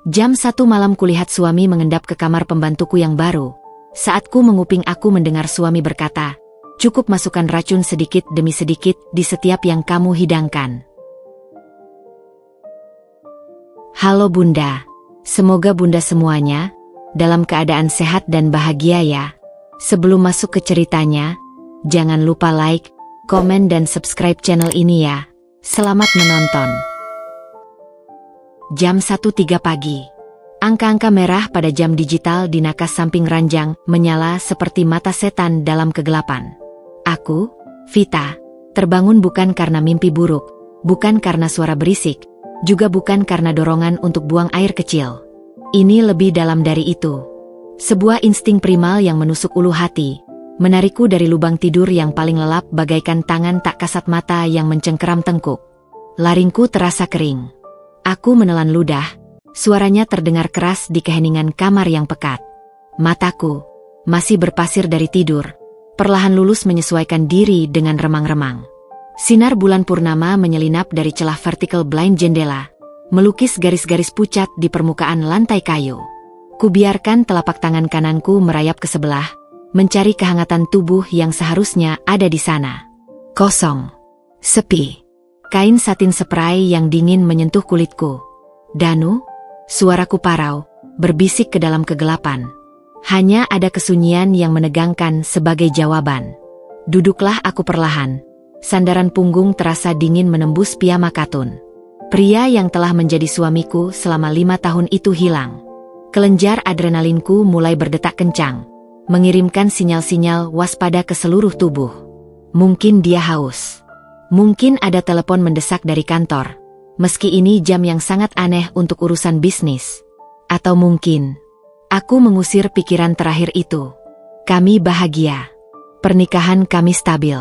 Jam 1 malam kulihat suami mengendap ke kamar pembantuku yang baru. Saat ku menguping aku mendengar suami berkata, "Cukup masukkan racun sedikit demi sedikit di setiap yang kamu hidangkan." Halo Bunda, semoga Bunda semuanya dalam keadaan sehat dan bahagia ya. Sebelum masuk ke ceritanya, jangan lupa like, komen dan subscribe channel ini ya. Selamat menonton. Jam 1.03 pagi. Angka-angka merah pada jam digital di nakas samping ranjang menyala seperti mata setan dalam kegelapan. Aku, Vita, terbangun bukan karena mimpi buruk, bukan karena suara berisik, juga bukan karena dorongan untuk buang air kecil. Ini lebih dalam dari itu. Sebuah insting primal yang menusuk ulu hati, menarikku dari lubang tidur yang paling lelap bagaikan tangan tak kasat mata yang mencengkeram tengkuk. Laringku terasa kering. Aku menelan ludah, suaranya terdengar keras di keheningan kamar yang pekat. Mataku, masih berpasir dari tidur, perlahan lulus menyesuaikan diri dengan remang-remang. Sinar bulan purnama menyelinap dari celah vertical blind jendela, melukis garis-garis pucat di permukaan lantai kayu. Kubiarkan telapak tangan kananku merayap ke sebelah, mencari kehangatan tubuh yang seharusnya ada di sana. Kosong. Sepi. Kain satin spray yang dingin menyentuh kulitku. Danu, suaraku parau, berbisik ke dalam kegelapan. Hanya ada kesunyian yang menegangkan sebagai jawaban. Duduklah aku perlahan. Sandaran punggung terasa dingin menembus piyama katun. Pria yang telah menjadi suamiku selama 5 tahun itu hilang. Kelenjar adrenalinku mulai berdetak kencang, mengirimkan sinyal-sinyal waspada ke seluruh tubuh. Mungkin dia haus. Mungkin ada telepon mendesak dari kantor, meski ini jam yang sangat aneh untuk urusan bisnis. Atau mungkin, aku mengusir pikiran terakhir itu. Kami bahagia. Pernikahan kami stabil.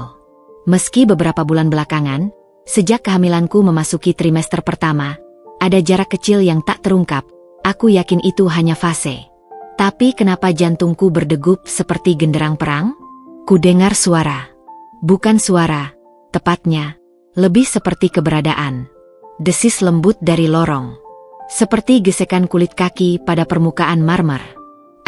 Meski beberapa bulan belakangan, sejak kehamilanku memasuki trimester pertama, ada jarak kecil yang tak terungkap, aku yakin itu hanya fase. Tapi kenapa jantungku berdegup seperti genderang perang? Kudengar suara. Bukan suara. Tepatnya, lebih seperti keberadaan. Desis lembut dari lorong. Seperti gesekan kulit kaki pada permukaan marmer.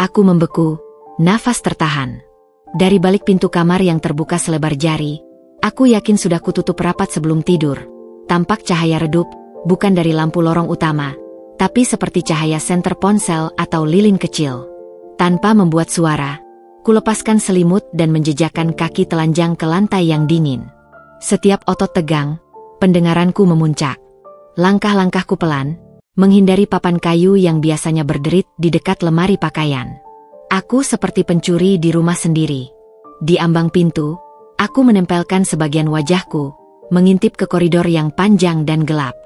Aku membeku, nafas tertahan. Dari balik pintu kamar yang terbuka selebar jari, aku yakin sudah kututup rapat sebelum tidur. Tampak cahaya redup, bukan dari lampu lorong utama, tapi seperti cahaya senter ponsel atau lilin kecil. Tanpa membuat suara, kulepaskan selimut dan menjejakkan kaki telanjang ke lantai yang dingin. Setiap otot tegang, pendengaranku memuncak. Langkah-langkahku pelan, menghindari papan kayu yang biasanya berderit di dekat lemari pakaian. Aku seperti pencuri di rumah sendiri. Di ambang pintu, aku menempelkan sebagian wajahku, mengintip ke koridor yang panjang dan gelap.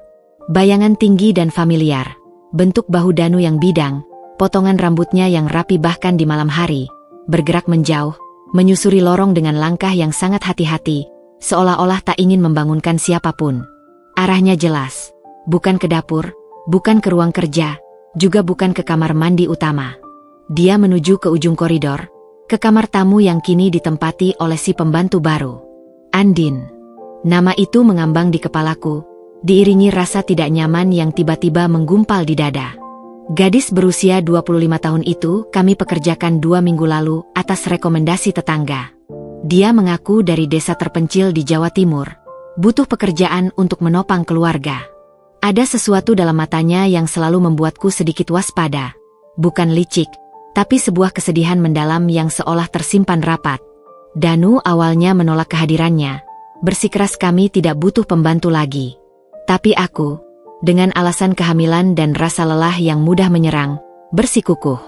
Bayangan tinggi dan familiar, bentuk bahu Danu yang bidang, potongan rambutnya yang rapi bahkan di malam hari, bergerak menjauh, menyusuri lorong dengan langkah yang sangat hati-hati, seolah-olah tak ingin membangunkan siapapun. Arahnya jelas, bukan ke dapur, bukan ke ruang kerja, juga bukan ke kamar mandi utama. Dia menuju ke ujung koridor, ke kamar tamu yang kini ditempati oleh si pembantu baru. Andin. Nama itu mengambang di kepalaku, diiringi rasa tidak nyaman yang tiba-tiba menggumpal di dada. Gadis berusia 25 tahun itu kami pekerjakan 2 minggu lalu atas rekomendasi tetangga. Dia mengaku dari desa terpencil di Jawa Timur, butuh pekerjaan untuk menopang keluarga. Ada sesuatu dalam matanya yang selalu membuatku sedikit waspada. Bukan licik, tapi sebuah kesedihan mendalam yang seolah tersimpan rapat. Danu awalnya menolak kehadirannya, bersikeras kami tidak butuh pembantu lagi. Tapi aku, dengan alasan kehamilan dan rasa lelah yang mudah menyerang, bersikukuh.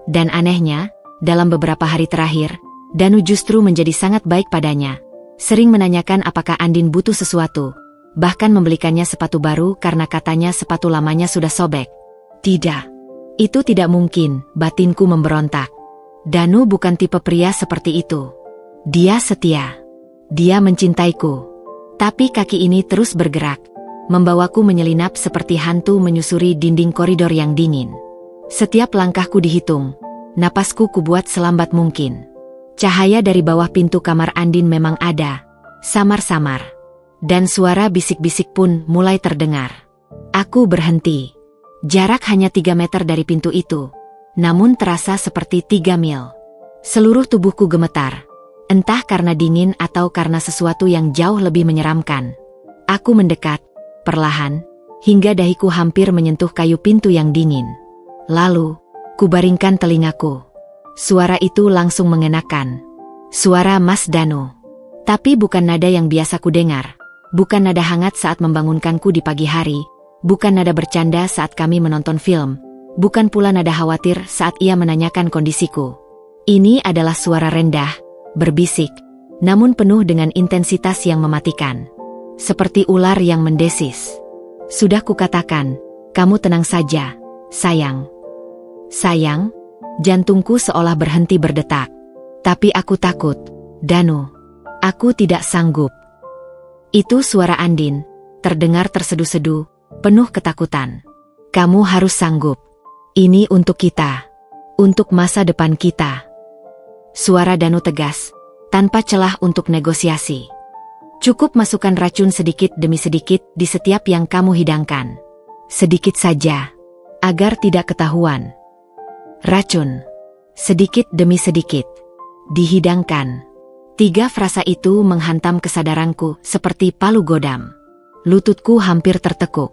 Dan anehnya, dalam beberapa hari terakhir, Danu justru menjadi sangat baik padanya. Sering menanyakan apakah Andin butuh sesuatu, bahkan membelikannya sepatu baru karena katanya sepatu lamanya sudah sobek. Tidak. Itu tidak mungkin, batinku memberontak. Danu bukan tipe pria seperti itu. Dia setia. Dia mencintaiku. Tapi kaki ini terus bergerak, membawaku menyelinap seperti hantu menyusuri dinding koridor yang dingin. Setiap langkahku dihitung, napasku kubuat selambat mungkin. Cahaya dari bawah pintu kamar Andin memang ada, samar-samar. Dan suara bisik-bisik pun mulai terdengar. Aku berhenti. Jarak hanya 3 meter dari pintu itu, namun terasa seperti 3 mil. Seluruh tubuhku gemetar, entah karena dingin atau karena sesuatu yang jauh lebih menyeramkan. Aku mendekat, perlahan, hingga dahiku hampir menyentuh kayu pintu yang dingin. Lalu, kubaringkan telingaku. Suara itu langsung mengenakan. Suara Mas Danu. Tapi bukan nada yang biasa ku dengar. Bukan nada hangat saat membangunkanku di pagi hari. Bukan nada bercanda saat kami menonton film. Bukan pula nada khawatir saat ia menanyakan kondisiku. Ini adalah suara rendah, berbisik, namun penuh dengan intensitas yang mematikan. Seperti ular yang mendesis. Sudah kukatakan, kamu tenang saja, sayang. Sayang, jantungku seolah berhenti berdetak. Tapi aku takut, Danu. Aku tidak sanggup. Itu suara Andin, terdengar tersedu-sedu, penuh ketakutan. Kamu harus sanggup. Ini untuk kita. Untuk masa depan kita. Suara Danu tegas, tanpa celah untuk negosiasi. Cukup masukkan racun sedikit demi sedikit di setiap yang kamu hidangkan. Sedikit saja, agar tidak ketahuan. Racun. Sedikit demi sedikit. Dihidangkan. 3 frasa itu menghantam kesadaranku seperti palu godam. Lututku hampir tertekuk.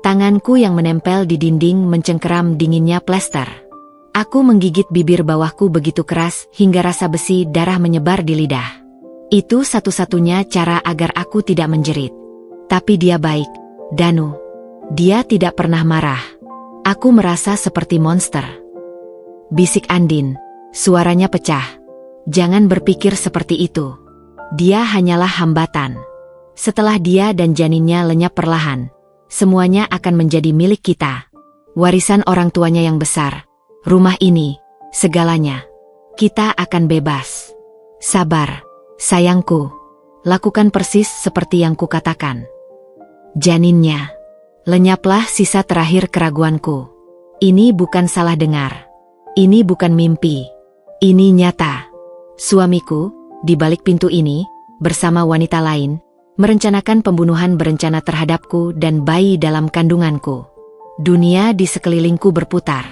Tanganku yang menempel di dinding mencengkeram dinginnya plester. Aku menggigit bibir bawahku begitu keras hingga rasa besi darah menyebar di lidah. Itu satu-satunya cara agar aku tidak menjerit. Tapi dia baik, Danu. Dia tidak pernah marah. Aku merasa seperti monster. Bisik Andin, suaranya pecah. Jangan berpikir seperti itu. Dia hanyalah hambatan. Setelah dia dan janinnya lenyap perlahan, semuanya akan menjadi milik kita. Warisan orang tuanya yang besar. Rumah ini, segalanya. Kita akan bebas. Sabar, sayangku. Lakukan persis seperti yang kukatakan. Janinnya. Lenyaplah sisa terakhir keraguanku. Ini bukan salah dengar. Ini bukan mimpi. Ini nyata. Suamiku, di balik pintu ini, bersama wanita lain, merencanakan pembunuhan berencana terhadapku dan bayi dalam kandunganku. Dunia di sekelilingku berputar.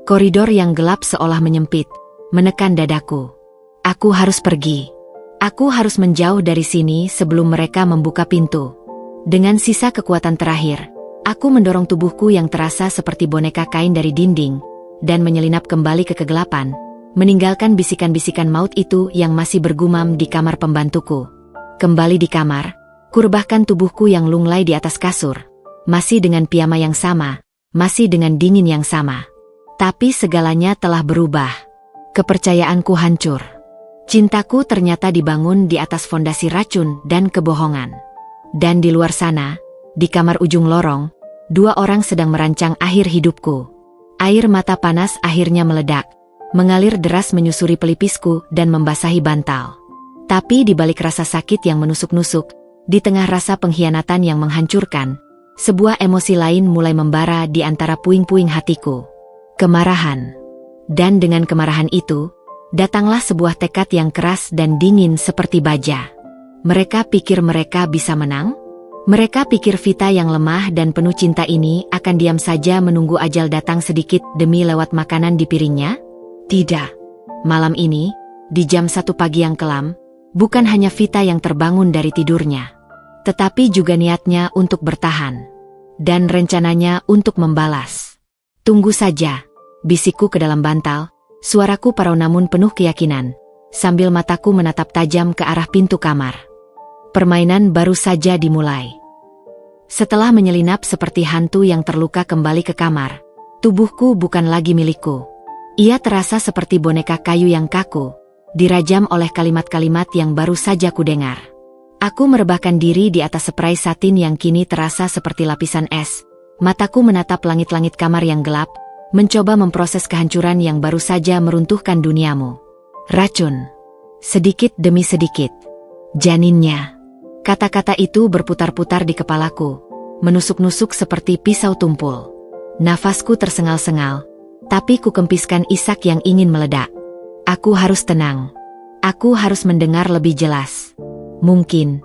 Koridor yang gelap seolah menyempit, menekan dadaku. Aku harus pergi. Aku harus menjauh dari sini sebelum mereka membuka pintu. Dengan sisa kekuatan terakhir, aku mendorong tubuhku yang terasa seperti boneka kain dari dinding, dan menyelinap kembali ke kegelapan, meninggalkan bisikan-bisikan maut itu yang masih bergumam di kamar pembantuku. Kembali di kamar, kurebahkan tubuhku yang lunglai di atas kasur, masih dengan piyama yang sama, masih dengan dingin yang sama. Tapi segalanya telah berubah. Kepercayaanku hancur. Cintaku ternyata dibangun di atas fondasi racun dan kebohongan. Dan di luar sana, di kamar ujung lorong, 2 orang sedang merancang akhir hidupku. Air mata panas akhirnya meledak, mengalir deras menyusuri pelipisku dan membasahi bantal. Tapi di balik rasa sakit yang menusuk-nusuk, di tengah rasa pengkhianatan yang menghancurkan, sebuah emosi lain mulai membara di antara puing-puing hatiku. Kemarahan. Dan dengan kemarahan itu, datanglah sebuah tekad yang keras dan dingin seperti baja. Mereka pikir mereka bisa menang? Mereka pikir Vita yang lemah dan penuh cinta ini akan diam saja menunggu ajal datang sedikit demi lewat makanan di piringnya? Tidak. Malam ini, di jam 1 pagi yang kelam, bukan hanya Vita yang terbangun dari tidurnya, tetapi juga niatnya untuk bertahan. Dan rencananya untuk membalas. Tunggu saja. Bisikku ke dalam bantal, suaraku parau namun penuh keyakinan, sambil mataku menatap tajam ke arah pintu kamar. Permainan baru saja dimulai. Setelah menyelinap seperti hantu yang terluka kembali ke kamar, tubuhku bukan lagi milikku. Ia terasa seperti boneka kayu yang kaku, dirajam oleh kalimat-kalimat yang baru saja kudengar. Aku merebahkan diri di atas spray satin yang kini terasa seperti lapisan es. Mataku menatap langit-langit kamar yang gelap, mencoba memproses kehancuran yang baru saja meruntuhkan duniamu. Racun. Sedikit demi sedikit. Janinnya. Kata-kata itu berputar-putar di kepalaku, menusuk-nusuk seperti pisau tumpul. Nafasku tersengal-sengal, tapi kukempiskan isak yang ingin meledak. Aku harus tenang. Aku harus mendengar lebih jelas. Mungkin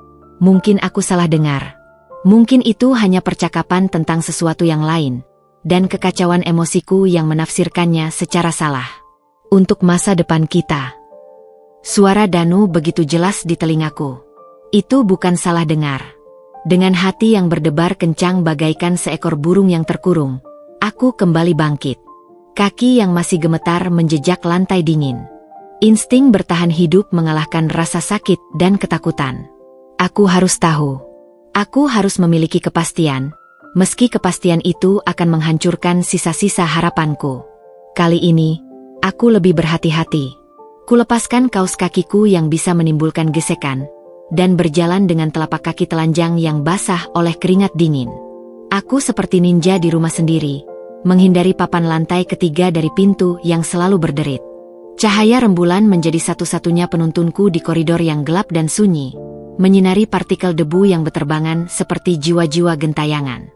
aku salah dengar. Mungkin itu hanya percakapan tentang sesuatu yang lain. dan kekacauan emosiku yang menafsirkannya secara salah. Untuk masa depan kita. Suara Danu begitu jelas di telingaku. Itu bukan salah dengar. Dengan hati yang berdebar kencang bagaikan seekor burung yang terkurung, aku kembali bangkit. Kaki yang masih gemetar menjejak lantai dingin. Insting bertahan hidup mengalahkan rasa sakit dan ketakutan. Aku harus tahu. Aku harus memiliki kepastian, meski kepastian itu akan menghancurkan sisa-sisa harapanku. Kali ini, aku lebih berhati-hati. Kulepaskan kaos kakiku yang bisa menimbulkan gesekan, dan berjalan dengan telapak kaki telanjang yang basah oleh keringat dingin. Aku seperti ninja di rumah sendiri, menghindari papan lantai ketiga dari pintu yang selalu berderit. Cahaya rembulan menjadi satu-satunya penuntunku di koridor yang gelap dan sunyi, menyinari partikel debu yang beterbangan seperti jiwa-jiwa gentayangan.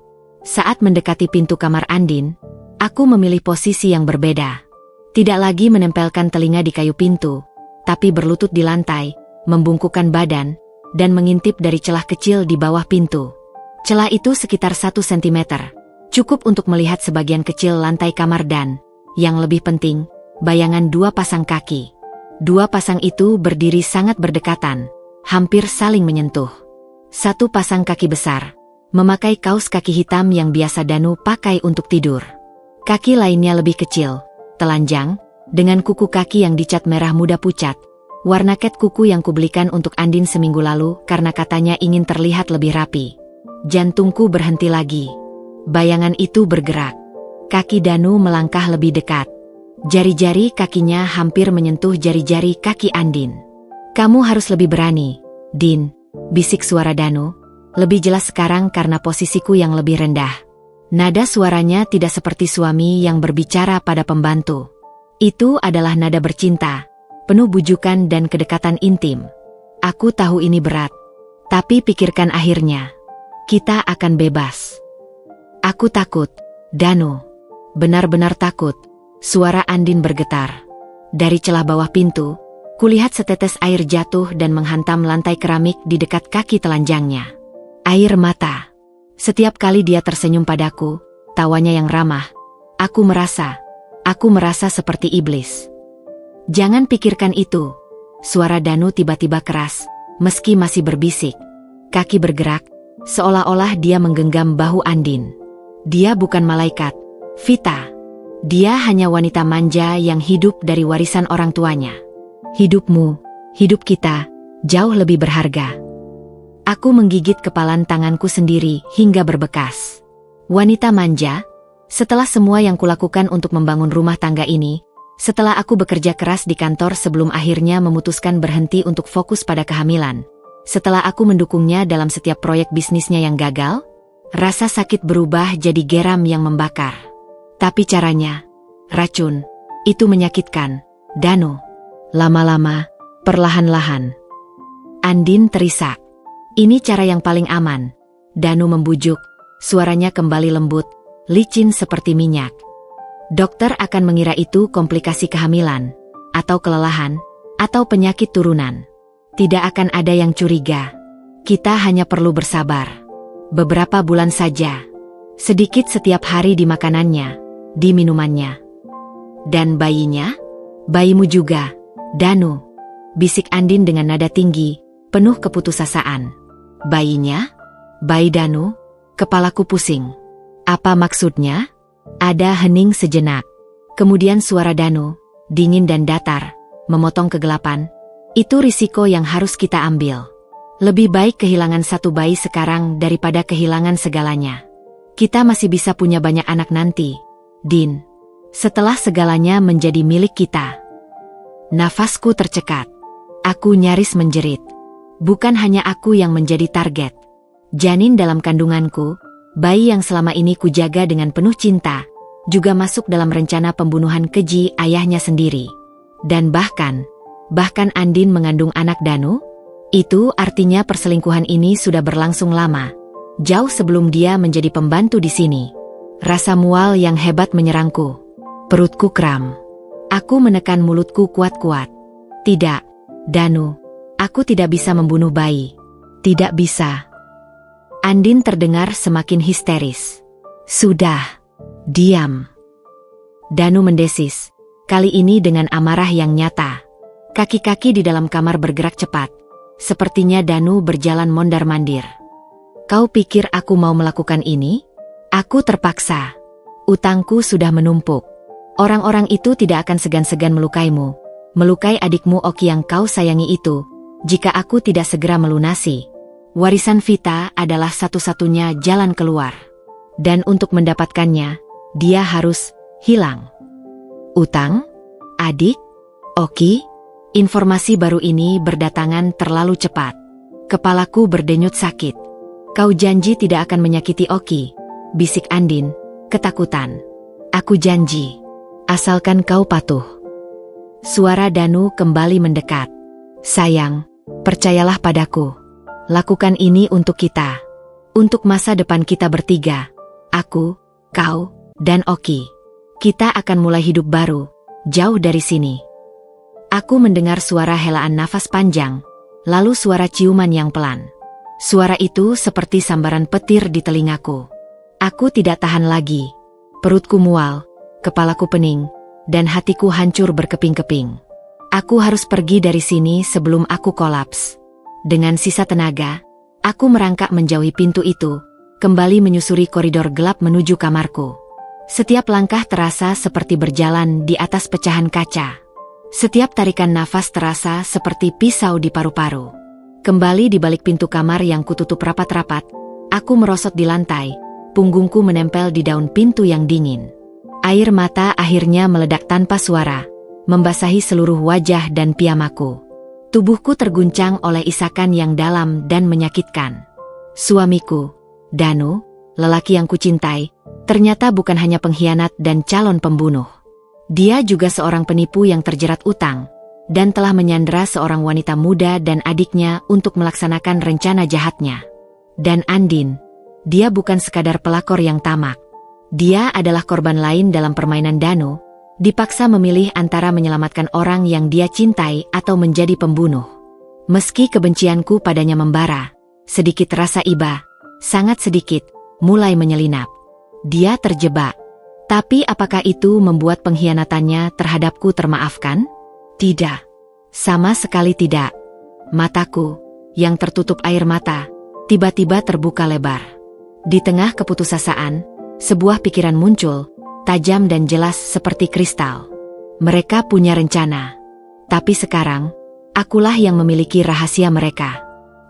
Saat mendekati pintu kamar Andin, aku memilih posisi yang berbeda. Tidak lagi menempelkan telinga di kayu pintu, tapi berlutut di lantai, membungkukkan badan, dan mengintip dari celah kecil di bawah pintu. Celah itu sekitar 1 sentimeter, cukup untuk melihat sebagian kecil lantai kamar dan, yang lebih penting, bayangan 2 pasang kaki. 2 pasang itu berdiri sangat berdekatan, hampir saling menyentuh. 1 pasang kaki besar, memakai kaos kaki hitam yang biasa Danu pakai untuk tidur. Kaki lainnya lebih kecil, telanjang, dengan kuku kaki yang dicat merah muda pucat, warna cat kuku yang kubelikan untuk Andin seminggu lalu karena katanya ingin terlihat lebih rapi. Jantungku berhenti lagi. Bayangan itu bergerak. Kaki Danu melangkah lebih dekat. Jari-jari kakinya hampir menyentuh jari-jari kaki Andin. "Kamu harus lebih berani, Din," bisik suara Danu, lebih jelas sekarang karena posisiku yang lebih rendah. Nada suaranya tidak seperti suami yang berbicara pada pembantu. Itu adalah nada bercinta, penuh bujukan dan kedekatan intim. Aku tahu ini berat, tapi pikirkan akhirnya. Kita akan bebas. Aku takut, Danu. Benar-benar takut. Suara Andin bergetar. Dari celah bawah pintu, kulihat setetes air jatuh dan menghantam lantai keramik di dekat kaki telanjangnya. Air mata. Setiap kali dia tersenyum padaku, tawanya yang ramah, aku merasa seperti iblis. "Jangan pikirkan itu." Suara Danu tiba-tiba keras, meski masih berbisik. Kaki bergerak, seolah-olah dia menggenggam bahu Andin. Dia bukan malaikat, Vita. Dia hanya wanita manja yang hidup dari warisan orang tuanya. Hidupmu, hidup kita, jauh lebih berharga. Aku menggigit kepalan tanganku sendiri hingga berbekas. Wanita manja? Setelah semua yang kulakukan untuk membangun rumah tangga ini, setelah aku bekerja keras di kantor sebelum akhirnya memutuskan berhenti untuk fokus pada kehamilan, setelah aku mendukungnya dalam setiap proyek bisnisnya yang gagal, rasa sakit berubah jadi geram yang membakar. Tapi caranya, racun, itu menyakitkan, Danu. Lama-lama, perlahan-lahan. Andin terisak. "Ini cara yang paling aman." Danu membujuk, suaranya kembali lembut, licin seperti minyak. "Dokter akan mengira itu komplikasi kehamilan, atau kelelahan, atau penyakit turunan. Tidak akan ada yang curiga. Kita hanya perlu bersabar. Beberapa bulan saja. Sedikit setiap hari di makanannya, di minumannya. Dan bayinya? Bayimu juga, Danu," bisik Andin dengan nada tinggi, penuh keputusasaan. "Bayinya? Bayi Danu?" Kepalaku pusing. Apa maksudnya? Ada hening sejenak. Kemudian suara Danu, dingin dan datar, memotong kegelapan. "Itu risiko yang harus kita ambil. Lebih baik kehilangan satu bayi sekarang daripada kehilangan segalanya. Kita masih bisa punya banyak anak nanti, Din. Setelah segalanya menjadi milik kita." Nafasku tercekat. Aku nyaris menjerit. Bukan hanya aku yang menjadi target. Janin dalam kandunganku, bayi yang selama ini kujaga dengan penuh cinta, juga masuk dalam rencana pembunuhan keji ayahnya sendiri. Dan bahkan Andin mengandung anak Danu? Itu artinya perselingkuhan ini sudah berlangsung lama, jauh sebelum dia menjadi pembantu di sini. Rasa mual yang hebat menyerangku. Perutku kram. Aku menekan mulutku kuat-kuat. "Tidak, Danu, aku tidak bisa membunuh bayi. Tidak bisa." Andin terdengar semakin histeris. "Sudah. Diam. Danu mendesis, kali ini dengan amarah yang nyata. Kaki-kaki di dalam kamar bergerak cepat. Sepertinya Danu berjalan mondar-mandir. Kau pikir aku mau melakukan ini? Aku terpaksa. Utangku sudah menumpuk. Orang-orang itu tidak akan segan-segan melukaimu. Melukai adikmu Oki yang kau sayangi itu, jika aku tidak segera melunasi. Warisan Vita adalah satu-satunya jalan keluar. Dan untuk mendapatkannya, dia harus hilang. Utang? Adik? Oki? Informasi baru ini berdatangan terlalu cepat. Kepalaku berdenyut sakit. Kau janji tidak akan menyakiti Oki, bisik Andin, ketakutan. Aku janji, asalkan kau patuh. Suara Danu kembali mendekat. Sayang, percayalah padaku. Lakukan ini untuk kita. Untuk masa depan kita bertiga. Aku, kau, dan Oki. Kita akan mulai hidup baru, jauh dari sini. Aku mendengar suara helaan nafas panjang, lalu suara ciuman yang pelan. Suara itu seperti sambaran petir di telingaku. Aku tidak tahan lagi. Perutku mual, kepalaku pening, dan hatiku hancur berkeping-keping. Aku harus pergi dari sini sebelum aku kolaps. Dengan sisa tenaga, aku merangkak menjauhi pintu itu, kembali menyusuri koridor gelap menuju kamarku. Setiap langkah terasa seperti berjalan di atas pecahan kaca. Setiap tarikan nafas terasa seperti pisau di paru-paru. Kembali di balik pintu kamar yang kututup rapat-rapat, aku merosot di lantai, punggungku menempel di daun pintu yang dingin. Air mata akhirnya meledak tanpa suara, membasahi seluruh wajah dan piyamaku. Tubuhku terguncang oleh isakan yang dalam dan menyakitkan. Suamiku, Danu, lelaki yang kucintai, ternyata bukan hanya pengkhianat dan calon pembunuh. Dia juga seorang penipu yang terjerat utang, dan telah menyandera seorang wanita muda dan adiknya untuk melaksanakan rencana jahatnya. Dan Andin, dia bukan sekadar pelakor yang tamak. Dia adalah korban lain dalam permainan Danu, dipaksa memilih antara menyelamatkan orang yang dia cintai atau menjadi pembunuh. Meski kebencianku padanya membara, sedikit rasa iba, sangat sedikit, mulai menyelinap. Dia terjebak. Tapi apakah itu membuat pengkhianatannya terhadapku termaafkan? Tidak. Sama sekali tidak. Mataku, yang tertutup air mata, tiba-tiba terbuka lebar. Di tengah keputusasaan, sebuah pikiran muncul, tajam dan jelas seperti kristal. Mereka punya rencana. Tapi sekarang, akulah yang memiliki rahasia mereka.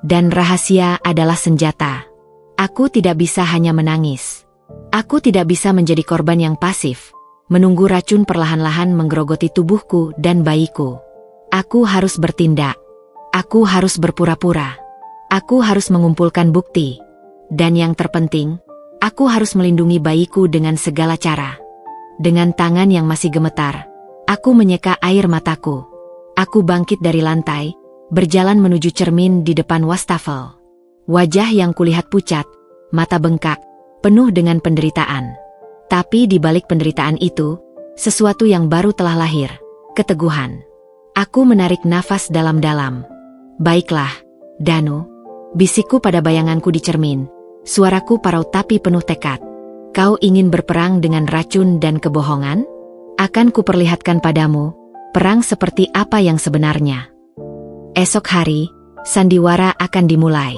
Dan rahasia adalah senjata. Aku tidak bisa hanya menangis. Aku tidak bisa menjadi korban yang pasif, menunggu racun perlahan-lahan menggerogoti tubuhku dan bayiku. Aku harus bertindak. Aku harus berpura-pura. Aku harus mengumpulkan bukti. Dan yang terpenting, aku harus melindungi bayiku dengan segala cara. Dengan tangan yang masih gemetar, aku menyeka air mataku. Aku bangkit dari lantai, berjalan menuju cermin di depan wastafel. Wajah yang kulihat pucat, mata bengkak, penuh dengan penderitaan. Tapi di balik penderitaan itu, sesuatu yang baru telah lahir, keteguhan. Aku menarik nafas dalam-dalam. Baiklah, Danu, bisikku pada bayanganku di cermin, suaraku parau tapi penuh tekad. Kau ingin berperang dengan racun dan kebohongan? Akan kuperlihatkan padamu, perang seperti apa yang sebenarnya. Esok hari, sandiwara akan dimulai.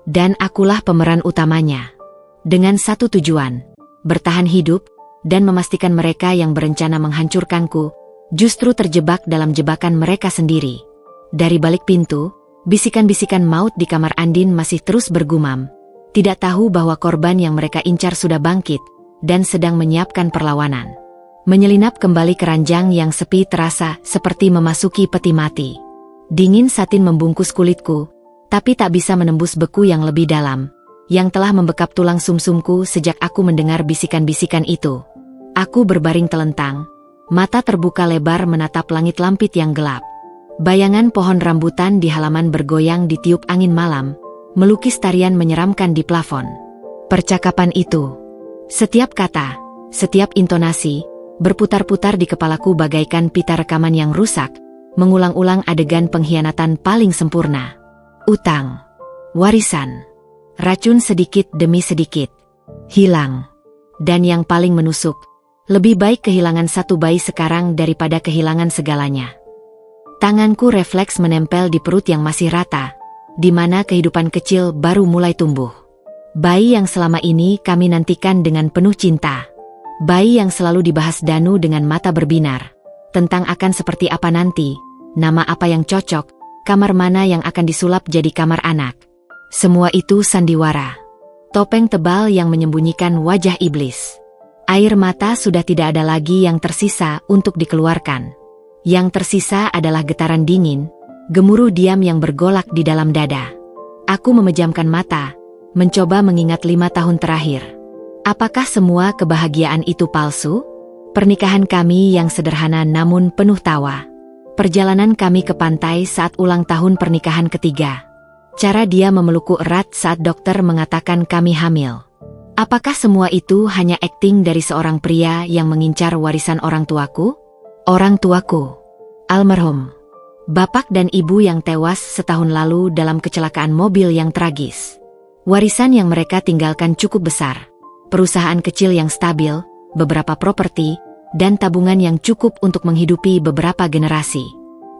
Dan akulah pemeran utamanya. Dengan satu tujuan, bertahan hidup, dan memastikan mereka yang berencana menghancurkanku, justru terjebak dalam jebakan mereka sendiri. Dari balik pintu, bisikan-bisikan maut di kamar Andin masih terus bergumam, tidak tahu bahwa korban yang mereka incar sudah bangkit, dan sedang menyiapkan perlawanan. Menyelinap kembali ke ranjang yang sepi terasa seperti memasuki peti mati. Dingin satin membungkus kulitku, tapi tak bisa menembus beku yang lebih dalam, yang telah membekap tulang sumsumku sejak aku mendengar bisikan-bisikan itu. Aku berbaring telentang, mata terbuka lebar menatap langit lampit yang gelap. Bayangan pohon rambutan di halaman bergoyang ditiup angin malam, melukis tarian menyeramkan di plafon. Percakapan itu, setiap kata, setiap intonasi, berputar-putar di kepalaku bagaikan pita rekaman yang rusak, mengulang-ulang adegan pengkhianatan paling sempurna. Utang, warisan, racun sedikit demi sedikit, hilang. Dan yang paling menusuk, lebih baik kehilangan satu bayi sekarang daripada kehilangan segalanya. Tanganku refleks menempel di perut yang masih rata, di mana kehidupan kecil baru mulai tumbuh. Bayi yang selama ini kami nantikan dengan penuh cinta. Bayi yang selalu dibahas Danu dengan mata berbinar, tentang akan seperti apa nanti, nama apa yang cocok, kamar mana yang akan disulap jadi kamar anak. Semua itu sandiwara. Topeng tebal yang menyembunyikan wajah iblis. Air mata sudah tidak ada lagi yang tersisa untuk dikeluarkan. Yang tersisa adalah getaran dingin, gemuruh diam yang bergolak di dalam dada. Aku memejamkan mata, mencoba mengingat 5 tahun terakhir. Apakah semua kebahagiaan itu palsu? Pernikahan kami yang sederhana namun penuh tawa. Perjalanan kami ke pantai saat ulang tahun pernikahan ketiga. Cara dia memelukku erat saat dokter mengatakan kami hamil. Apakah semua itu hanya akting dari seorang pria yang mengincar warisan orang tuaku? Orang tuaku, almarhum bapak dan ibu yang tewas setahun lalu dalam kecelakaan mobil yang tragis. Warisan yang mereka tinggalkan cukup besar. Perusahaan kecil yang stabil, beberapa properti, dan tabungan yang cukup untuk menghidupi beberapa generasi.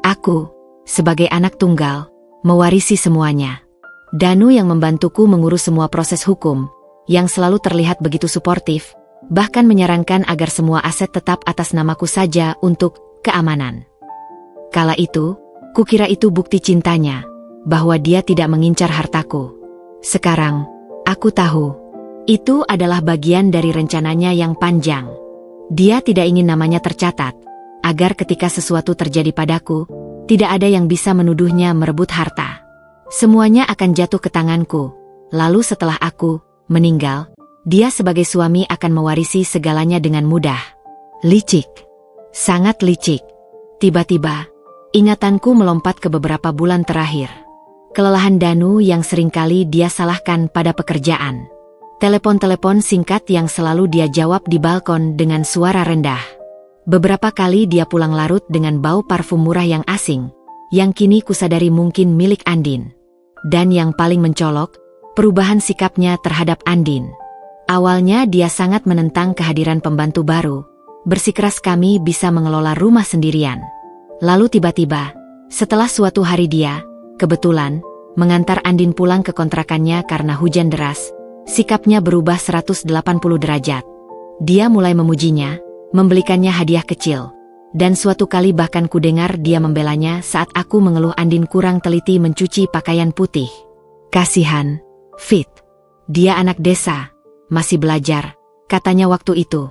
Aku, sebagai anak tunggal, mewarisi semuanya. Danu yang membantuku mengurus semua proses hukum, yang selalu terlihat begitu suportif, bahkan menyarankan agar semua aset tetap atas namaku saja untuk keamanan. Kala itu, kukira itu bukti cintanya, bahwa dia tidak mengincar hartaku. Sekarang, aku tahu, itu adalah bagian dari rencananya yang panjang. Dia tidak ingin namanya tercatat, agar ketika sesuatu terjadi padaku, tidak ada yang bisa menuduhnya merebut harta. Semuanya akan jatuh ke tanganku, lalu setelah aku meninggal, dia sebagai suami akan mewarisi segalanya dengan mudah. Licik. Sangat licik. Tiba-tiba, ingatanku melompat ke beberapa bulan terakhir. Kelelahan Danu yang seringkali dia salahkan pada pekerjaan. Telepon-telepon singkat yang selalu dia jawab di balkon dengan suara rendah. Beberapa kali dia pulang larut dengan bau parfum murah yang asing, yang kini kusadari mungkin milik Andin. Dan yang paling mencolok, perubahan sikapnya terhadap Andin. Awalnya dia sangat menentang kehadiran pembantu baru, bersikeras kami bisa mengelola rumah sendirian. Lalu tiba-tiba, setelah suatu hari dia, kebetulan, mengantar Andin pulang ke kontrakannya karena hujan deras, sikapnya berubah 180 derajat. Dia mulai memujinya, membelikannya hadiah kecil, dan suatu kali bahkan kudengar dia membelanya saat aku mengeluh Andin kurang teliti mencuci pakaian putih. Kasihan, Fit. Dia anak desa, masih belajar, katanya waktu itu.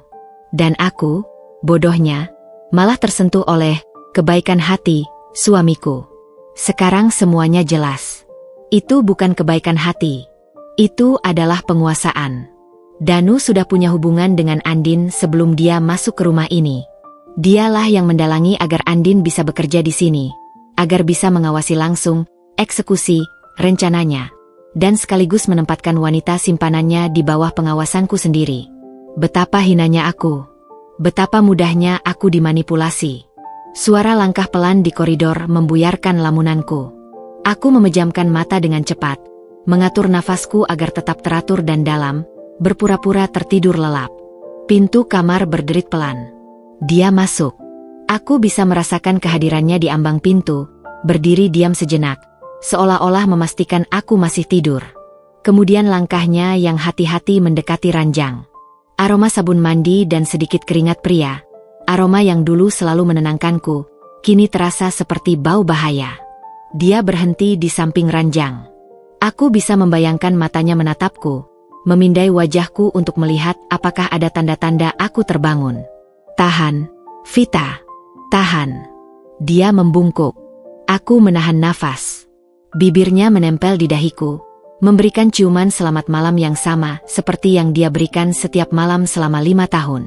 Dan aku, bodohnya, malah tersentuh oleh kebaikan hati suamiku. Sekarang semuanya jelas. Itu bukan kebaikan hati. Itu adalah penguasaan. Danu sudah punya hubungan dengan Andin sebelum dia masuk ke rumah ini. Dialah yang mendalangi agar Andin bisa bekerja di sini, agar bisa mengawasi langsung, eksekusi, rencananya, dan sekaligus menempatkan wanita simpanannya di bawah pengawasanku sendiri. Betapa hinanya aku. Betapa mudahnya aku dimanipulasi. Suara langkah pelan di koridor membuyarkan lamunanku. Aku memejamkan mata dengan cepat, mengatur nafasku agar tetap teratur dan dalam, berpura-pura tertidur lelap. Pintu kamar berderit pelan. Dia masuk. Aku bisa merasakan kehadirannya di ambang pintu, berdiri diam sejenak, seolah-olah memastikan aku masih tidur. Kemudian langkahnya yang hati-hati mendekati ranjang. Aroma sabun mandi dan sedikit keringat pria, aroma yang dulu selalu menenangkanku, kini terasa seperti bau bahaya. Dia berhenti di samping ranjang. Aku bisa membayangkan matanya menatapku, memindai wajahku untuk melihat apakah ada tanda-tanda aku terbangun. Tahan, Vita. Tahan. Dia membungkuk. Aku menahan nafas. Bibirnya menempel di dahiku, memberikan ciuman selamat malam yang sama seperti yang dia berikan setiap malam selama 5 tahun.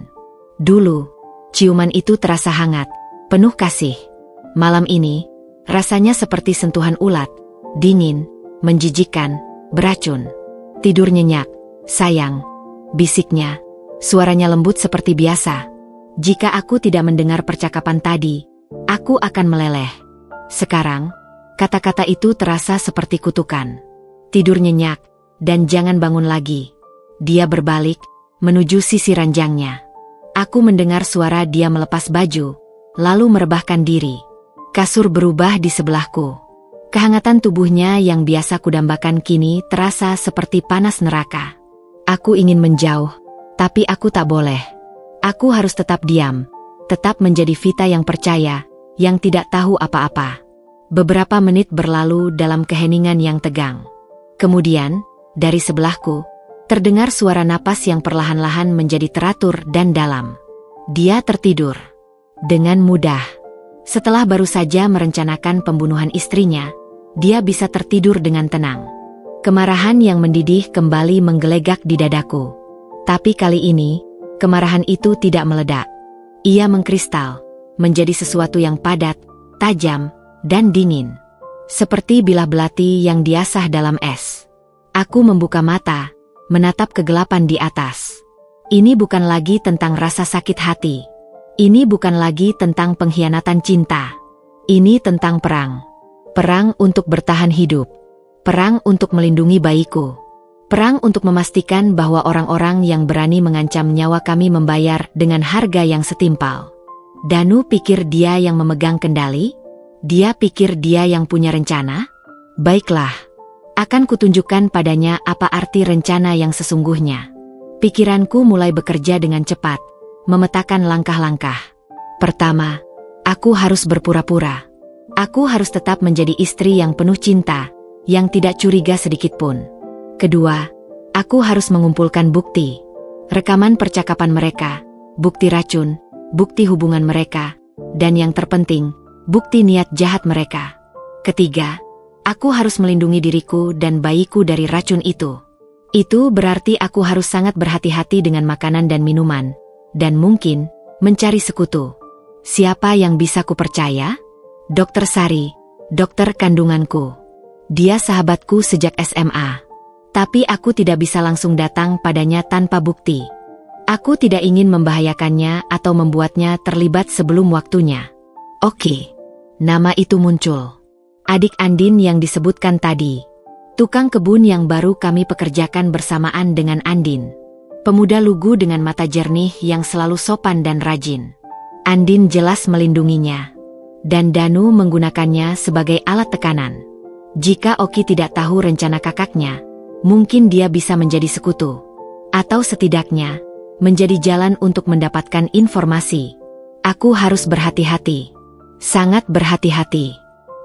Dulu, ciuman itu terasa hangat, penuh kasih. Malam ini, rasanya seperti sentuhan ulat, dingin, menjijikkan, beracun. Tidur nyenyak. Sayang, bisiknya, suaranya lembut seperti biasa. Jika aku tidak mendengar percakapan tadi, aku akan meleleh. Sekarang, kata-kata itu terasa seperti kutukan. Tidur nyenyak, dan jangan bangun lagi. Dia berbalik, menuju sisi ranjangnya. Aku mendengar suara dia melepas baju, lalu merebahkan diri. Kasur berubah di sebelahku. Kehangatan tubuhnya yang biasa kudambakan kini terasa seperti panas neraka. Aku ingin menjauh, tapi aku tak boleh. Aku harus tetap diam, tetap menjadi Vita yang percaya, yang tidak tahu apa-apa. Beberapa menit berlalu dalam keheningan yang tegang. Kemudian, dari sebelahku, terdengar suara napas yang perlahan-lahan menjadi teratur dan dalam. Dia tertidur dengan mudah. Setelah baru saja merencanakan pembunuhan istrinya, dia bisa tertidur dengan tenang. Kemarahan yang mendidih kembali menggelegak di dadaku. Tapi kali ini, kemarahan itu tidak meledak. Ia mengkristal, menjadi sesuatu yang padat, tajam, dan dingin. Seperti bilah belati yang diasah dalam es. Aku membuka mata, menatap kegelapan di atas. Ini bukan lagi tentang rasa sakit hati. Ini bukan lagi tentang pengkhianatan cinta. Ini tentang perang. Perang untuk bertahan hidup. Perang untuk melindungi bayiku. Perang untuk memastikan bahwa orang-orang yang berani mengancam nyawa kami membayar dengan harga yang setimpal. Danu pikir dia yang memegang kendali? Dia pikir dia yang punya rencana? Baiklah. Akan kutunjukkan padanya apa arti rencana yang sesungguhnya. Pikiranku mulai bekerja dengan cepat, memetakan langkah-langkah. Pertama, aku harus berpura-pura. Aku harus tetap menjadi istri yang penuh cinta, yang tidak curiga sedikitpun. Kedua, aku harus mengumpulkan bukti. Rekaman percakapan mereka, bukti racun, bukti hubungan mereka, dan yang terpenting, bukti niat jahat mereka. Ketiga, aku harus melindungi diriku dan bayiku dari racun itu. Itu berarti aku harus sangat berhati-hati dengan makanan dan minuman, dan mungkin mencari sekutu. Siapa yang bisa kupercaya? Dokter Sari, dokter kandunganku. Dia sahabatku sejak SMA. Tapi aku tidak bisa langsung datang padanya tanpa bukti. Aku tidak ingin membahayakannya atau membuatnya terlibat sebelum waktunya. Oke, nama itu muncul. Adik Andin yang disebutkan tadi. Tukang kebun yang baru kami pekerjakan bersamaan dengan Andin. Pemuda lugu dengan mata jernih yang selalu sopan dan rajin. Andin jelas melindunginya. Dan Danu menggunakannya sebagai alat tekanan. Jika Oki tidak tahu rencana kakaknya, mungkin dia bisa menjadi sekutu. Atau setidaknya, menjadi jalan untuk mendapatkan informasi. Aku harus berhati-hati. Sangat berhati-hati.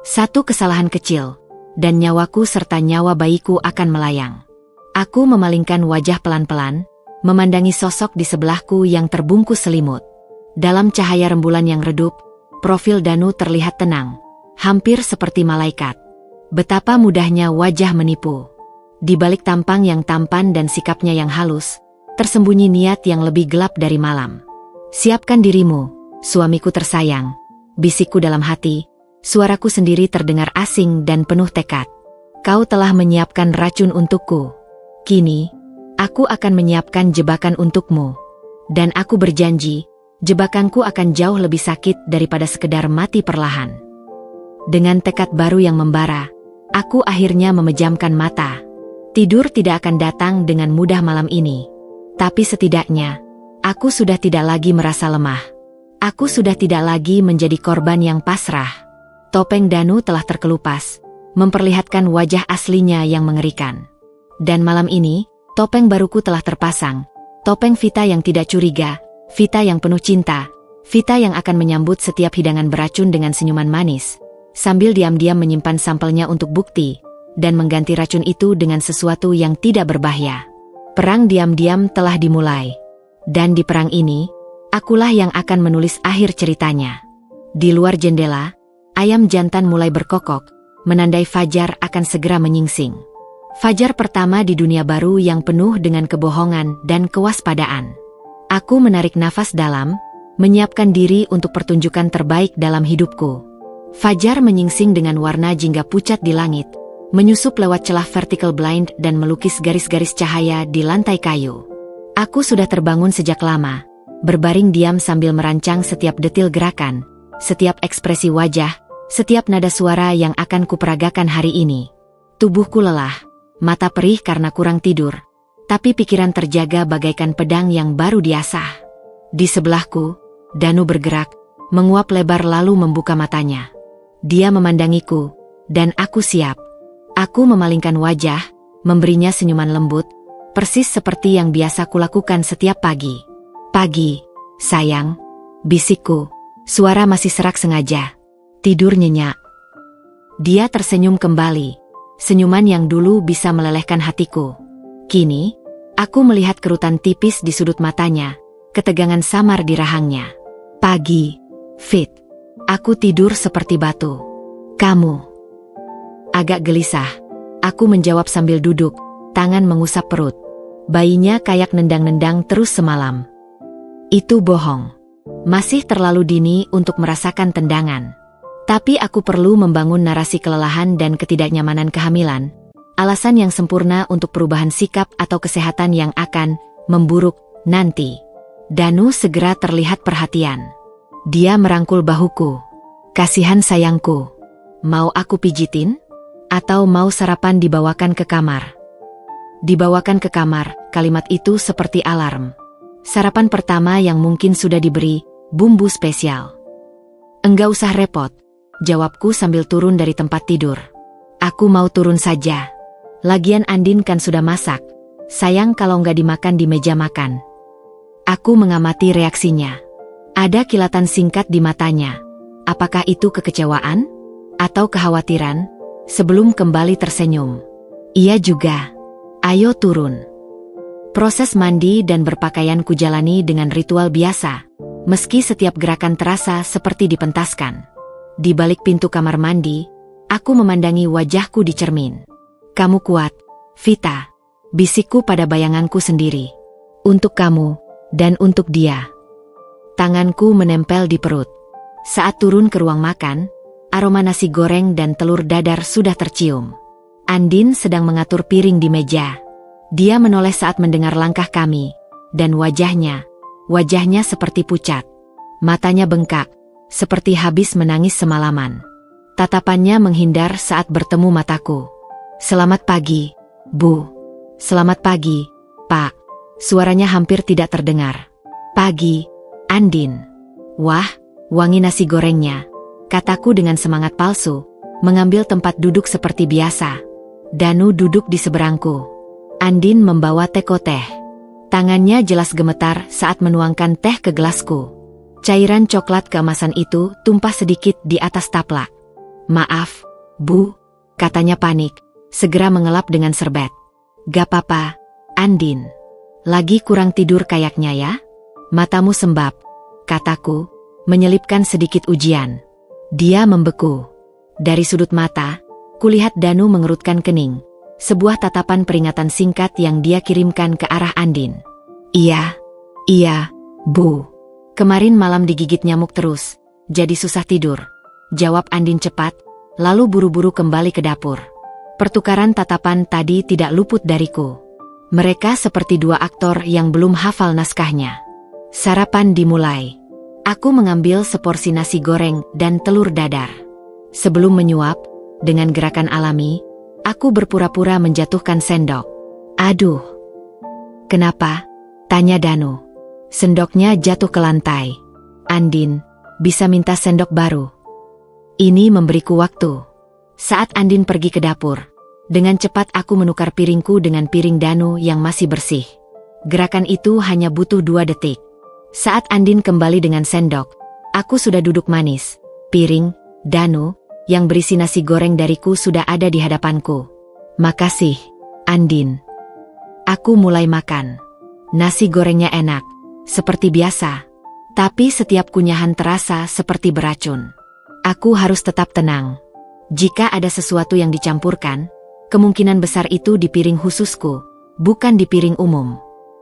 Satu kesalahan kecil, dan nyawaku serta nyawa bayiku akan melayang. Aku memalingkan wajah pelan-pelan, memandangi sosok di sebelahku yang terbungkus selimut. Dalam cahaya rembulan yang redup, profil Danu terlihat tenang, hampir seperti malaikat. Betapa mudahnya wajah menipu. Di balik tampang yang tampan dan sikapnya yang halus, tersembunyi niat yang lebih gelap dari malam. Siapkan dirimu, suamiku tersayang, bisikku dalam hati, suaraku sendiri terdengar asing dan penuh tekad. Kau telah menyiapkan racun untukku. Kini, aku akan menyiapkan jebakan untukmu. Dan aku berjanji, jebakanku akan jauh lebih sakit daripada sekedar mati perlahan. Dengan tekad baru yang membara, aku akhirnya memejamkan mata. Tidur tidak akan datang dengan mudah malam ini. Tapi setidaknya, aku sudah tidak lagi merasa lemah. Aku sudah tidak lagi menjadi korban yang pasrah. Topeng Danu telah terkelupas, memperlihatkan wajah aslinya yang mengerikan. Dan malam ini, topeng baruku telah terpasang. Topeng Vita yang tidak curiga, Vita yang penuh cinta, Vita yang akan menyambut setiap hidangan beracun dengan senyuman manis, sambil diam-diam menyimpan sampelnya untuk bukti, dan mengganti racun itu dengan sesuatu yang tidak berbahaya. Perang diam-diam telah dimulai. Dan di perang ini, akulah yang akan menulis akhir ceritanya. Di luar jendela, ayam jantan mulai berkokok, menandai fajar akan segera menyingsing. Fajar pertama di dunia baru yang penuh dengan kebohongan dan kewaspadaan. Aku menarik nafas dalam, menyiapkan diri untuk pertunjukan terbaik dalam hidupku. Fajar menyingsing dengan warna jingga pucat di langit, menyusup lewat celah vertical blind dan melukis garis-garis cahaya di lantai kayu. Aku sudah terbangun sejak lama, berbaring diam sambil merancang setiap detil gerakan, setiap ekspresi wajah, setiap nada suara yang akan kuperagakan hari ini. Tubuhku lelah, mata perih karena kurang tidur, tapi pikiran terjaga bagaikan pedang yang baru diasah. Di sebelahku, Danu bergerak, menguap lebar lalu membuka matanya. Dia memandangiku, dan aku siap. Aku memalingkan wajah, memberinya senyuman lembut, persis seperti yang biasa kulakukan setiap pagi. Pagi, sayang, bisikku, suara masih serak sengaja. Tidur nyenyak. Dia tersenyum kembali, senyuman yang dulu bisa melelehkan hatiku. Kini, aku melihat kerutan tipis di sudut matanya, ketegangan samar di rahangnya. Pagi, Fit. Aku tidur seperti batu. Kamu? Agak gelisah. Aku menjawab sambil duduk, tangan mengusap perut. Bayinya kayak nendang-nendang terus semalam. Itu bohong. Masih terlalu dini untuk merasakan tendangan. Tapi aku perlu membangun narasi kelelahan dan ketidaknyamanan kehamilan, alasan yang sempurna untuk perubahan sikap atau kesehatan yang akan memburuk nanti. Danu segera terlihat perhatian. Dia merangkul bahuku. Kasihan sayangku. Mau aku pijitin? Atau mau sarapan dibawakan ke kamar? Dibawakan ke kamar, kalimat itu seperti alarm. Sarapan pertama yang mungkin sudah diberi bumbu spesial. Enggak usah repot, jawabku sambil turun dari tempat tidur. Aku mau turun saja. Lagian Andin kan sudah masak. Sayang kalau nggak dimakan di meja makan. Aku mengamati reaksinya. Ada kilatan singkat di matanya. Apakah itu kekecewaan? Atau kekhawatiran? Sebelum kembali tersenyum. Iya juga. Ayo turun. Proses mandi dan berpakaian kujalani dengan ritual biasa. Meski setiap gerakan terasa seperti dipentaskan. Di balik pintu kamar mandi, aku memandangi wajahku di cermin. Kamu kuat, Vita. Bisikku pada bayanganku sendiri. Untuk kamu, dan untuk dia. Tanganku menempel di perut. Saat turun ke ruang makan, aroma nasi goreng dan telur dadar sudah tercium. Andin sedang mengatur piring di meja. Dia menoleh saat mendengar langkah kami, dan wajahnya seperti pucat. Matanya bengkak, seperti habis menangis semalaman. Tatapannya menghindar saat bertemu mataku. Selamat pagi, Bu. Selamat pagi, Pak. Suaranya hampir tidak terdengar. Pagi, Andin. Wah, wangi nasi gorengnya, kataku dengan semangat palsu, mengambil tempat duduk seperti biasa. Danu duduk di seberangku. Andin membawa teko teh. Tangannya jelas gemetar saat menuangkan teh ke gelasku. Cairan coklat keemasan itu tumpah sedikit di atas taplak. Maaf, Bu, katanya panik, segera mengelap dengan serbet. Gak apa-apa, Andin. Lagi kurang tidur kayaknya ya? Matamu sembab, kataku, menyelipkan sedikit ujian. Dia membeku. Dari sudut mata, kulihat Danu mengerutkan kening. Sebuah tatapan peringatan singkat yang dia kirimkan ke arah Andin. Iya, Bu. Kemarin malam digigit nyamuk terus, jadi susah tidur. Jawab Andin cepat, lalu buru-buru kembali ke dapur. Pertukaran tatapan tadi tidak luput dariku. Mereka seperti dua aktor yang belum hafal naskahnya. Sarapan dimulai. Aku mengambil seporsi nasi goreng dan telur dadar. Sebelum menyuap, dengan gerakan alami, aku berpura-pura menjatuhkan sendok. Aduh. Kenapa? Tanya Danu. Sendoknya jatuh ke lantai. Andin, bisa minta sendok baru. Ini memberiku waktu. Saat Andin pergi ke dapur, dengan cepat aku menukar piringku dengan piring Danu yang masih bersih. Gerakan itu hanya butuh 2 detik. Saat Andin kembali dengan sendok, aku sudah duduk manis. Piring, Danu, yang berisi nasi goreng dariku sudah ada di hadapanku. Makasih, Andin. Aku mulai makan. Nasi gorengnya enak, seperti biasa. Tapi setiap kunyahan terasa seperti beracun. Aku harus tetap tenang. Jika ada sesuatu yang dicampurkan, kemungkinan besar itu di piring khususku, bukan di piring umum.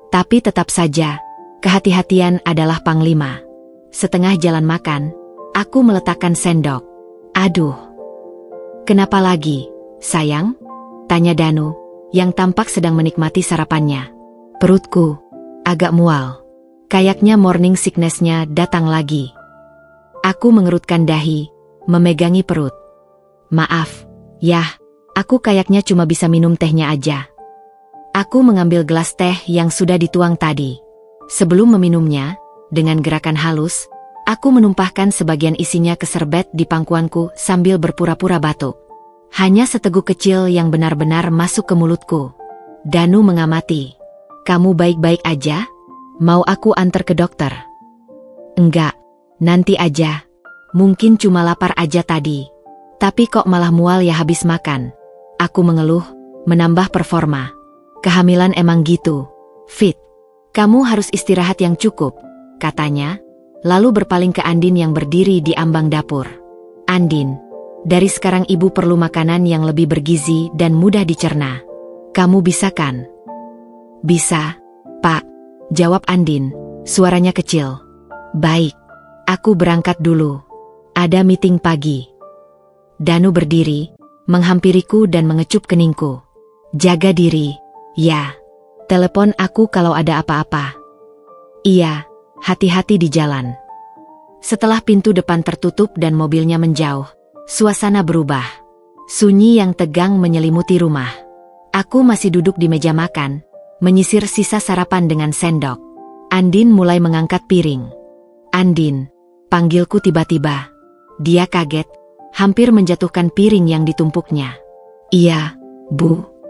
Tapi tetap saja, kehati-hatian adalah panglima. Setengah jalan makan, aku meletakkan sendok. Aduh. Kenapa lagi, sayang? Tanya Danu, yang tampak sedang menikmati sarapannya. Perutku agak mual. Kayaknya morning sickness-nya datang lagi. Aku mengerutkan dahi, memegangi perut. Maaf, yah, aku kayaknya cuma bisa minum tehnya aja. Aku mengambil gelas teh yang sudah dituang tadi. Sebelum meminumnya, dengan gerakan halus, aku menumpahkan sebagian isinya ke serbet di pangkuanku sambil berpura-pura batuk. Hanya seteguk kecil yang benar-benar masuk ke mulutku. Danu mengamati. Kamu baik-baik aja? Mau aku antar ke dokter? Enggak, nanti aja. Mungkin cuma lapar aja tadi. Tapi kok malah mual ya habis makan. Aku mengeluh, menambah performa. Kehamilan emang gitu, Fit. Kamu harus istirahat yang cukup, katanya, lalu berpaling ke Andin yang berdiri di ambang dapur. Andin, dari sekarang ibu perlu makanan yang lebih bergizi dan mudah dicerna. Kamu bisa kan? Bisa, Pak, jawab Andin, suaranya kecil. Baik, aku berangkat dulu. Ada meeting pagi. Danu berdiri, menghampiriku dan mengecup keningku. Jaga diri, ya. Telepon aku kalau ada apa-apa. Iya, hati-hati di jalan. Setelah pintu depan tertutup dan mobilnya menjauh, suasana berubah. Sunyi yang tegang menyelimuti rumah. Aku masih duduk di meja makan, menyisir sisa sarapan dengan sendok. Andin mulai mengangkat piring. Andin, panggilku tiba-tiba. Dia kaget, hampir menjatuhkan piring yang ditumpuknya. Iya, Bu.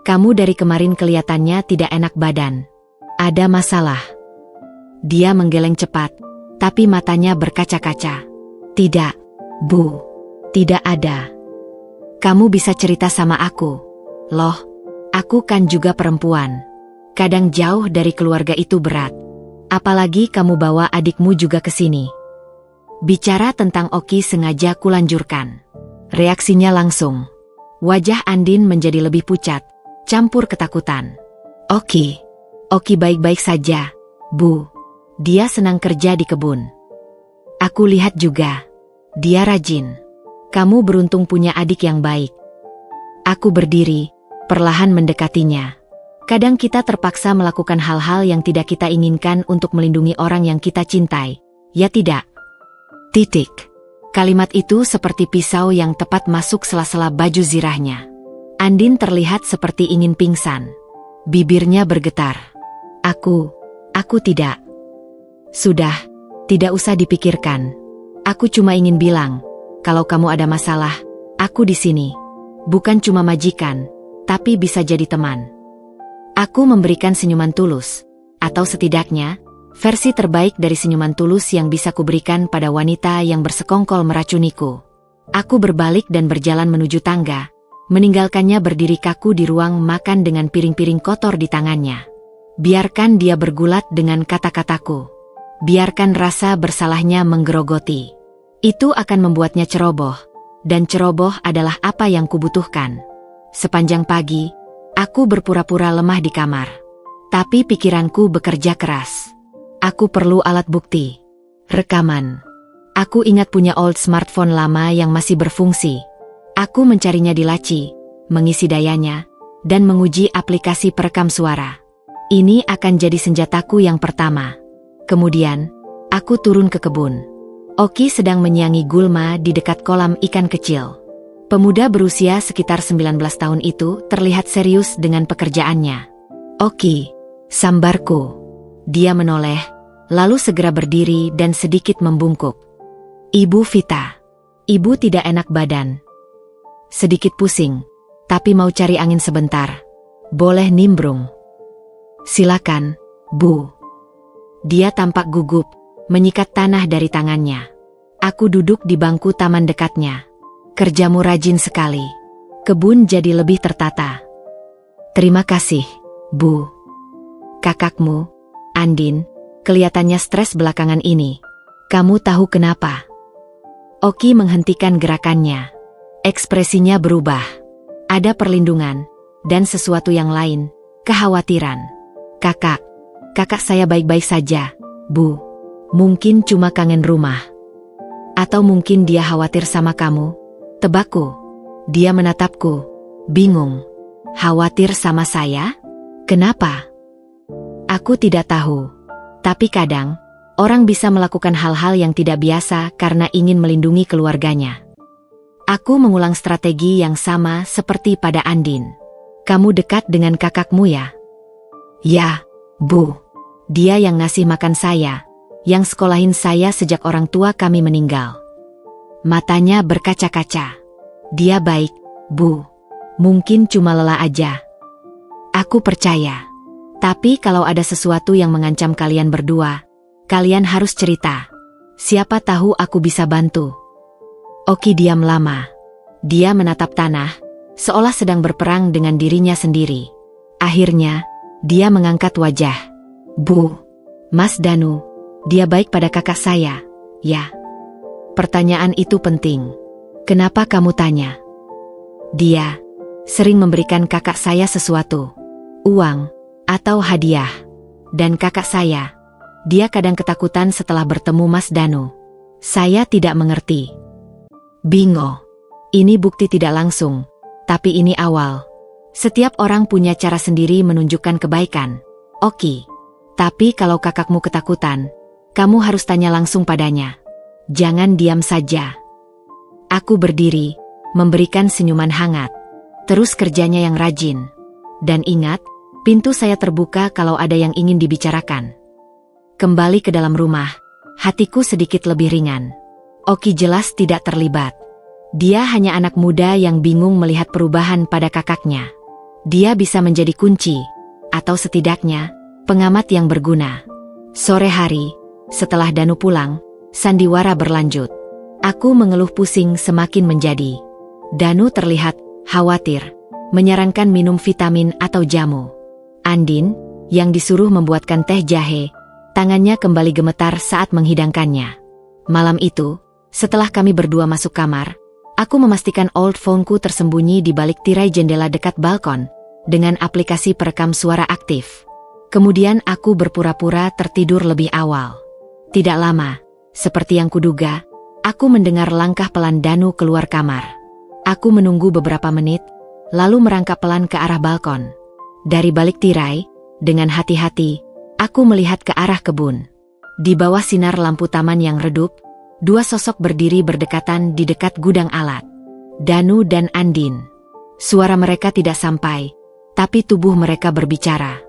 Kamu dari kemarin kelihatannya tidak enak badan. Ada masalah? Dia menggeleng cepat, tapi matanya berkaca-kaca. Tidak, Bu. Tidak ada. Kamu bisa cerita sama aku. Loh, aku kan juga perempuan. Kadang jauh dari keluarga itu berat. Apalagi kamu bawa adikmu juga ke sini. Bicara tentang Oki sengaja kulanjurkan. Reaksinya langsung. Wajah Andin menjadi lebih pucat, campur ketakutan. Oki baik-baik saja, Bu. Dia senang kerja di kebun. Aku lihat juga. Dia rajin. Kamu beruntung punya adik yang baik. Aku berdiri, perlahan mendekatinya. Kadang kita terpaksa melakukan hal-hal yang tidak kita inginkan untuk melindungi orang yang kita cintai. Ya tidak? Titik. Kalimat itu seperti pisau yang tepat masuk sela-sela baju zirahnya. Andin terlihat seperti ingin pingsan. Bibirnya bergetar. Aku tidak. Sudah, tidak usah dipikirkan. Aku cuma ingin bilang, kalau kamu ada masalah, aku di sini. Bukan cuma majikan, tapi bisa jadi teman. Aku memberikan senyuman tulus, atau setidaknya, versi terbaik dari senyuman tulus yang bisa kuberikan pada wanita yang bersekongkol meracuniku. Aku berbalik dan berjalan menuju tangga, meninggalkannya berdiri kaku di ruang makan dengan piring-piring kotor di tangannya. Biarkan dia bergulat dengan kata-kataku. Biarkan rasa bersalahnya menggerogoti. Itu akan membuatnya ceroboh, dan ceroboh adalah apa yang kubutuhkan. Sepanjang pagi, aku berpura-pura lemah di kamar. Tapi pikiranku bekerja keras. Aku perlu alat bukti. Rekaman. Aku ingat punya old smartphone lama yang masih berfungsi. Aku mencarinya di laci, mengisi dayanya, dan menguji aplikasi perekam suara. Ini akan jadi senjataku yang pertama. Kemudian, aku turun ke kebun. Oki sedang menyiangi gulma di dekat kolam ikan kecil. Pemuda berusia sekitar 19 tahun itu terlihat serius dengan pekerjaannya. Oki, sambarku. Dia menoleh, lalu segera berdiri dan sedikit membungkuk. Ibu Vita. Ibu tidak enak badan. Sedikit pusing, tapi mau cari angin sebentar. Boleh nimbrung? Silakan, Bu. Dia tampak gugup, menyikat tanah dari tangannya. Aku duduk di bangku taman dekatnya. Kerjamu rajin sekali. Kebun jadi lebih tertata. Terima kasih, Bu. Kakakmu, Andin, kelihatannya stres belakangan ini. Kamu tahu kenapa? Oki menghentikan gerakannya. Ekspresinya berubah. Ada perlindungan, dan sesuatu yang lain, kekhawatiran. Kakak saya baik-baik saja, Bu. Mungkin cuma kangen rumah. Atau mungkin dia khawatir sama kamu. Tebakku. Dia menatapku, bingung. Khawatir sama saya? Kenapa? Aku tidak tahu. Tapi kadang, orang bisa melakukan hal-hal yang tidak biasa karena ingin melindungi keluarganya. Aku mengulang strategi yang sama seperti pada Andin. Kamu dekat dengan kakakmu ya? Ya, Bu. Dia yang ngasih makan saya, yang sekolahin saya sejak orang tua kami meninggal. Matanya berkaca-kaca. Dia baik, Bu. Mungkin cuma lelah aja. Aku percaya. Tapi kalau ada sesuatu yang mengancam kalian berdua, kalian harus cerita. Siapa tahu aku bisa bantu. Oki diam lama. Dia menatap tanah, seolah sedang berperang dengan dirinya sendiri. Akhirnya, dia mengangkat wajah. Bu, Mas Danu, dia baik pada kakak saya, ya? Pertanyaan itu penting. Kenapa kamu tanya? Dia sering memberikan kakak saya sesuatu, uang, atau hadiah. Dan kakak saya, dia kadang ketakutan setelah bertemu Mas Danu. Saya tidak mengerti. Bingo. Ini bukti tidak langsung, tapi ini awal. Setiap orang punya cara sendiri menunjukkan kebaikan. Oki. Tapi kalau kakakmu ketakutan, kamu harus tanya langsung padanya. Jangan diam saja. Aku berdiri, memberikan senyuman hangat. Terus kerjanya yang rajin. Dan ingat, pintu saya terbuka kalau ada yang ingin dibicarakan. Kembali ke dalam rumah, hatiku sedikit lebih ringan. Oki jelas tidak terlibat. Dia hanya anak muda yang bingung melihat perubahan pada kakaknya. Dia bisa menjadi kunci, atau setidaknya, pengamat yang berguna. Sore hari, setelah Danu pulang, sandiwara berlanjut. Aku mengeluh pusing semakin menjadi. Danu terlihat khawatir, menyarankan minum vitamin atau jamu. Andin, yang disuruh membuatkan teh jahe, tangannya kembali gemetar saat menghidangkannya. Malam itu, setelah kami berdua masuk kamar, aku memastikan old phone-ku tersembunyi di balik tirai jendela dekat balkon, dengan aplikasi perekam suara aktif. Kemudian aku berpura-pura tertidur lebih awal. Tidak lama, seperti yang kuduga, aku mendengar langkah pelan Danu keluar kamar. Aku menunggu beberapa menit, lalu merangkak pelan ke arah balkon. Dari balik tirai, dengan hati-hati, aku melihat ke arah kebun. Di bawah sinar lampu taman yang redup, dua sosok berdiri berdekatan di dekat gudang alat. Danu dan Andin. Suara mereka tidak sampai, tapi tubuh mereka berbicara.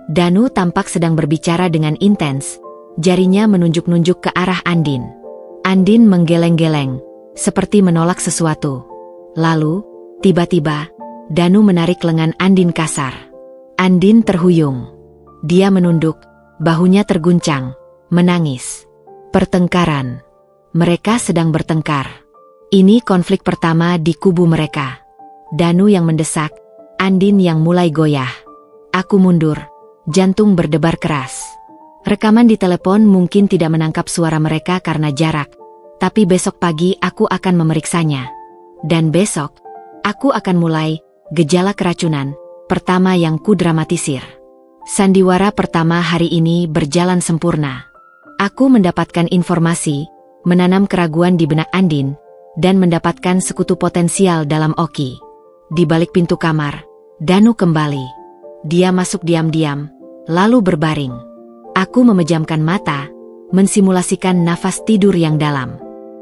Danu tampak sedang berbicara dengan intens, jarinya menunjuk-nunjuk ke arah Andin. Andin menggeleng-geleng, seperti menolak sesuatu. Lalu, tiba-tiba, Danu menarik lengan Andin kasar. Andin terhuyung. Dia menunduk, bahunya terguncang, menangis. Pertengkaran. Mereka sedang bertengkar. Ini konflik pertama di kubu mereka. Danu yang mendesak, Andin yang mulai goyah. Aku mundur, jantung berdebar keras. Rekaman di telepon mungkin tidak menangkap suara mereka karena jarak, tapi besok pagi aku akan memeriksanya. Dan besok, aku akan mulai gejala keracunan pertama yang kudramatisir. Sandiwara pertama hari ini berjalan sempurna. Aku mendapatkan informasi, menanam keraguan di benak Andin, dan mendapatkan sekutu potensial dalam Oki. Di balik pintu kamar, Danu kembali. Dia masuk diam-diam, lalu berbaring. Aku memejamkan mata, mensimulasikan nafas tidur yang dalam.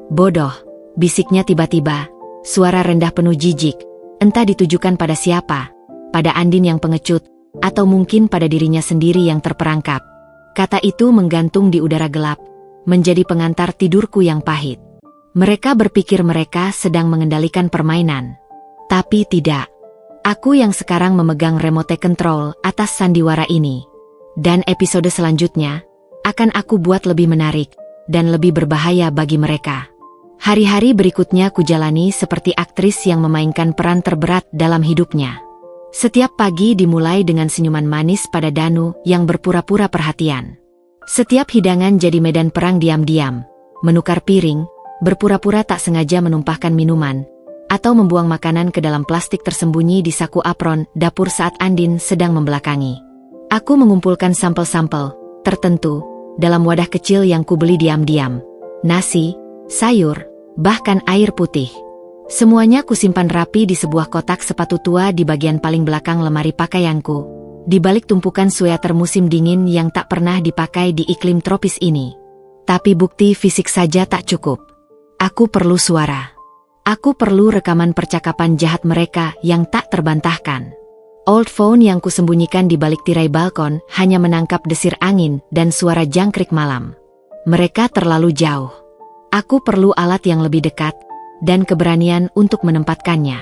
Bodoh, bisiknya tiba-tiba, suara rendah penuh jijik, entah ditujukan pada siapa, pada Andin yang pengecut, atau mungkin pada dirinya sendiri yang terperangkap. Kata itu menggantung di udara gelap, menjadi pengantar tidurku yang pahit. Mereka berpikir mereka sedang mengendalikan permainan. Tapi tidak. Aku yang sekarang memegang remote control atas sandiwara ini. Dan episode selanjutnya, akan aku buat lebih menarik, dan lebih berbahaya bagi mereka. Hari-hari berikutnya kujalani seperti aktris yang memainkan peran terberat dalam hidupnya. Setiap pagi dimulai dengan senyuman manis pada Danu yang berpura-pura perhatian. Setiap hidangan jadi medan perang diam-diam, menukar piring, berpura-pura tak sengaja menumpahkan minuman, atau membuang makanan ke dalam plastik tersembunyi di saku apron dapur saat Andin sedang membelakangi. Aku mengumpulkan sampel-sampel tertentu dalam wadah kecil yang kubeli diam-diam. Nasi, sayur, bahkan air putih. Semuanya kusimpan rapi di sebuah kotak sepatu tua di bagian paling belakang lemari pakaianku, di balik tumpukan sweater musim dingin yang tak pernah dipakai di iklim tropis ini. Tapi bukti fisik saja tak cukup. Aku perlu suara. Aku perlu rekaman percakapan jahat mereka yang tak terbantahkan. Old phone yang kusembunyikan di balik tirai balkon hanya menangkap desir angin dan suara jangkrik malam. Mereka terlalu jauh. Aku perlu alat yang lebih dekat dan keberanian untuk menempatkannya.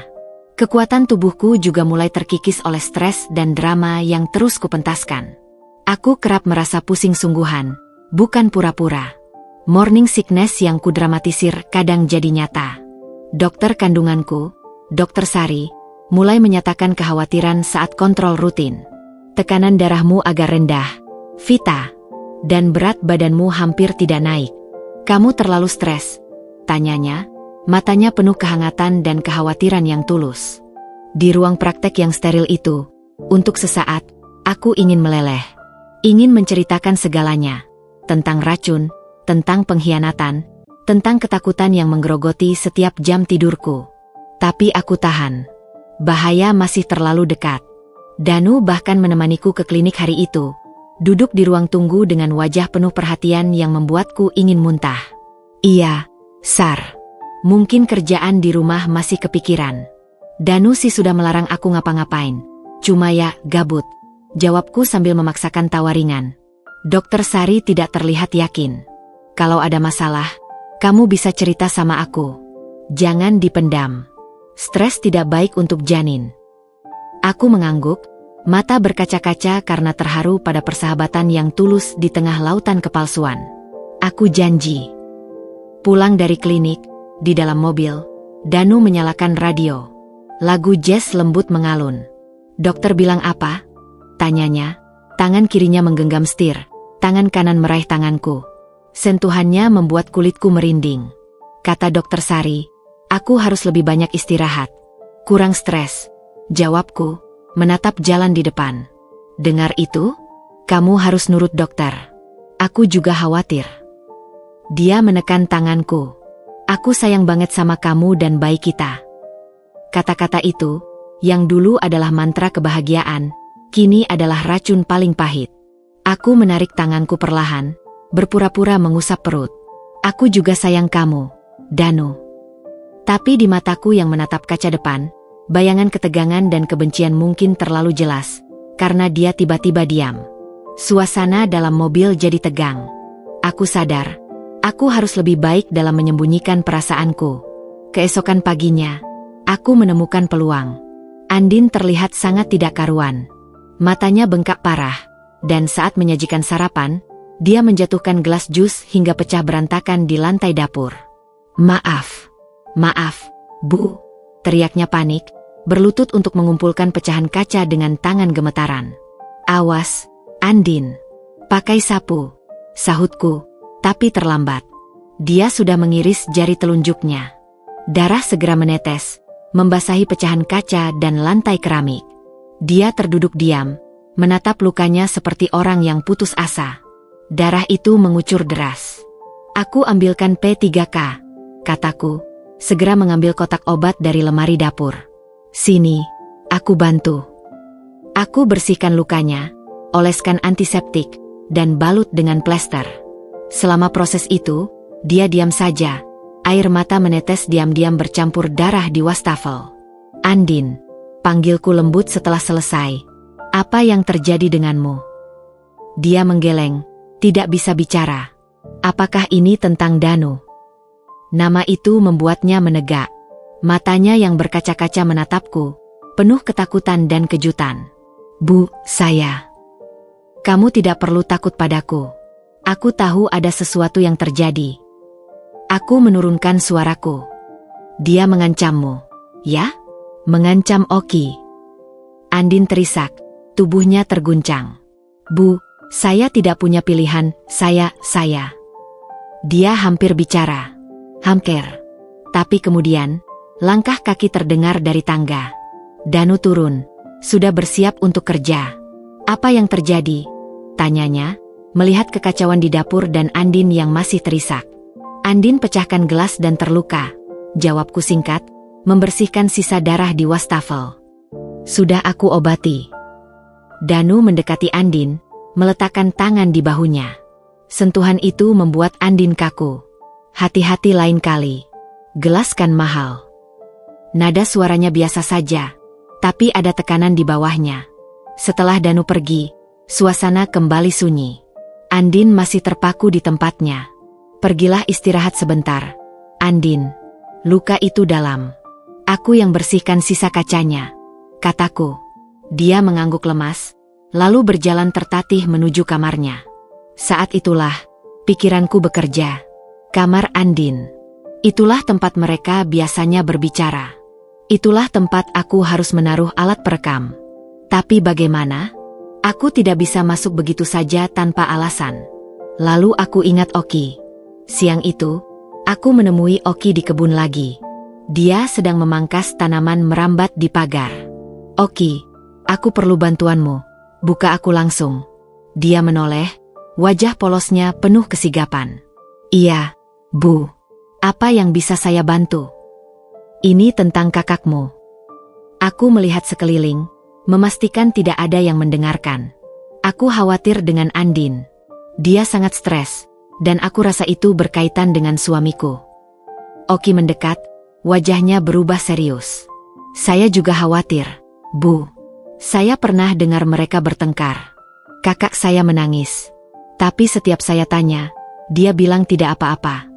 Kekuatan tubuhku juga mulai terkikis oleh stres dan drama yang terus kupentaskan. Aku kerap merasa pusing sungguhan, bukan pura-pura. Morning sickness yang kudramatisir kadang jadi nyata. Dokter kandunganku, Dokter Sari, mulai menyatakan kekhawatiran saat kontrol rutin. Tekanan darahmu agak rendah, Vita, dan berat badanmu hampir tidak naik. Kamu terlalu stres, tanyanya, matanya penuh kehangatan dan kekhawatiran yang tulus. Di ruang praktek yang steril itu, untuk sesaat, aku ingin meleleh. Ingin menceritakan segalanya, tentang racun, tentang pengkhianatan, tentang ketakutan yang menggerogoti setiap jam tidurku. Tapi aku tahan. Bahaya masih terlalu dekat. Danu bahkan menemaniku ke klinik hari itu, duduk di ruang tunggu dengan wajah penuh perhatian yang membuatku ingin muntah. Iya, Sar. Mungkin kerjaan di rumah masih kepikiran. Danu sih sudah melarang aku ngapa-ngapain. Cuma ya, gabut. Jawabku sambil memaksakan tawa ringan. Dokter Sari tidak terlihat yakin. Kalau ada masalah, kamu bisa cerita sama aku. Jangan dipendam. Stres tidak baik untuk janin. Aku mengangguk, mata berkaca-kaca karena terharu pada persahabatan yang tulus di tengah lautan kepalsuan. Aku janji. Pulang dari klinik, di dalam mobil, Danu menyalakan radio. Lagu jazz lembut mengalun. Dokter bilang apa? Tanyanya. Tangan kirinya menggenggam setir, tangan kanan meraih tanganku. Sentuhannya membuat kulitku merinding. Kata Dokter Sari, aku harus lebih banyak istirahat. Kurang stres, jawabku, menatap jalan di depan. Dengar itu? Kamu harus nurut dokter. Aku juga khawatir. Dia menekan tanganku. Aku sayang banget sama kamu dan bayi kita. Kata-kata itu, yang dulu adalah mantra kebahagiaan, kini adalah racun paling pahit. Aku menarik tanganku perlahan, berpura-pura mengusap perut. Aku juga sayang kamu, Danu. Tapi di mataku yang menatap kaca depan, bayangan ketegangan dan kebencian mungkin terlalu jelas, karena dia tiba-tiba diam. Suasana dalam mobil jadi tegang. Aku sadar, aku harus lebih baik dalam menyembunyikan perasaanku. Keesokan paginya, aku menemukan peluang. Andin terlihat sangat tidak karuan. Matanya bengkak parah, dan saat menyajikan sarapan, dia menjatuhkan gelas jus hingga pecah berantakan di lantai dapur. Maaf, Bu, teriaknya panik, berlutut untuk mengumpulkan pecahan kaca dengan tangan gemetaran. Awas, Andin. Pakai sapu, sahutku, tapi terlambat. Dia sudah mengiris jari telunjuknya. Darah segera menetes, membasahi pecahan kaca dan lantai keramik. Dia terduduk diam, menatap lukanya seperti orang yang putus asa. Darah itu mengucur deras. Aku ambilkan P3K, kataku, segera mengambil kotak obat dari lemari dapur. Sini, aku bantu. Aku bersihkan lukanya, oleskan antiseptik, dan balut dengan plester. Selama proses itu, dia diam saja. Air mata menetes diam-diam bercampur darah di wastafel. Andin, panggilku lembut setelah selesai. Apa yang terjadi denganmu? Dia menggeleng, tidak bisa bicara. Apakah ini tentang Danu? Nama itu membuatnya menegak. Matanya yang berkaca-kaca menatapku, penuh ketakutan dan kejutan. Bu, saya. Kamu tidak perlu takut padaku. Aku tahu ada sesuatu yang terjadi. Aku menurunkan suaraku. Dia mengancammu, ya? Mengancam Oki. Andin terisak, tubuhnya terguncang. Bu, saya tidak punya pilihan, saya. Dia hampir bicara. Hampir. Tapi kemudian, langkah kaki terdengar dari tangga. Danu turun, sudah bersiap untuk kerja. Apa yang terjadi? Tanyanya, melihat kekacauan di dapur dan Andin yang masih terisak. Andin pecahkan gelas dan terluka. Jawabku singkat, membersihkan sisa darah di wastafel. Sudah aku obati. Danu mendekati Andin, meletakkan tangan di bahunya. Sentuhan itu membuat Andin kaku. Hati-hati lain kali. Gelas kan mahal. Nada suaranya biasa saja, tapi ada tekanan di bawahnya. Setelah Danu pergi, suasana kembali sunyi. Andin masih terpaku di tempatnya. Pergilah istirahat sebentar. Andin, luka itu dalam. Aku yang bersihkan sisa kacanya, kataku. Dia mengangguk lemas, lalu berjalan tertatih menuju kamarnya. Saat itulah, pikiranku bekerja. Kamar Andin. Itulah tempat mereka biasanya berbicara. Itulah tempat aku harus menaruh alat perekam. Tapi bagaimana? Aku tidak bisa masuk begitu saja tanpa alasan. Lalu aku ingat Oki. Siang itu, aku menemui Oki di kebun lagi. Dia sedang memangkas tanaman merambat di pagar. Oki, aku perlu bantuanmu. Buka aku langsung. Dia menoleh, wajah polosnya penuh kesigapan. Iya, Bu. Apa yang bisa saya bantu? Ini tentang kakakmu. Aku melihat sekeliling, memastikan tidak ada yang mendengarkan. Aku khawatir dengan Andin. Dia sangat stres, dan aku rasa itu berkaitan dengan suamiku. Oki mendekat, wajahnya berubah serius. Saya juga khawatir, Bu. Saya pernah dengar mereka bertengkar. Kakak saya menangis. Tapi setiap saya tanya, dia bilang tidak apa-apa.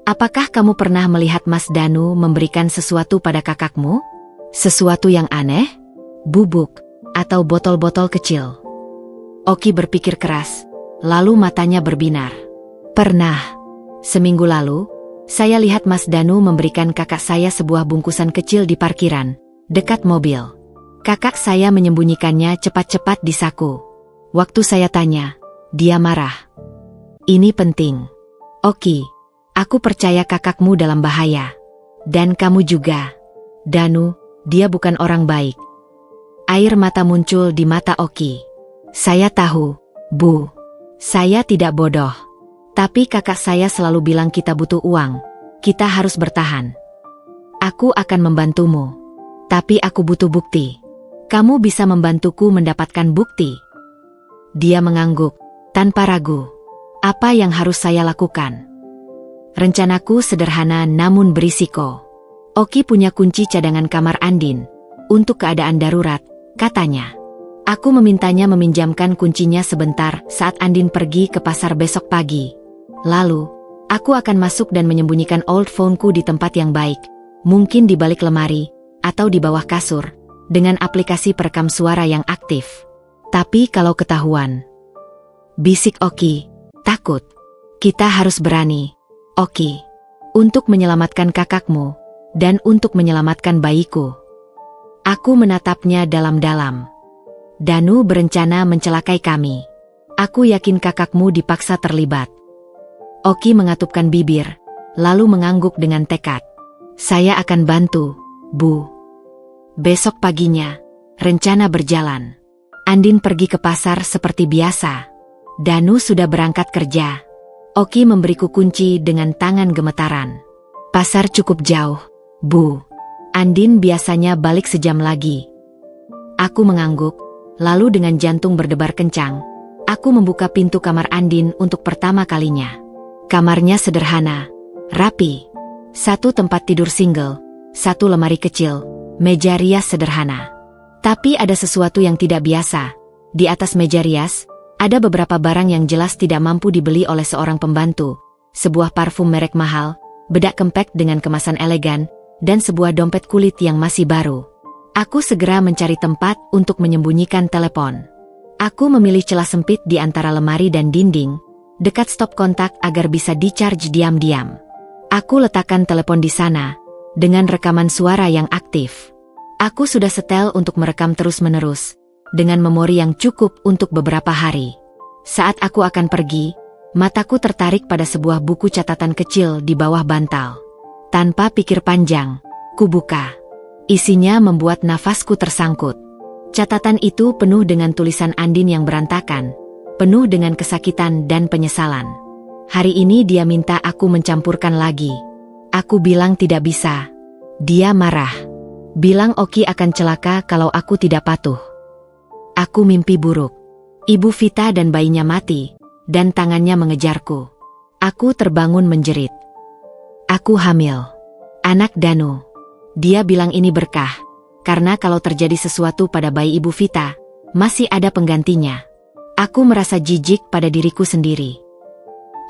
Apakah kamu pernah melihat Mas Danu memberikan sesuatu pada kakakmu? Sesuatu yang aneh? Bubuk, atau botol-botol kecil? Oki berpikir keras, lalu matanya berbinar. Pernah. Seminggu lalu, saya lihat Mas Danu memberikan kakak saya sebuah bungkusan kecil di parkiran, dekat mobil. Kakak saya menyembunyikannya cepat-cepat di saku. Waktu saya tanya, dia marah. Ini penting. Oki, aku percaya kakakmu dalam bahaya. Dan kamu juga. Danu, dia bukan orang baik. Air mata muncul di mata Oki. Saya tahu, Bu. Saya tidak bodoh. Tapi kakak saya selalu bilang kita butuh uang. Kita harus bertahan. Aku akan membantumu. Tapi aku butuh bukti. Kamu bisa membantuku mendapatkan bukti? Dia mengangguk, tanpa ragu. Apa yang harus saya lakukan? Rencanaku sederhana namun berisiko. Oki punya kunci cadangan kamar Andin. Untuk keadaan darurat, katanya. Aku memintanya meminjamkan kuncinya sebentar saat Andin pergi ke pasar besok pagi. Lalu, aku akan masuk dan menyembunyikan old phone-ku di tempat yang baik. Mungkin di balik lemari, atau di bawah kasur, dengan aplikasi perekam suara yang aktif. Tapi kalau ketahuan, bisik Oki, takut. Kita harus berani, Oki, untuk menyelamatkan kakakmu, dan untuk menyelamatkan bayiku. Aku menatapnya dalam-dalam. Danu berencana mencelakai kami. Aku yakin kakakmu dipaksa terlibat. Oki mengatupkan bibir, lalu mengangguk dengan tekad. Saya akan bantu, Bu. Besok paginya, rencana berjalan. Andin pergi ke pasar seperti biasa. Danu sudah berangkat kerja. Oki memberiku kunci dengan tangan gemetaran. Pasar cukup jauh, Bu. Andin biasanya balik sejam lagi. Aku mengangguk, lalu dengan jantung berdebar kencang, aku membuka pintu kamar Andin untuk pertama kalinya. Kamarnya sederhana, rapi. Satu tempat tidur single, satu lemari kecil, meja rias sederhana. Tapi ada sesuatu yang tidak biasa. Di atas meja rias, ada beberapa barang yang jelas tidak mampu dibeli oleh seorang pembantu. Sebuah parfum merek mahal, bedak kempek dengan kemasan elegan, dan sebuah dompet kulit yang masih baru. Aku segera mencari tempat untuk menyembunyikan telepon. Aku memilih celah sempit di antara lemari dan dinding, dekat stop kontak agar bisa di-charge diam-diam. Aku letakkan telepon di sana, dengan rekaman suara yang aktif. Aku sudah setel untuk merekam terus-menerus, dengan memori yang cukup untuk beberapa hari. Saat aku akan pergi, mataku tertarik pada sebuah buku catatan kecil di bawah bantal. Tanpa pikir panjang, kubuka. Isinya membuat nafasku tersangkut. Catatan itu penuh dengan tulisan Andin yang berantakan, penuh dengan kesakitan dan penyesalan. Hari ini dia minta aku mencampurkan lagi. Aku bilang tidak bisa. Dia marah. Bilang Oki akan celaka kalau aku tidak patuh. Aku mimpi buruk. Ibu Vita dan bayinya mati, dan tangannya mengejarku. Aku terbangun menjerit. Aku hamil. Anak Danu. Dia bilang ini berkah. karena kalau terjadi sesuatu pada bayi Ibu Vita, masih ada penggantinya. Aku merasa jijik pada diriku sendiri.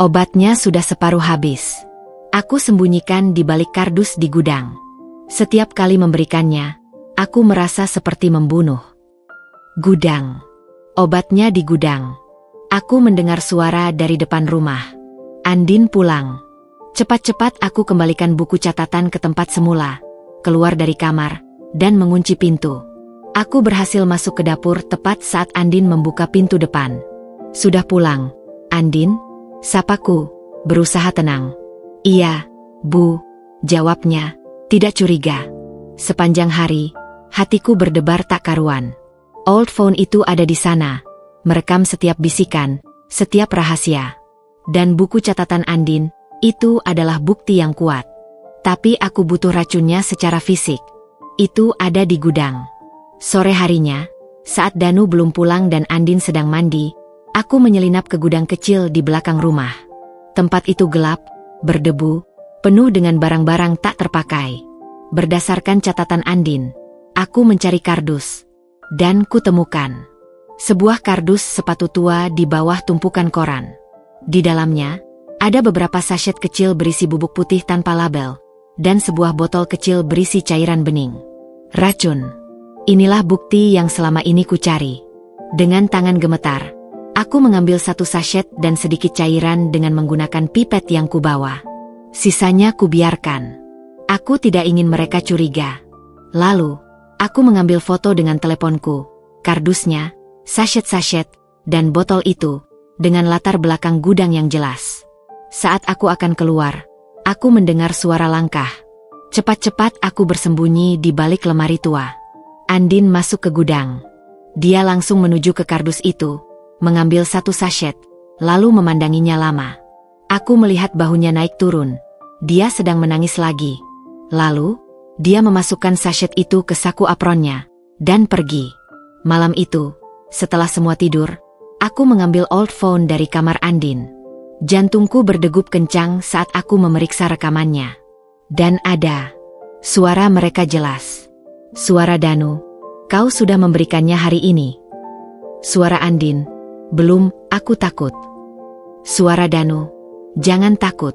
Obatnya sudah separuh habis. Aku sembunyikan di balik kardus di gudang. Setiap kali memberikannya, aku merasa seperti membunuh. Gudang. Obatnya di gudang. Aku mendengar suara dari depan rumah. Andin pulang. Cepat-cepat aku kembalikan buku catatan ke tempat semula, keluar dari kamar, dan mengunci pintu. Aku berhasil masuk ke dapur tepat saat Andin membuka pintu depan. "Sudah pulang, Andin?" sapaku, berusaha tenang. "Iya, Bu," jawabnya, tidak curiga. Sepanjang hari, hatiku berdebar tak karuan. Old phone itu ada di sana, merekam setiap bisikan, setiap rahasia. Dan buku catatan Andin, itu adalah bukti yang kuat. Tapi aku butuh racunnya secara fisik. Itu ada di gudang. Sore harinya, saat Danu belum pulang dan Andin sedang mandi, aku menyelinap ke gudang kecil di belakang rumah. Tempat itu gelap, berdebu, penuh dengan barang-barang tak terpakai. Berdasarkan catatan Andin, aku mencari kardus. Dan kutemukan sebuah kardus sepatu tua di bawah tumpukan koran. Di dalamnya, ada beberapa sachet kecil berisi bubuk putih tanpa label, dan sebuah botol kecil berisi cairan bening. Racun. Inilah bukti yang selama ini kucari. Dengan tangan gemetar, aku mengambil satu sachet dan sedikit cairan dengan menggunakan pipet yang kubawa. Sisanya kubiarkan. Aku tidak ingin mereka curiga. Lalu, aku mengambil foto dengan teleponku, kardusnya, sachet-sachet, dan botol itu, dengan latar belakang gudang yang jelas. Saat aku akan keluar, aku mendengar suara langkah. Cepat-cepat aku bersembunyi di balik lemari tua. Andin masuk ke gudang. Dia langsung menuju ke kardus itu, mengambil satu sachet, lalu memandanginya lama. Aku melihat bahunya naik turun. Dia sedang menangis lagi. Lalu, dia memasukkan sachet itu ke saku apronnya, dan pergi. Malam itu, setelah semua tidur, aku mengambil old phone dari kamar Andin. Jantungku berdegup kencang saat aku memeriksa rekamannya. Dan ada suara mereka jelas. Suara Danu, "Kau sudah memberikannya hari ini." Suara Andin, "Belum, aku takut." Suara Danu, "Jangan takut.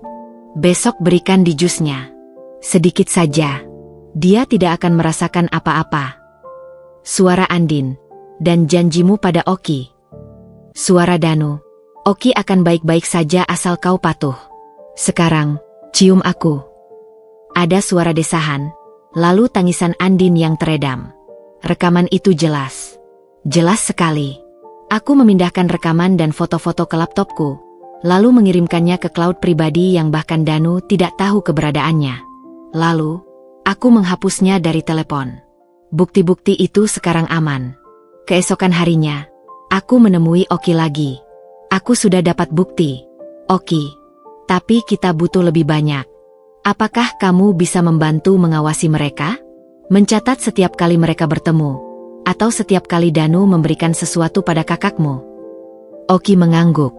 Besok berikan di jusnya. Sedikit saja. Dia tidak akan merasakan apa-apa." Suara Andin, "Dan janjimu pada Oki." Suara Danu, "Oki akan baik-baik saja asal kau patuh. Sekarang, cium aku." Ada suara desahan, lalu tangisan Andin yang teredam. Rekaman itu jelas. Jelas sekali. Aku memindahkan rekaman dan foto-foto ke laptopku, lalu mengirimkannya ke cloud pribadi yang bahkan Danu tidak tahu keberadaannya. Lalu, aku menghapusnya dari telepon. Bukti-bukti itu sekarang aman. Keesokan harinya, aku menemui Oki lagi. "Aku sudah dapat bukti, Oki. Tapi kita butuh lebih banyak. Apakah kamu bisa membantu mengawasi mereka? Mencatat setiap kali mereka bertemu, atau setiap kali Danu memberikan sesuatu pada kakakmu?" Oki mengangguk.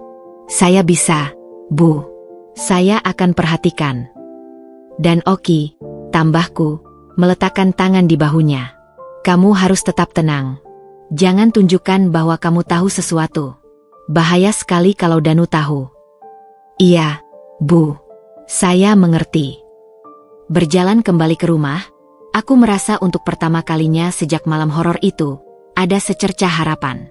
"Saya bisa, Bu. Saya akan perhatikan." Dan Oki, tambahku, meletakkan tangan di bahunya. "Kamu harus tetap tenang. Jangan tunjukkan bahwa kamu tahu sesuatu. Bahaya sekali kalau Danu tahu." "Iya, Bu. Saya mengerti." Berjalan kembali ke rumah, aku merasa untuk pertama kalinya sejak malam horor itu, ada secercah harapan.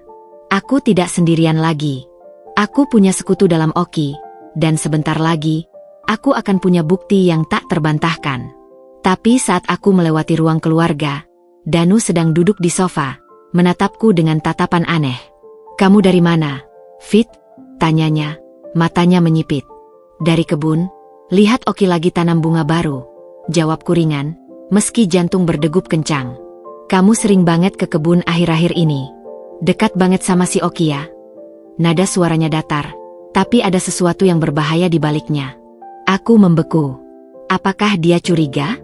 Aku tidak sendirian lagi. Aku punya sekutu dalam Oki, dan sebentar lagi, aku akan punya bukti yang tak terbantahkan. Tapi saat aku melewati ruang keluarga, Danu sedang duduk di sofa, menatapku dengan tatapan aneh. "Kamu dari mana, Fit?" tanyanya, matanya menyipit. "Dari kebun, lihat Oki lagi tanam bunga baru," jawabku ringan, meski jantung berdegup kencang. "Kamu sering banget ke kebun akhir-akhir ini. Dekat banget sama si Oki ya?" Nada suaranya datar, tapi ada sesuatu yang berbahaya di baliknya. Aku membeku. Apakah dia curiga?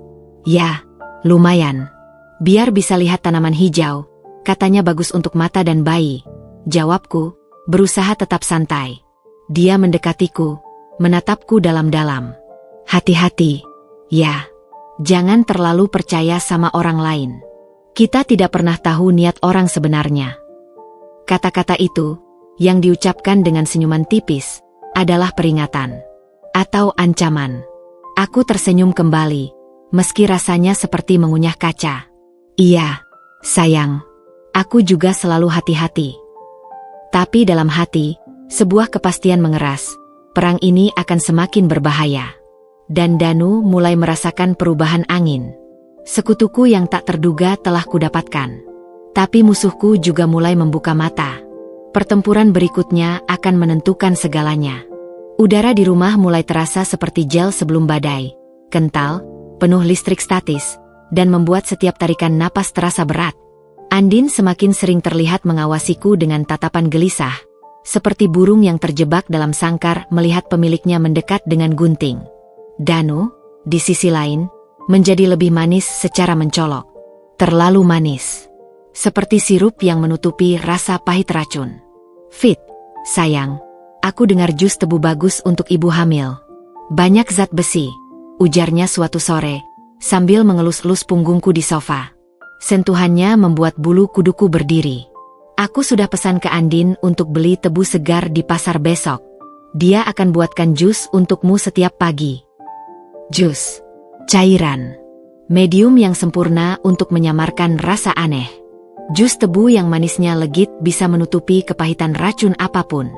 Ya, lumayan. "Biar bisa lihat tanaman hijau, katanya bagus untuk mata dan bayi," jawabku, berusaha tetap santai. Dia mendekatiku, menatapku dalam-dalam. "Hati-hati, ya. Jangan terlalu percaya sama orang lain. Kita tidak pernah tahu niat orang sebenarnya. Kata-kata itu, yang diucapkan dengan senyuman tipis, adalah peringatan. Atau ancaman. Aku tersenyum kembali, meski rasanya seperti mengunyah kaca. Iya, sayang. Aku juga selalu hati-hati. Tapi dalam hati, sebuah kepastian mengeras. Perang ini akan semakin berbahaya. Dan Danu mulai merasakan perubahan angin. Sekutuku yang tak terduga telah kudapatkan. Tapi musuhku juga mulai membuka mata. Pertempuran berikutnya akan menentukan segalanya. Udara di rumah mulai terasa seperti gel sebelum badai. Kental, penuh listrik statis, dan membuat setiap tarikan napas terasa berat. Andin semakin sering terlihat mengawasiku dengan tatapan gelisah. Seperti burung yang terjebak dalam sangkar melihat pemiliknya mendekat dengan gunting. Danu, di sisi lain, menjadi lebih manis secara mencolok. Terlalu manis. Seperti sirup yang menutupi rasa pahit racun. Fit, sayang, aku dengar jus tebu bagus untuk ibu hamil. Banyak zat besi, ujarnya suatu sore, sambil mengelus-elus punggungku di sofa. Sentuhannya membuat bulu kuduku berdiri. Aku sudah pesan ke Andin untuk beli tebu segar di pasar besok. Dia akan buatkan jus untukmu setiap pagi. Jus. Cairan. Medium yang sempurna untuk menyamarkan rasa aneh. Jus tebu yang manisnya legit bisa menutupi kepahitan racun apapun.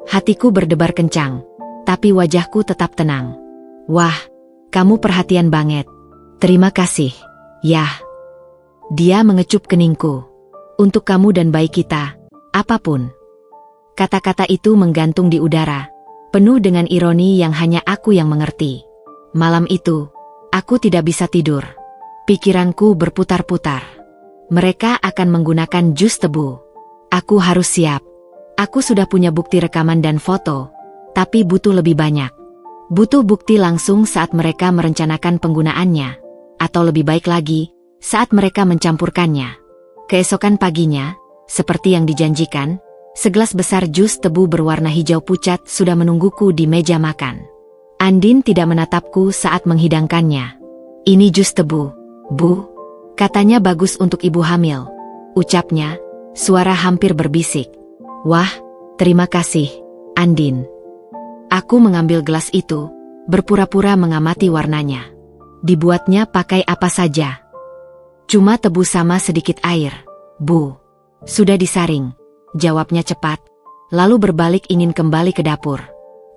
Hatiku berdebar kencang, tapi wajahku tetap tenang. Wah, kamu perhatian banget. Terima kasih. Yah. Dia mengecup keningku. Untuk kamu dan bayi kita, apapun. Kata-kata itu menggantung di udara, penuh dengan ironi yang hanya aku yang mengerti. Malam itu, aku tidak bisa tidur. Pikiranku berputar-putar. Mereka akan menggunakan jus tebu. Aku harus siap. Aku sudah punya bukti rekaman dan foto, tapi butuh lebih banyak. Butuh bukti langsung saat mereka merencanakan penggunaannya, atau lebih baik lagi, saat mereka mencampurkannya. Keesokan paginya, seperti yang dijanjikan, segelas besar jus tebu berwarna hijau pucat sudah menungguku di meja makan. Andin tidak menatapku saat menghidangkannya. Ini jus tebu, Bu. Katanya bagus untuk ibu hamil. Ucapnya, suara hampir berbisik. Wah, terima kasih, Andin. Aku mengambil gelas itu, berpura-pura mengamati warnanya. Dibuatnya pakai apa saja. Cuma tebu sama sedikit air, Bu. Sudah disaring, jawabnya cepat, lalu berbalik ingin kembali ke dapur.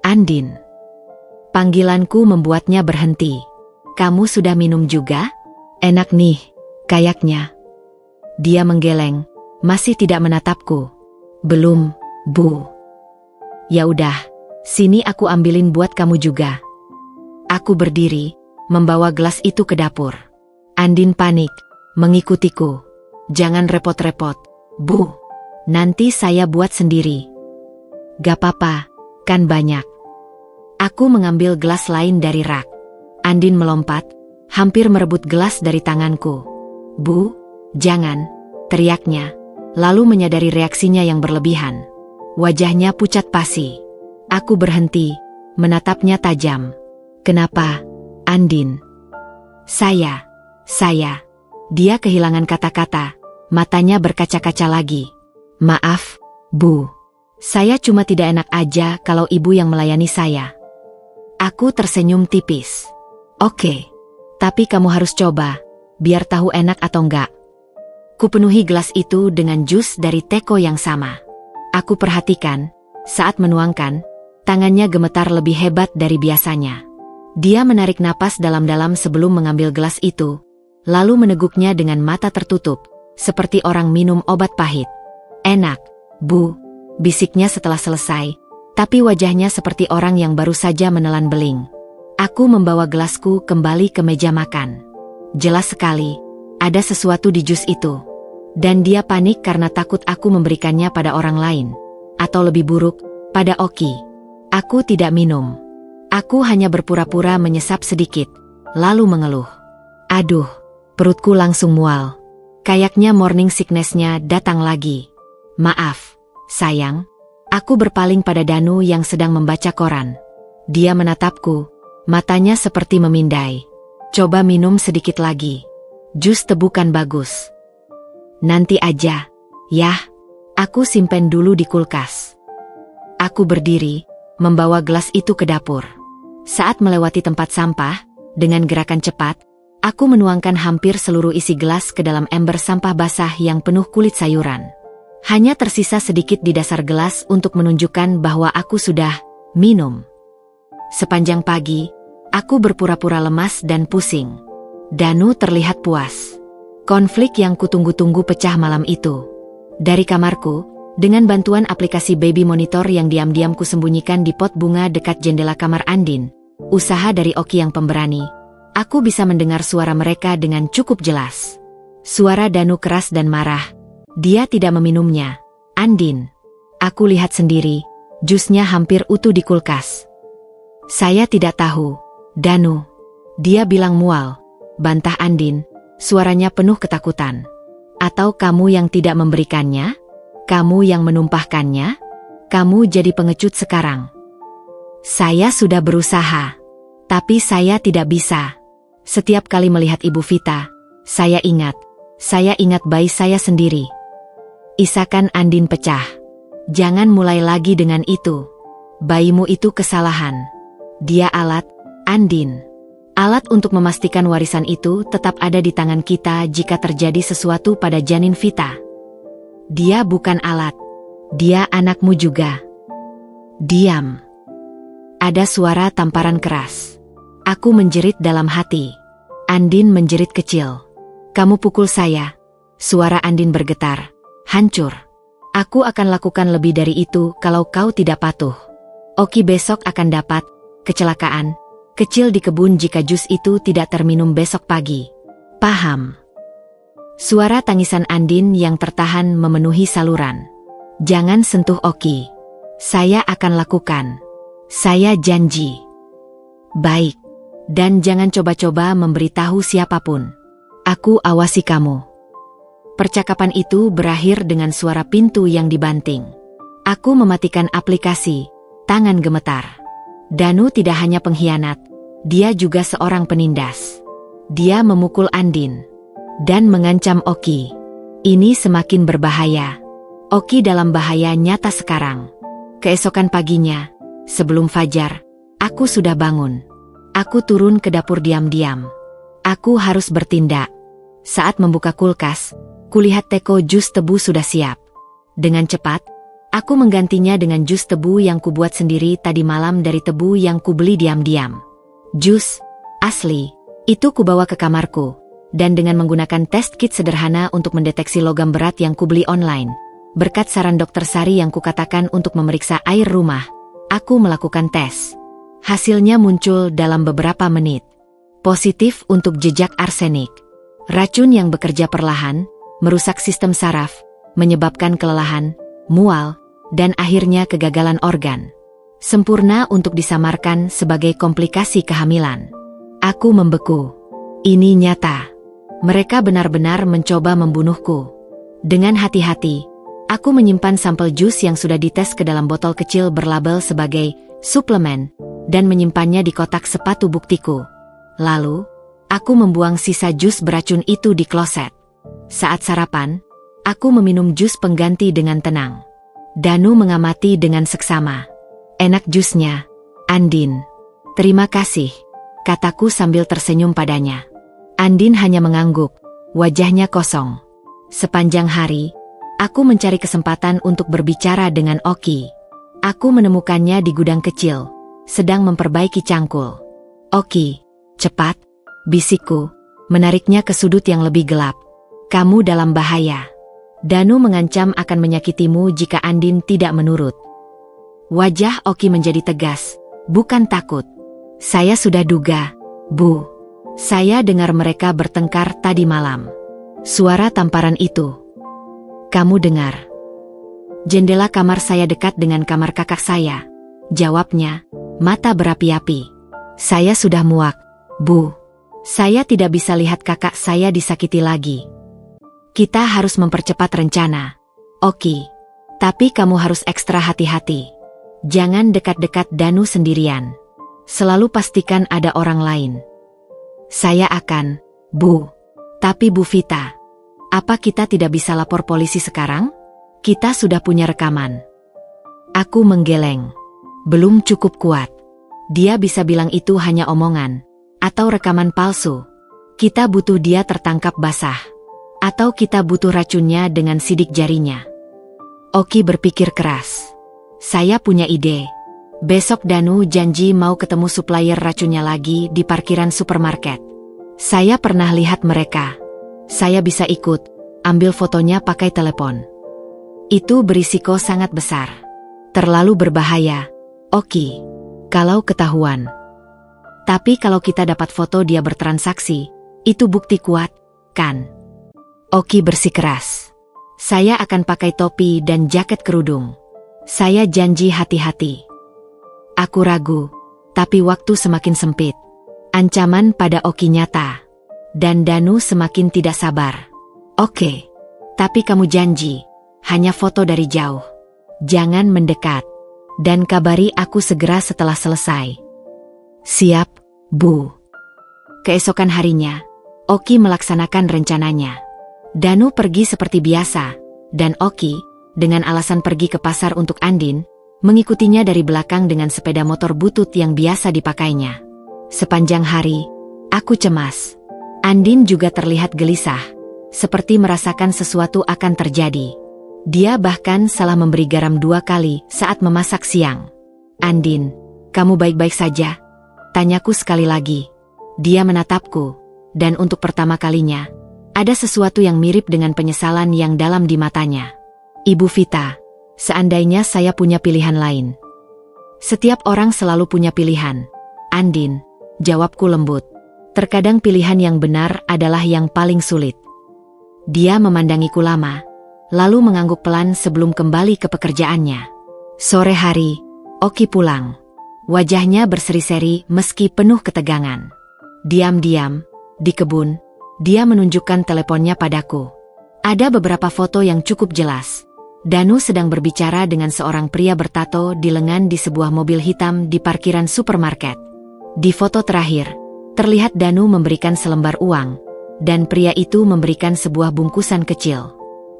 Andin. Panggilanku membuatnya berhenti. Kamu sudah minum juga? Enak nih, kayaknya. Dia menggeleng, masih tidak menatapku. Belum, Bu. Ya udah, sini aku ambilin buat kamu juga. Aku berdiri, membawa gelas itu ke dapur. Andin panik, mengikutiku. Jangan repot-repot, Bu. Nanti saya buat sendiri. Gak apa-apa, kan banyak. Aku mengambil gelas lain dari rak. Andin melompat, hampir merebut gelas dari tanganku. Bu, jangan, teriaknya, lalu menyadari reaksinya yang berlebihan. Wajahnya pucat pasi. Aku berhenti, menatapnya tajam. Kenapa, Andin? Saya. Dia kehilangan kata-kata, matanya berkaca-kaca lagi. Maaf, Bu. Saya cuma tidak enak aja kalau ibu yang melayani saya. Aku tersenyum tipis. Oke, tapi kamu harus coba, biar tahu enak atau enggak. Kupenuhi gelas itu dengan jus dari teko yang sama. Aku perhatikan, saat menuangkan, tangannya gemetar lebih hebat dari biasanya. Dia menarik napas dalam-dalam sebelum mengambil gelas itu, lalu meneguknya dengan mata tertutup, seperti orang minum obat pahit. Enak, Bu, bisiknya setelah selesai, tapi wajahnya seperti orang yang baru saja menelan beling. Aku membawa gelasku kembali ke meja makan. Jelas sekali, ada sesuatu di jus itu. Dan dia panik karena takut aku memberikannya pada orang lain. Atau lebih buruk, pada Oki. Aku tidak minum. Aku hanya berpura-pura menyesap sedikit, lalu mengeluh. Aduh, perutku langsung mual. Kayaknya morning sickness-nya datang lagi. Maaf, sayang. Aku berpaling pada Danu yang sedang membaca koran. Dia menatapku, matanya seperti memindai. Coba minum sedikit lagi. Jus tebu kan bagus. Nanti aja. Yah, aku simpen dulu di kulkas. Aku berdiri, membawa gelas itu ke dapur. Saat melewati tempat sampah, dengan gerakan cepat, aku menuangkan hampir seluruh isi gelas ke dalam ember sampah basah yang penuh kulit sayuran. Hanya tersisa sedikit di dasar gelas untuk menunjukkan bahwa aku sudah minum. Sepanjang pagi, aku berpura-pura lemas dan pusing. Danu terlihat puas. Konflik yang kutunggu-tunggu pecah malam itu. Dari kamarku, dengan bantuan aplikasi baby monitor yang diam-diam kusembunyikan di pot bunga dekat jendela kamar Andin, usaha dari Oki yang pemberani, aku bisa mendengar suara mereka dengan cukup jelas. Suara Danu keras dan marah. Dia tidak meminumnya. Andin. Aku lihat sendiri, jusnya hampir utuh di kulkas. Saya tidak tahu. Danu. Dia bilang mual. Bantah Andin, suaranya penuh ketakutan. Atau kamu yang tidak memberikannya? Kamu yang menumpahkannya? Kamu jadi pengecut sekarang. Saya sudah berusaha. Tapi saya tidak bisa. Setiap kali melihat Ibu Vita, saya ingat bayi saya sendiri. Isakan Andin pecah. Jangan mulai lagi dengan itu. Bayimu itu kesalahan. Dia alat, Andin. Alat untuk memastikan warisan itu tetap ada di tangan kita jika terjadi sesuatu pada janin Vita. Dia bukan alat. Dia anakmu juga. Diam. Ada suara tamparan keras. Aku menjerit dalam hati. Andin menjerit kecil. Kamu pukul saya. Suara Andin bergetar. Hancur. Aku akan lakukan lebih dari itu kalau kau tidak patuh. Oki besok akan dapat kecelakaan kecil di kebun jika jus itu tidak terminum besok pagi. Paham? Suara tangisan Andin yang tertahan memenuhi saluran. Jangan sentuh Oki. Saya akan lakukan. Saya janji. Baik. Dan jangan coba-coba memberitahu siapapun. Aku awasi kamu. Percakapan itu berakhir dengan suara pintu yang dibanting. Aku mematikan aplikasi, tangan gemetar. Danu tidak hanya pengkhianat, dia juga seorang penindas. Dia memukul Andin dan mengancam Oki. Ini semakin berbahaya. Oki dalam bahaya nyata sekarang. Keesokan paginya, sebelum fajar, aku sudah bangun. Aku turun ke dapur diam-diam. Aku harus bertindak. Saat membuka kulkas, kulihat teko jus tebu sudah siap. Dengan cepat, aku menggantinya dengan jus tebu yang kubuat sendiri tadi malam dari tebu yang kubeli diam-diam. Jus asli, itu kubawa ke kamarku, dan dengan menggunakan test kit sederhana untuk mendeteksi logam berat yang kubeli online, berkat saran dokter Sari yang kukatakan untuk memeriksa air rumah, aku melakukan tes. Hasilnya muncul dalam beberapa menit. Positif untuk jejak arsenik. Racun yang bekerja perlahan, merusak sistem saraf, menyebabkan kelelahan, mual, dan akhirnya kegagalan organ. Sempurna untuk disamarkan sebagai komplikasi kehamilan. Aku membeku. Ini nyata. Mereka benar-benar mencoba membunuhku. Dengan hati-hati, aku menyimpan sampel jus yang sudah dites ke dalam botol kecil berlabel sebagai suplemen, dan menyimpannya di kotak sepatu buktiku. Lalu, aku membuang sisa jus beracun itu di kloset. Saat sarapan, aku meminum jus pengganti dengan tenang. Danu mengamati dengan seksama. Enak jusnya, Andin. Terima kasih, kataku sambil tersenyum padanya. Andin hanya mengangguk, wajahnya kosong. Sepanjang hari, aku mencari kesempatan untuk berbicara dengan Oki. Aku menemukannya di gudang kecil, sedang memperbaiki cangkul. Oki, cepat, bisikku, menariknya ke sudut yang lebih gelap. Kamu dalam bahaya. Danu mengancam akan menyakitimu jika Andin tidak menurut. Wajah Oki menjadi tegas, bukan takut. Saya sudah duga, Bu. Saya dengar mereka bertengkar tadi malam. Suara tamparan itu. Kamu dengar? Jendela kamar saya dekat dengan kamar kakak saya. Jawabnya, mata berapi-api. Saya sudah muak, Bu. Saya tidak bisa lihat kakak saya disakiti lagi. Kita harus mempercepat rencana. Oki. Tapi kamu harus ekstra hati-hati. Jangan dekat-dekat Danu sendirian. Selalu pastikan ada orang lain. Saya akan, Bu. Tapi Bu Vita. Apa kita tidak bisa lapor polisi sekarang? Kita sudah punya rekaman. Aku menggeleng. Belum cukup kuat. Dia bisa bilang itu hanya omongan. Atau rekaman palsu. Kita butuh dia tertangkap basah. Atau kita butuh racunnya dengan sidik jarinya. Oki berpikir keras. Saya punya ide. Besok Danu janji mau ketemu supplier racunnya lagi di parkiran supermarket. Saya pernah lihat mereka. Saya bisa ikut, ambil fotonya pakai telepon. Itu berisiko sangat besar. Terlalu berbahaya, Oki. Kalau ketahuan. Tapi kalau kita dapat foto dia bertransaksi, itu bukti kuat, kan? Oki bersikeras. Saya akan pakai topi dan jaket kerudung. Saya janji hati-hati. Aku ragu, tapi waktu semakin sempit. Ancaman pada Oki nyata. Dan Danu semakin tidak sabar. Oke, tapi kamu janji, hanya foto dari jauh. Jangan mendekat. Dan kabari aku segera setelah selesai. Siap, Bu. Keesokan harinya, Oki melaksanakan rencananya. Danu pergi seperti biasa, dan Oki, dengan alasan pergi ke pasar untuk Andin, mengikutinya dari belakang dengan sepeda motor butut yang biasa dipakainya. Sepanjang hari, aku cemas. Andin juga terlihat gelisah, seperti merasakan sesuatu akan terjadi. Dia bahkan salah memberi garam 2 kali saat memasak siang. Andin, kamu baik-baik saja? Tanyaku sekali lagi. Dia menatapku, dan untuk pertama kalinya, ada sesuatu yang mirip dengan penyesalan yang dalam di matanya. Ibu Vita, seandainya saya punya pilihan lain. Setiap orang selalu punya pilihan. Andin, jawabku lembut. Terkadang pilihan yang benar adalah yang paling sulit. Dia memandangiku lama, lalu mengangguk pelan sebelum kembali ke pekerjaannya. Sore hari, Oki pulang. Wajahnya berseri-seri meski penuh ketegangan. Diam-diam, di kebun, dia menunjukkan teleponnya padaku. Ada beberapa foto yang cukup jelas. Danu sedang berbicara dengan seorang pria bertato di lengan di sebuah mobil hitam di parkiran supermarket. Di foto terakhir, terlihat Danu memberikan selembar uang, dan pria itu memberikan sebuah bungkusan kecil.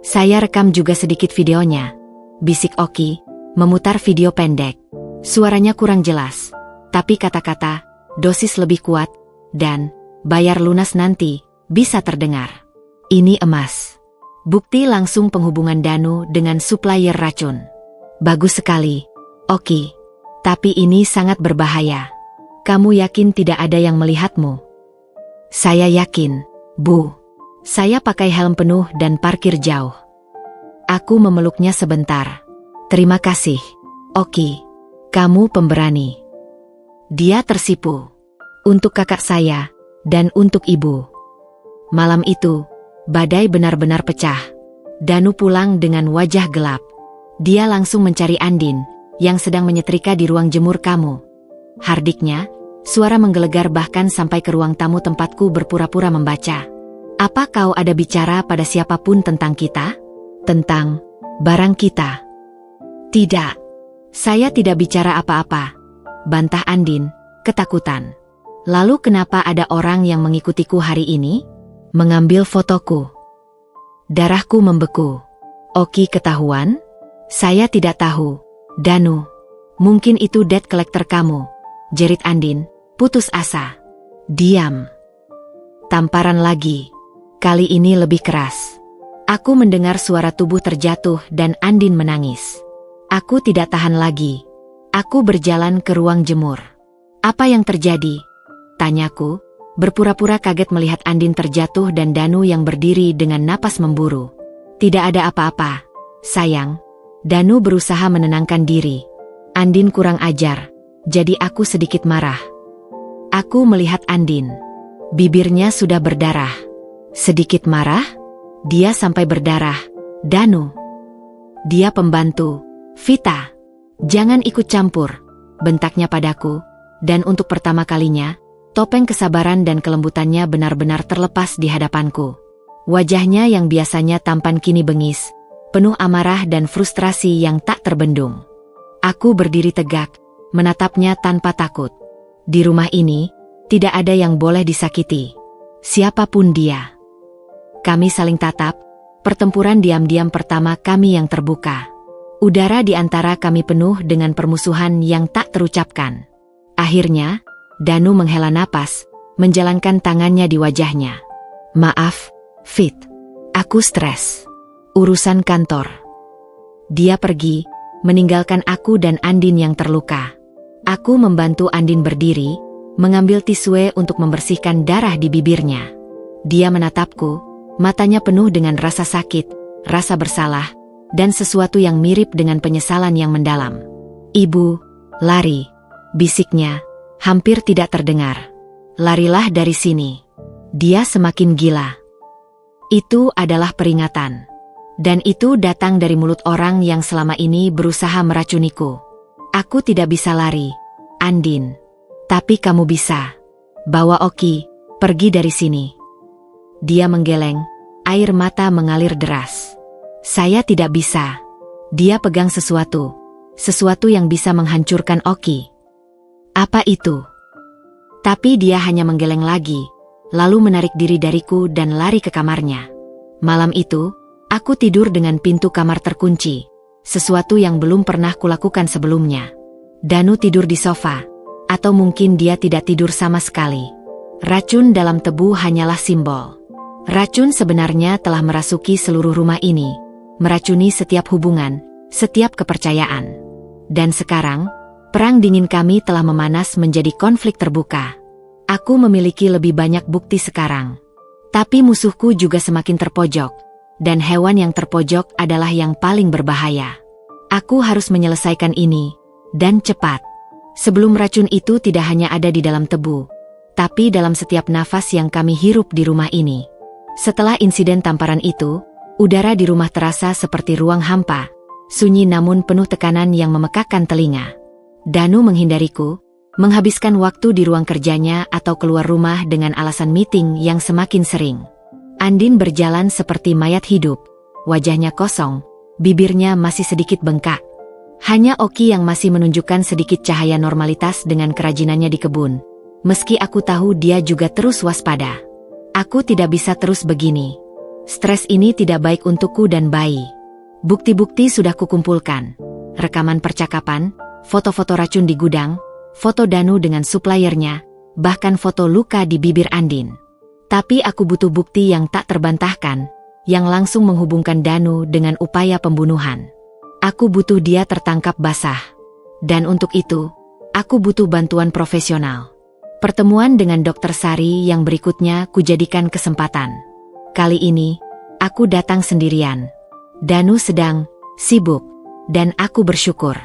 Saya rekam juga sedikit videonya, bisik Oki, memutar video pendek. Suaranya kurang jelas, tapi kata-kata, dosis lebih kuat, dan bayar lunas nanti, bisa terdengar. Ini emas. Bukti langsung penghubungan Danu dengan supplier racun. Bagus sekali, Oki. Tapi ini sangat berbahaya. Kamu yakin tidak ada yang melihatmu? Saya yakin, Bu. Saya pakai helm penuh dan parkir jauh. Aku memeluknya sebentar. Terima kasih, Oki. Kamu pemberani. Dia tersipu. Untuk kakak saya, dan untuk ibu. Malam itu, badai benar-benar pecah. Danu pulang dengan wajah gelap. Dia langsung mencari Andin, yang sedang menyetrika di ruang jemur kamu. Hardiknya, suara menggelegar bahkan sampai ke ruang tamu tempatku berpura-pura membaca. Apa kau ada bicara pada siapapun tentang kita? Tentang barang kita? Tidak. Saya tidak bicara apa-apa. Bantah Andin, ketakutan. Lalu kenapa ada orang yang mengikutiku hari ini? Mengambil fotoku. Darahku membeku. Oki ketahuan? Saya tidak tahu. Danu. Mungkin itu debt collector kamu. Jerit Andin, putus asa. Diam. Tamparan lagi. Kali ini lebih keras. Aku mendengar suara tubuh terjatuh dan Andin menangis. Aku tidak tahan lagi. Aku berjalan ke ruang jemur. Apa yang terjadi? Tanyaku, berpura-pura kaget melihat Andin terjatuh dan Danu yang berdiri dengan napas memburu. Tidak ada apa-apa, sayang. Danu berusaha menenangkan diri. Andin kurang ajar, jadi aku sedikit marah. Aku melihat Andin. Bibirnya sudah berdarah. Sedikit marah? Dia sampai berdarah. Danu. Dia pembantu. Vita. Jangan ikut campur, bentaknya padaku. Dan untuk pertama kalinya, topeng kesabaran dan kelembutannya benar-benar terlepas di hadapanku. Wajahnya yang biasanya tampan kini bengis, penuh amarah dan frustrasi yang tak terbendung. Aku berdiri tegak, menatapnya tanpa takut. Di rumah ini, tidak ada yang boleh disakiti. Siapapun dia. Kami saling tatap, Pertempuran diam-diam pertama kami yang terbuka. Udara di antara kami penuh dengan permusuhan yang tak terucapkan. Akhirnya, Danu menghela napas, menjalankan tangannya di wajahnya. Maaf, Fit. Aku stres. Urusan kantor. Dia pergi, meninggalkan aku dan Andin yang terluka. Aku membantu Andin berdiri, mengambil tisu untuk membersihkan darah di bibirnya. Dia menatapku, matanya penuh dengan rasa sakit, rasa bersalah, dan sesuatu yang mirip dengan penyesalan yang mendalam. Ibu, lari, bisiknya, hampir tidak terdengar. Larilah dari sini. Dia semakin gila. Itu adalah peringatan. Dan itu datang dari mulut orang yang selama ini berusaha meracuniku. Aku tidak bisa lari, Andin. Tapi kamu bisa. Bawa Oki, pergi dari sini. Dia menggeleng, air mata mengalir deras. Saya tidak bisa. Dia pegang sesuatu yang bisa menghancurkan Oki. Apa itu? Tapi dia hanya menggeleng lagi, lalu menarik diri dariku dan lari ke kamarnya. Malam itu, aku tidur dengan pintu kamar terkunci, sesuatu yang belum pernah kulakukan sebelumnya. Danu tidur di sofa, atau mungkin dia tidak tidur sama sekali. Racun dalam tebu hanyalah simbol. Racun sebenarnya telah merasuki seluruh rumah ini, meracuni setiap hubungan, setiap kepercayaan. Dan sekarang, perang dingin kami telah memanas menjadi konflik terbuka. Aku memiliki lebih banyak bukti sekarang. Tapi musuhku juga semakin terpojok, dan hewan yang terpojok adalah yang paling berbahaya. Aku harus menyelesaikan ini, dan cepat. Sebelum racun itu tidak hanya ada di dalam tebu, tapi dalam setiap nafas yang kami hirup di rumah ini. Setelah insiden tamparan itu, udara di rumah terasa seperti ruang hampa, sunyi namun penuh tekanan yang memekakkan telinga. Danu menghindariku, menghabiskan waktu di ruang kerjanya atau keluar rumah dengan alasan meeting yang semakin sering. Andin berjalan seperti mayat hidup, wajahnya kosong, bibirnya masih sedikit bengkak. Hanya Oki yang masih menunjukkan sedikit cahaya normalitas dengan kerajinannya di kebun. Meski aku tahu dia juga terus waspada. Aku tidak bisa terus begini. Stres ini tidak baik untukku dan bayi. Bukti-bukti sudah kukumpulkan. Rekaman percakapan, foto-foto racun di gudang, foto Danu dengan suppliernya, bahkan foto luka di bibir Andin. Tapi aku butuh bukti yang tak terbantahkan, yang langsung menghubungkan Danu dengan upaya pembunuhan. Aku butuh dia tertangkap basah. Dan untuk itu, aku butuh bantuan profesional. Pertemuan dengan Dr. Sari yang berikutnya kujadikan kesempatan. Kali ini, aku datang sendirian. Danu sedang sibuk, dan aku bersyukur.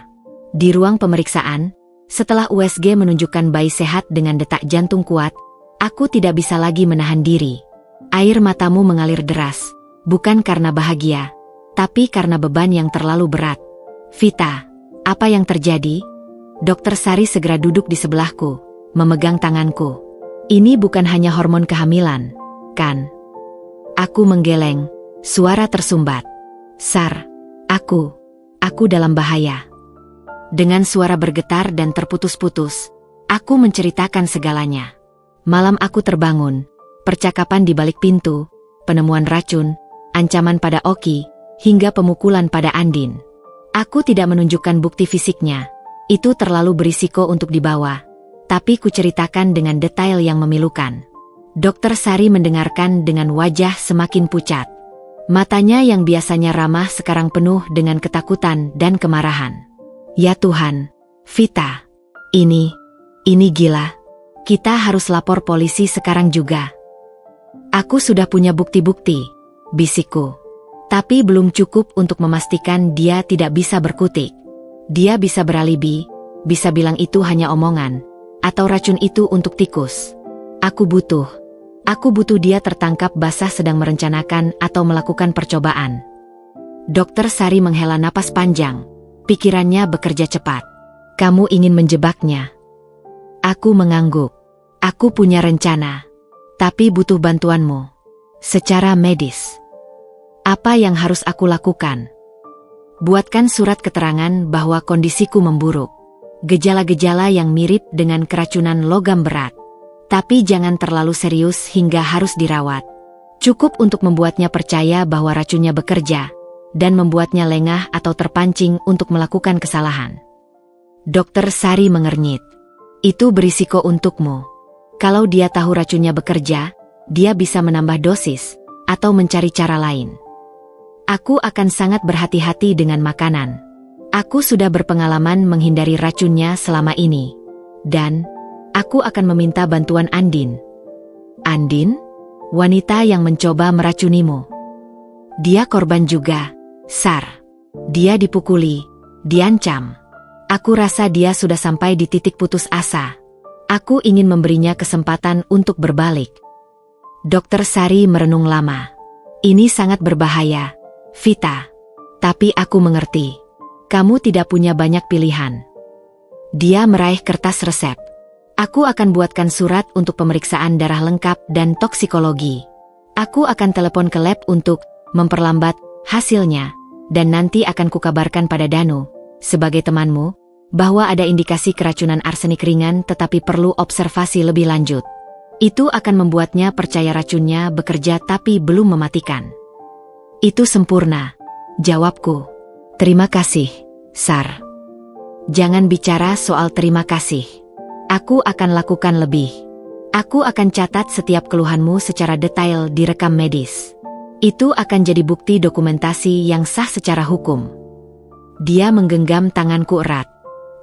Di ruang pemeriksaan, setelah USG menunjukkan bayi sehat dengan detak jantung kuat, aku tidak bisa lagi menahan diri. Air matamu mengalir deras, bukan karena bahagia, tapi karena beban yang terlalu berat. Vita, apa yang terjadi? Dr. Sari segera duduk di sebelahku, memegang tanganku. Ini bukan hanya hormon kehamilan, kan? Aku menggeleng, suara tersumbat. Sar, aku dalam bahaya. Dengan suara bergetar dan terputus-putus, aku menceritakan segalanya. Malam aku terbangun, percakapan di balik pintu, penemuan racun, ancaman pada Oki, hingga pemukulan pada Andin. Aku tidak menunjukkan bukti fisiknya, itu terlalu berisiko untuk dibawa. Tapi kuceritakan dengan detail yang memilukan. Dr. Sari mendengarkan dengan wajah semakin pucat. Matanya yang biasanya ramah sekarang penuh dengan ketakutan dan kemarahan. Ya Tuhan, Vita. Ini gila. Kita harus lapor polisi sekarang juga. Aku sudah punya bukti-bukti, bisikku. Tapi belum cukup untuk memastikan dia tidak bisa berkutik. Dia bisa beralibi, bisa bilang itu hanya omongan. Atau racun itu untuk tikus. Aku butuh dia tertangkap basah sedang merencanakan atau melakukan percobaan. Dr. Sari menghela napas panjang. Pikirannya bekerja cepat. Kamu ingin menjebaknya. Aku mengangguk. Aku punya rencana. Tapi butuh bantuanmu. Secara medis. Apa yang harus aku lakukan? Buatkan surat keterangan bahwa kondisiku memburuk. Gejala-gejala yang mirip dengan keracunan logam berat. Tapi jangan terlalu serius hingga harus dirawat. Cukup untuk membuatnya percaya bahwa racunnya bekerja, dan membuatnya lengah atau terpancing untuk melakukan kesalahan. Dokter Sari mengernyit. Itu berisiko untukmu. Kalau dia tahu racunnya bekerja, dia bisa menambah dosis, atau mencari cara lain. Aku akan sangat berhati-hati dengan makanan. Aku sudah berpengalaman menghindari racunnya selama ini. Dan, aku akan meminta bantuan Andin. Andin? Wanita yang mencoba meracunimu. Dia korban juga, Sar. Dia dipukuli, diancam. Aku rasa dia sudah sampai di titik putus asa. Aku ingin memberinya kesempatan untuk berbalik. Dokter Sari merenung lama. Ini sangat berbahaya, Vita. Tapi aku mengerti. Kamu tidak punya banyak pilihan. Dia meraih kertas resep. Aku akan buatkan surat untuk pemeriksaan darah lengkap dan toksikologi. Aku akan telepon ke lab untuk memperlambat hasilnya, dan nanti akan kukabarkan pada Danu, sebagai temanmu, bahwa ada indikasi keracunan arsenik ringan tetapi perlu observasi lebih lanjut. Itu akan membuatnya percaya racunnya bekerja tapi belum mematikan. Itu sempurna, jawabku. Terima kasih, Sar. Jangan bicara soal terima kasih. Aku akan lakukan lebih. Aku akan catat setiap keluhanmu secara detail di rekam medis. Itu akan jadi bukti dokumentasi yang sah secara hukum. Dia menggenggam tanganku erat.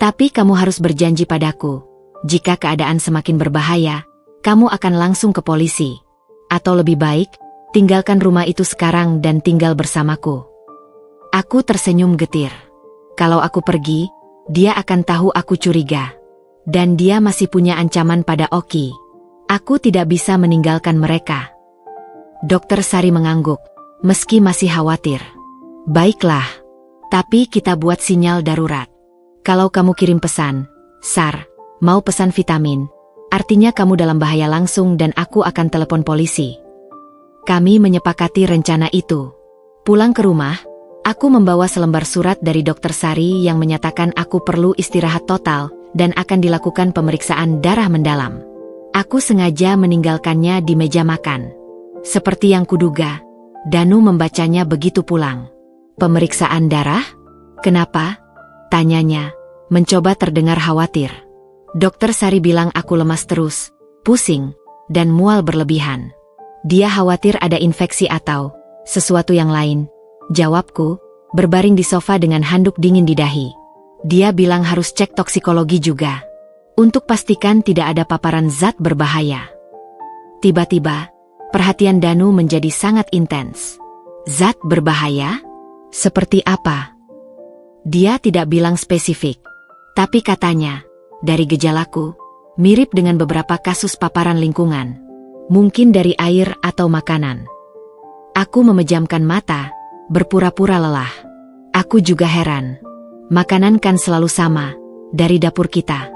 Tapi kamu harus berjanji padaku. Jika keadaan semakin berbahaya, kamu akan langsung ke polisi. Atau lebih baik, tinggalkan rumah itu sekarang dan tinggal bersamaku. Aku tersenyum getir. Kalau aku pergi, dia akan tahu aku curiga. Dan dia masih punya ancaman pada Oki. Aku tidak bisa meninggalkan mereka. Dokter Sari mengangguk, meski masih khawatir. Baiklah, tapi kita buat sinyal darurat. Kalau kamu kirim pesan, Sar, mau pesan vitamin, artinya kamu dalam bahaya langsung dan aku akan telepon polisi. Kami menyepakati rencana itu. Pulang ke rumah, aku membawa selembar surat dari Dokter Sari yang menyatakan aku perlu istirahat total dan akan dilakukan pemeriksaan darah mendalam. Aku sengaja meninggalkannya di meja makan. Seperti yang kuduga, Danu membacanya begitu pulang. Pemeriksaan darah? Kenapa? Tanyanya, mencoba terdengar khawatir. Dokter Sari bilang aku lemas terus, pusing, dan mual berlebihan. Dia khawatir ada infeksi atau sesuatu yang lain. Jawabku, berbaring di sofa dengan handuk dingin di dahi. Dia bilang harus cek toksikologi juga. Untuk pastikan tidak ada paparan zat berbahaya. Tiba-tiba, perhatian Danu menjadi sangat intens. Zat berbahaya? Seperti apa? Dia tidak bilang spesifik. Tapi katanya, dari gejalaku, mirip dengan beberapa kasus paparan lingkungan. Mungkin dari air atau makanan. Aku memejamkan mata, berpura-pura lelah. Aku juga heran. Makanan kan selalu sama, dari dapur kita.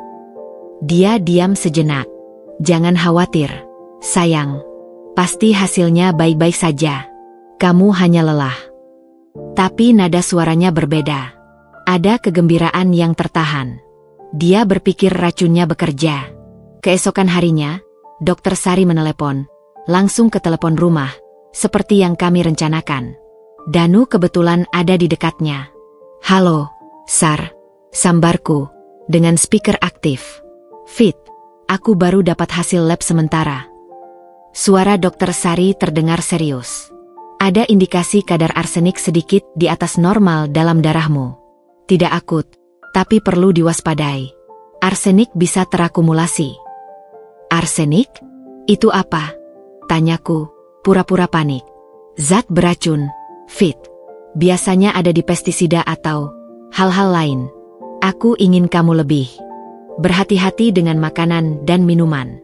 Dia diam sejenak. Jangan khawatir, sayang. Pasti hasilnya baik-baik saja. Kamu hanya lelah. Tapi nada suaranya berbeda. Ada kegembiraan yang tertahan. Dia berpikir racunnya bekerja. Keesokan harinya, Dokter Sari menelepon, langsung ke telepon rumah, seperti yang kami rencanakan. Danu kebetulan ada di dekatnya. Halo, Sar, sambarku, dengan speaker aktif. Fit, aku baru dapat hasil lab sementara. Suara Dokter Sari terdengar serius. Ada indikasi kadar arsenik sedikit di atas normal dalam darahmu. Tidak akut, tapi perlu diwaspadai. Arsenik bisa terakumulasi. Arsenik? Itu apa? Tanyaku, pura-pura panik. Zat beracun, Fit. Biasanya ada di pestisida atau hal-hal lain. Aku ingin kamu lebih berhati-hati dengan makanan dan minuman.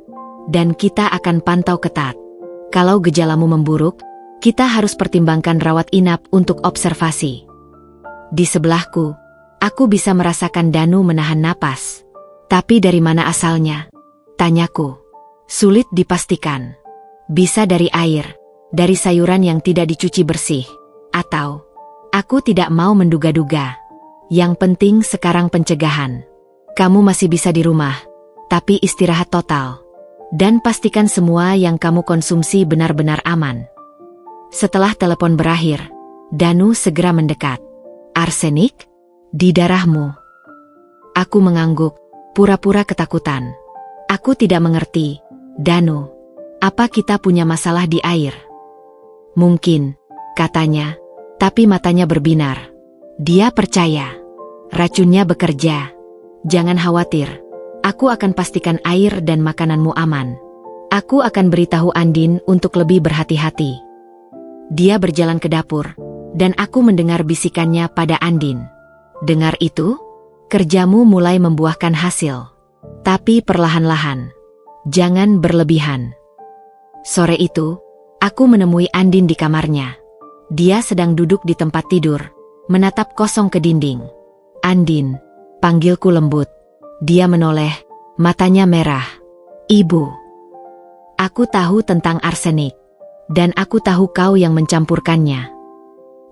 Dan kita akan pantau ketat. Kalau gejalamu memburuk, kita harus pertimbangkan rawat inap untuk observasi. Di sebelahku, aku bisa merasakan Danu menahan napas. Tapi dari mana asalnya? Tanyaku. Sulit dipastikan. Bisa dari air, dari sayuran yang tidak dicuci bersih, atau aku tidak mau menduga-duga. Yang penting sekarang pencegahan. Kamu masih bisa di rumah, tapi istirahat total. Dan pastikan semua yang kamu konsumsi benar-benar aman. Setelah telepon berakhir, Danu segera mendekat. Arsenik? Di darahmu. Aku mengangguk, pura-pura ketakutan. Aku tidak mengerti. Danu, apa kita punya masalah di air? Mungkin, katanya, tapi matanya berbinar. Dia percaya. Racunnya bekerja. Jangan khawatir. Aku akan pastikan air dan makananmu aman. Aku akan beritahu Andin untuk lebih berhati-hati. Dia berjalan ke dapur, dan aku mendengar bisikannya pada Andin. Dengar itu? Kerjamu mulai membuahkan hasil. Tapi perlahan-lahan. Jangan berlebihan. Sore itu, aku menemui Andin di kamarnya. Dia sedang duduk di tempat tidur, menatap kosong ke dinding. Andin, panggilku lembut. Dia menoleh, matanya merah. Ibu. Aku tahu tentang arsenik. Dan aku tahu kau yang mencampurkannya.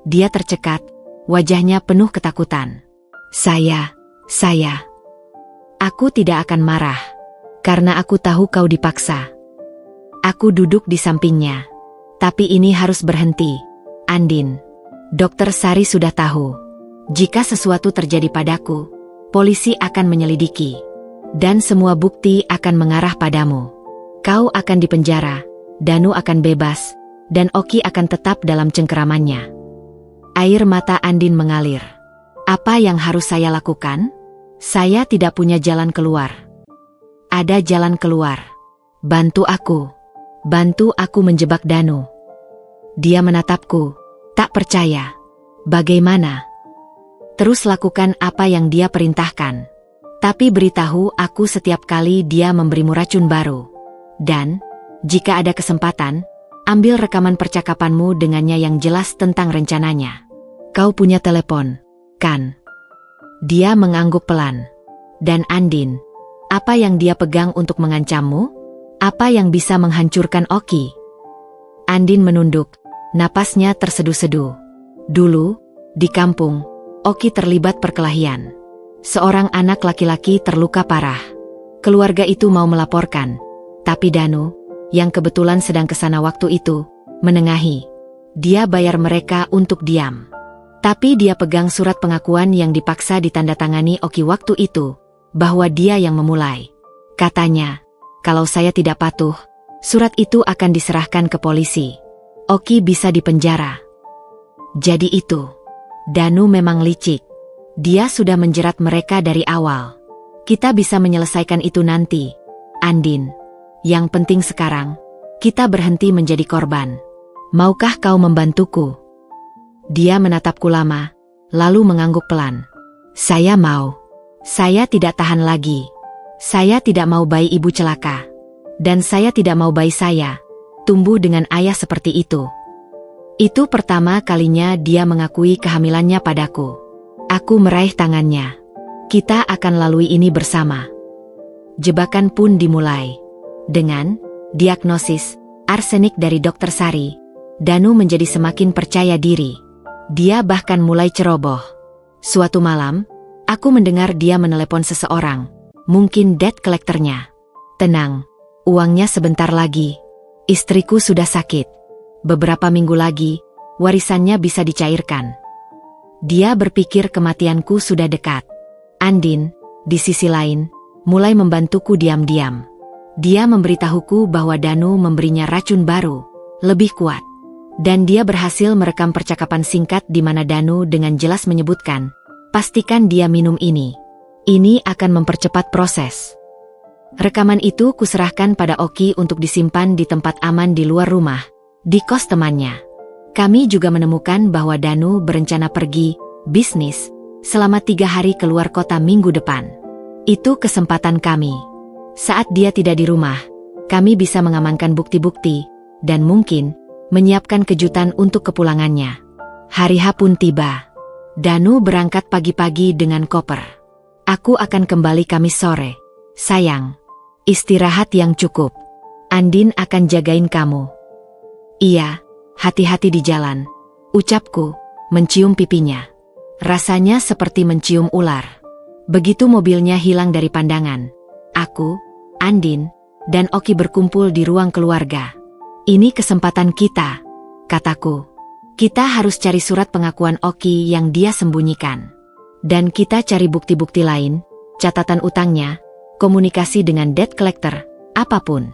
Dia tercekat, wajahnya penuh ketakutan. Saya. Aku tidak akan marah. Karena aku tahu kau dipaksa. Aku duduk di sampingnya. Tapi ini harus berhenti. Andin. Dokter Sari sudah tahu. Jika sesuatu terjadi padaku, polisi akan menyelidiki. Dan semua bukti akan mengarah padamu. Kau akan dipenjara, Danu akan bebas, dan Oki akan tetap dalam cengkeramannya. Air mata Andin mengalir. Apa yang harus saya lakukan? Saya tidak punya jalan keluar. Ada jalan keluar. Bantu aku. Bantu aku menjebak Danu. Dia menatapku, tak percaya. Bagaimana? Terus lakukan apa yang dia perintahkan. Tapi beritahu aku setiap kali dia memberimu racun baru. Dan, jika ada kesempatan, ambil rekaman percakapanmu dengannya yang jelas tentang rencananya. Kau punya telepon, kan? Dia mengangguk pelan. Dan Andin, apa yang dia pegang untuk mengancammu? Apa yang bisa menghancurkan Oki? Andin menunduk, napasnya terseduh-seduh. Dulu, di kampung, Oki terlibat perkelahian. Seorang anak laki-laki terluka parah. Keluarga itu mau melaporkan. Tapi Danu, yang kebetulan sedang kesana waktu itu, menengahi. Dia bayar mereka untuk diam. Tapi dia pegang surat pengakuan yang dipaksa ditandatangani Oki waktu itu, bahwa dia yang memulai. Katanya, kalau saya tidak patuh, surat itu akan diserahkan ke polisi. Oki bisa dipenjara. Jadi itu, Danu memang licik. Dia sudah menjerat mereka dari awal. Kita bisa menyelesaikan itu nanti, Andin. Yang penting sekarang, kita berhenti menjadi korban. Maukah kau membantuku? Dia menatapku lama, lalu mengangguk pelan. Saya mau. Saya tidak tahan lagi. Saya tidak mau bayi ibu celaka. Dan saya tidak mau bayi saya tumbuh dengan ayah seperti itu. Itu pertama kalinya dia mengakui kehamilannya padaku. Aku meraih tangannya. Kita akan lalui ini bersama. Jebakan pun dimulai. Dengan diagnosis arsenik dari Dokter Sari, Danu menjadi semakin percaya diri. Dia bahkan mulai ceroboh. Suatu malam, aku mendengar dia menelepon seseorang, mungkin debt collector-nya. Tenang, uangnya sebentar lagi. Istriku sudah sakit. Beberapa minggu lagi, warisannya bisa dicairkan. Dia berpikir kematianku sudah dekat. Andin, di sisi lain, mulai membantuku diam-diam. Dia memberitahuku bahwa Danu memberinya racun baru, lebih kuat. Dan dia berhasil merekam percakapan singkat di mana Danu dengan jelas menyebutkan, pastikan dia minum ini. Ini akan mempercepat proses. Rekaman itu kuserahkan pada Oki untuk disimpan di tempat aman di luar rumah, di kos temannya. Kami juga menemukan bahwa Danu berencana pergi, bisnis, selama 3 hari keluar kota minggu depan. Itu kesempatan kami. Saat dia tidak di rumah, kami bisa mengamankan bukti-bukti, dan mungkin menyiapkan kejutan untuk kepulangannya. Hari H pun tiba. Danu berangkat pagi-pagi dengan koper. Aku akan kembali Kamis sore. Sayang, istirahat yang cukup. Andin akan jagain kamu. Iya, hati-hati di jalan, ucapku, mencium pipinya. Rasanya seperti mencium ular. Begitu mobilnya hilang dari pandangan, aku, Andin, dan Oki berkumpul di ruang keluarga. Ini kesempatan kita. kataku. Kita harus cari surat pengakuan Oki yang dia sembunyikan. Dan kita cari bukti-bukti lain, catatan utangnya, komunikasi dengan debt collector, apapun.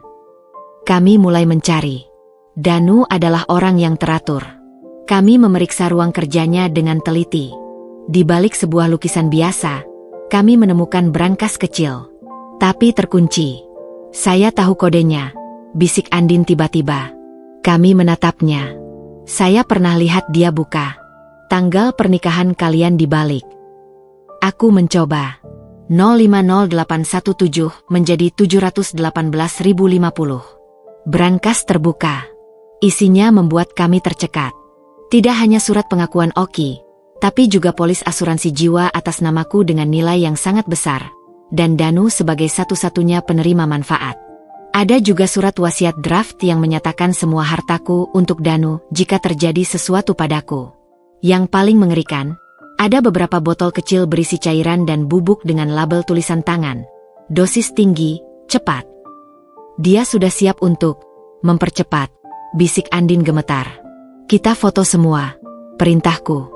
Kami mulai mencari. Danu adalah orang yang teratur. Kami memeriksa ruang kerjanya dengan teliti. Di balik sebuah lukisan biasa, kami menemukan brankas kecil. Tapi terkunci. Saya tahu kodenya, bisik Andin tiba-tiba. Kami menatapnya. Saya pernah lihat dia buka. Tanggal pernikahan kalian di balik. Aku mencoba. 050817 menjadi 718.050. Brankas terbuka. Isinya membuat kami tercekat. Tidak hanya surat pengakuan Oki, tapi juga polis asuransi jiwa atas namaku dengan nilai yang sangat besar, dan Danu sebagai satu-satunya penerima manfaat. Ada juga surat wasiat draft yang menyatakan semua hartaku untuk Danu jika terjadi sesuatu padaku. Yang paling mengerikan, ada beberapa botol kecil berisi cairan dan bubuk dengan label tulisan tangan. Dosis tinggi, cepat. Dia sudah siap untuk mempercepat, bisik Andin gemetar. Kita foto semua, perintahku.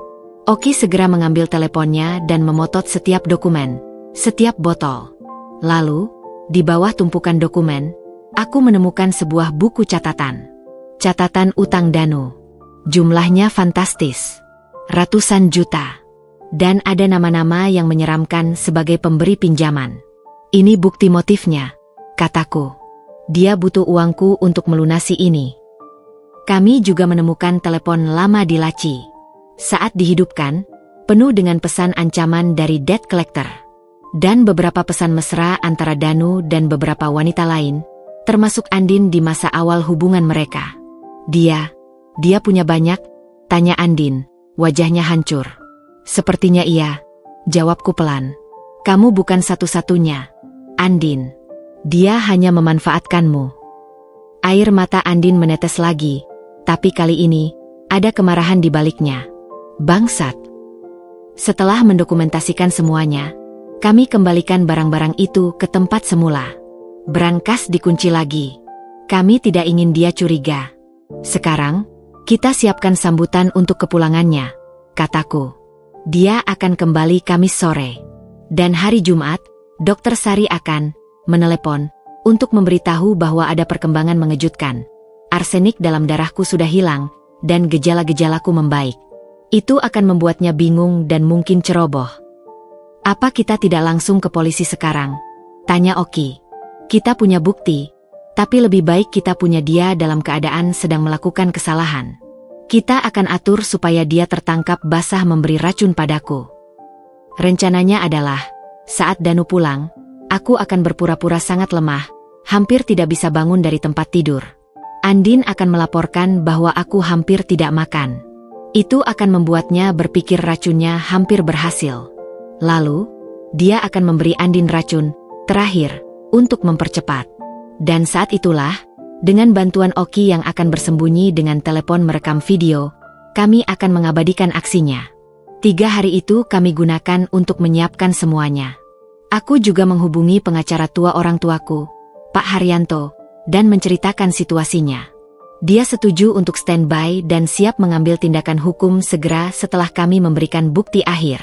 Oki segera mengambil teleponnya dan memotot setiap dokumen, setiap botol. Lalu, di bawah tumpukan dokumen, aku menemukan sebuah buku catatan. Catatan utang Danu. Jumlahnya fantastis. Ratusan juta. Dan ada nama-nama yang menyeramkan sebagai pemberi pinjaman. Ini bukti motifnya, kataku. Dia butuh uangku untuk melunasi ini. Kami juga menemukan telepon lama di laci. Saat dihidupkan, penuh dengan pesan ancaman dari debt collector. Dan beberapa pesan mesra antara Danu dan beberapa wanita lain, termasuk Andin di masa awal hubungan mereka. Dia punya banyak? Tanya Andin, wajahnya hancur. Sepertinya iya, jawabku pelan. Kamu bukan satu-satunya, Andin. Dia hanya memanfaatkanmu. Air mata Andin menetes lagi, tapi kali ini, ada kemarahan di baliknya. Bangsat. Setelah mendokumentasikan semuanya, kami kembalikan barang-barang itu ke tempat semula. Brankas dikunci lagi. Kami tidak ingin dia curiga. Sekarang, kita siapkan sambutan untuk kepulangannya, kataku. Dia akan kembali Kamis sore. Dan hari Jumat, Dr. Sari akan menelepon untuk memberitahu bahwa ada perkembangan mengejutkan. Arsenik dalam darahku sudah hilang, dan gejala-gejalaku membaik. Itu akan membuatnya bingung dan mungkin ceroboh. Apa kita tidak langsung ke polisi sekarang? Tanya Oki. Kita punya bukti, tapi lebih baik kita punya dia dalam keadaan sedang melakukan kesalahan. Kita akan atur supaya dia tertangkap basah memberi racun padaku. Rencananya adalah, saat Danu pulang, aku akan berpura-pura sangat lemah, hampir tidak bisa bangun dari tempat tidur. Andin akan melaporkan bahwa aku hampir tidak makan. Itu akan membuatnya berpikir racunnya hampir berhasil. Lalu, dia akan memberi Andin racun terakhir untuk mempercepat. Dan saat itulah, dengan bantuan Oki yang akan bersembunyi dengan telepon merekam video, kami akan mengabadikan aksinya. 3 hari itu kami gunakan untuk menyiapkan semuanya. Aku juga menghubungi pengacara tua orang tuaku, Pak Haryanto, dan menceritakan situasinya. Dia setuju untuk standby dan siap mengambil tindakan hukum segera setelah kami memberikan bukti akhir.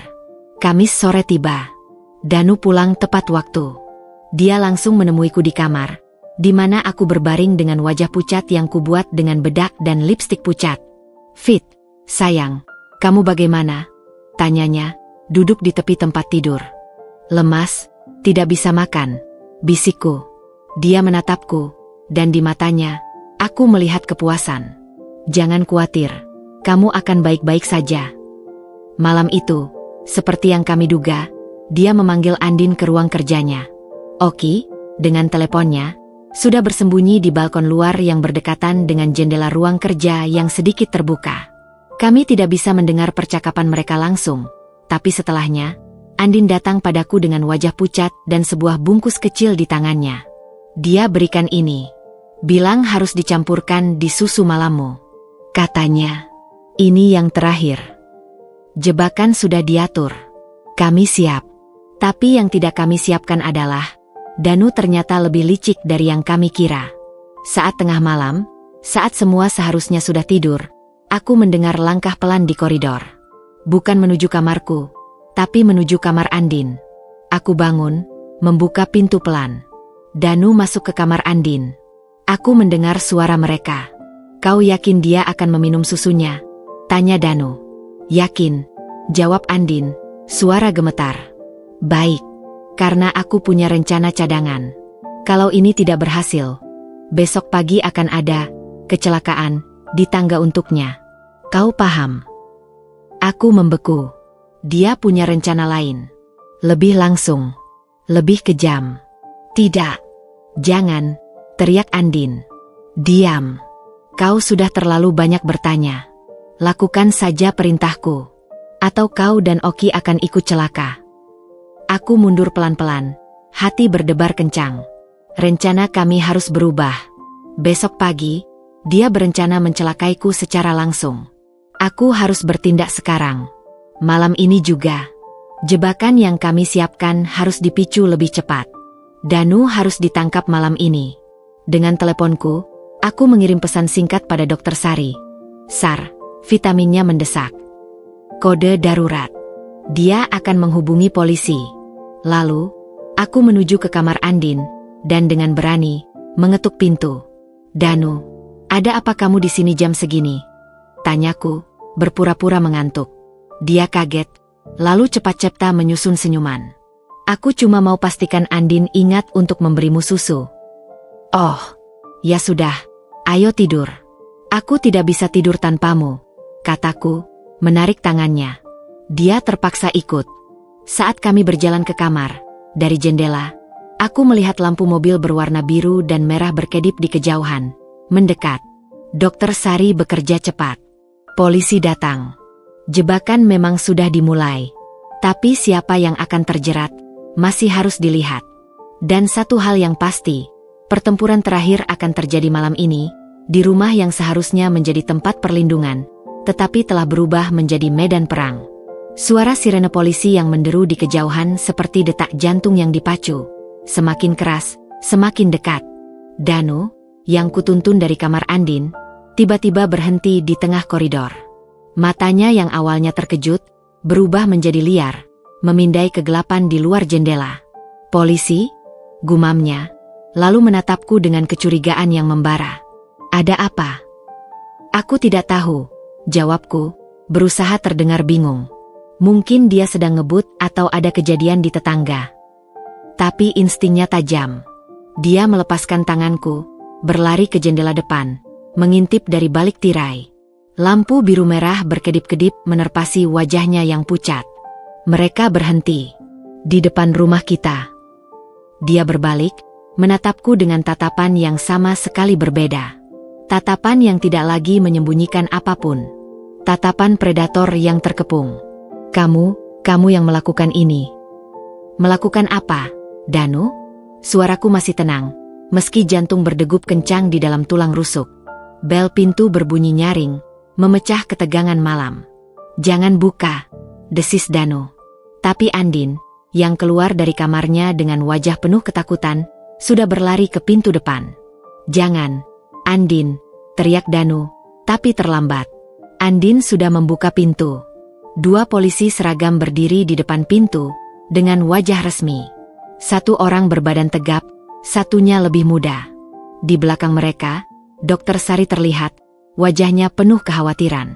Kamis sore tiba. Danu pulang tepat waktu. Dia langsung menemuiku di kamar, di mana aku berbaring dengan wajah pucat yang kubuat dengan bedak dan lipstik pucat. Fit, sayang, kamu bagaimana? Tanyanya, duduk di tepi tempat tidur. Lemas, tidak bisa makan, bisikku. Dia menatapku, dan di matanya, aku melihat kepuasan. Jangan khawatir, kamu akan baik-baik saja. Malam itu, seperti yang kami duga, dia memanggil Andin ke ruang kerjanya. Oki, dengan teleponnya, sudah bersembunyi di balkon luar yang berdekatan dengan jendela ruang kerja yang sedikit terbuka. Kami tidak bisa mendengar percakapan mereka langsung, tapi setelahnya, Andin datang padaku dengan wajah pucat dan sebuah bungkus kecil di tangannya. Dia berikan ini. Bilang harus dicampurkan di susu malammu. Katanya, ini yang terakhir. Jebakan sudah diatur. Kami siap. Tapi yang tidak kami siapkan adalah, Danu ternyata lebih licik dari yang kami kira. Saat tengah malam, saat semua seharusnya sudah tidur, Aku mendengar langkah pelan di koridor. Bukan menuju kamarku, tapi menuju kamar Andin. Aku bangun, membuka pintu pelan. Danu masuk ke kamar Andin. Aku mendengar suara mereka. "Kau yakin dia akan meminum susunya?" tanya Danu. "Yakin," jawab Andin, suara gemetar. "Baik, karena aku punya rencana cadangan. Kalau ini tidak berhasil, besok pagi akan ada kecelakaan di tangga untuknya. Kau paham?" Aku membeku. Dia punya rencana lain. Lebih langsung. Lebih kejam. "Tidak. Jangan," teriak Andin. "Diam. Kau sudah terlalu banyak bertanya. Lakukan saja perintahku. Atau kau dan Oki akan ikut celaka." Aku mundur pelan-pelan. Hati berdebar kencang. Rencana kami harus berubah. Besok pagi, dia berencana mencelakaiku secara langsung. Aku harus bertindak sekarang. Malam ini juga. Jebakan yang kami siapkan harus dipicu lebih cepat. Danu harus ditangkap malam ini. Dengan teleponku, aku mengirim pesan singkat pada Dokter Sari. "Sar, vitaminnya mendesak. Kode darurat. Dia akan menghubungi polisi." Lalu, aku menuju ke kamar Andin, dan dengan berani, mengetuk pintu. "Danu, ada apa kamu di sini jam segini?" tanyaku, berpura-pura mengantuk. Dia kaget, lalu cepat-cepat menyusun senyuman. "Aku cuma mau pastikan Andin ingat untuk memberimu susu." "Oh, ya sudah, ayo tidur." "Aku tidak bisa tidur tanpamu," kataku, menarik tangannya. Dia terpaksa ikut. Saat kami berjalan ke kamar, dari jendela, aku melihat lampu mobil berwarna biru dan merah berkedip di kejauhan, mendekat. Dokter Sari bekerja cepat. Polisi datang. Jebakan memang sudah dimulai. Tapi siapa yang akan terjerat, masih harus dilihat. Dan satu hal yang pasti, pertempuran terakhir akan terjadi malam ini, di rumah yang seharusnya menjadi tempat perlindungan, tetapi telah berubah menjadi medan perang. Suara sirene polisi yang menderu di kejauhan seperti detak jantung yang dipacu. Semakin keras, semakin dekat. Danu, yang kutuntun dari kamar Andin, tiba-tiba berhenti di tengah koridor. Matanya yang awalnya terkejut, berubah menjadi liar, memindai kegelapan di luar jendela. "Polisi?" gumamnya, lalu menatapku dengan kecurigaan yang membara. "Ada apa?" "Aku tidak tahu," jawabku, berusaha terdengar bingung. Mungkin dia sedang ngebut atau ada kejadian di tetangga. Tapi instingnya tajam. Dia melepaskan tanganku, berlari ke jendela depan, mengintip dari balik tirai. Lampu biru merah berkedip-kedip menerpasi wajahnya yang pucat. Mereka berhenti di depan rumah kita. Dia berbalik, menatapku dengan tatapan yang sama sekali berbeda. Tatapan yang tidak lagi menyembunyikan apapun. Tatapan predator yang terkepung. Kamu yang melakukan ini." "Melakukan apa, Danu?" Suaraku masih tenang, meski jantung berdegup kencang di dalam tulang rusuk. Bel pintu berbunyi nyaring, memecah ketegangan malam. "Jangan buka," desis Danu. Tapi Andin, yang keluar dari kamarnya dengan wajah penuh ketakutan, sudah berlari ke pintu depan. "Jangan, Andin," teriak Danu, tapi terlambat. Andin sudah membuka pintu. Dua polisi seragam berdiri di depan pintu, dengan wajah resmi. Satu orang berbadan tegap, satunya lebih muda. Di belakang mereka, Dokter Sari terlihat, wajahnya penuh kekhawatiran.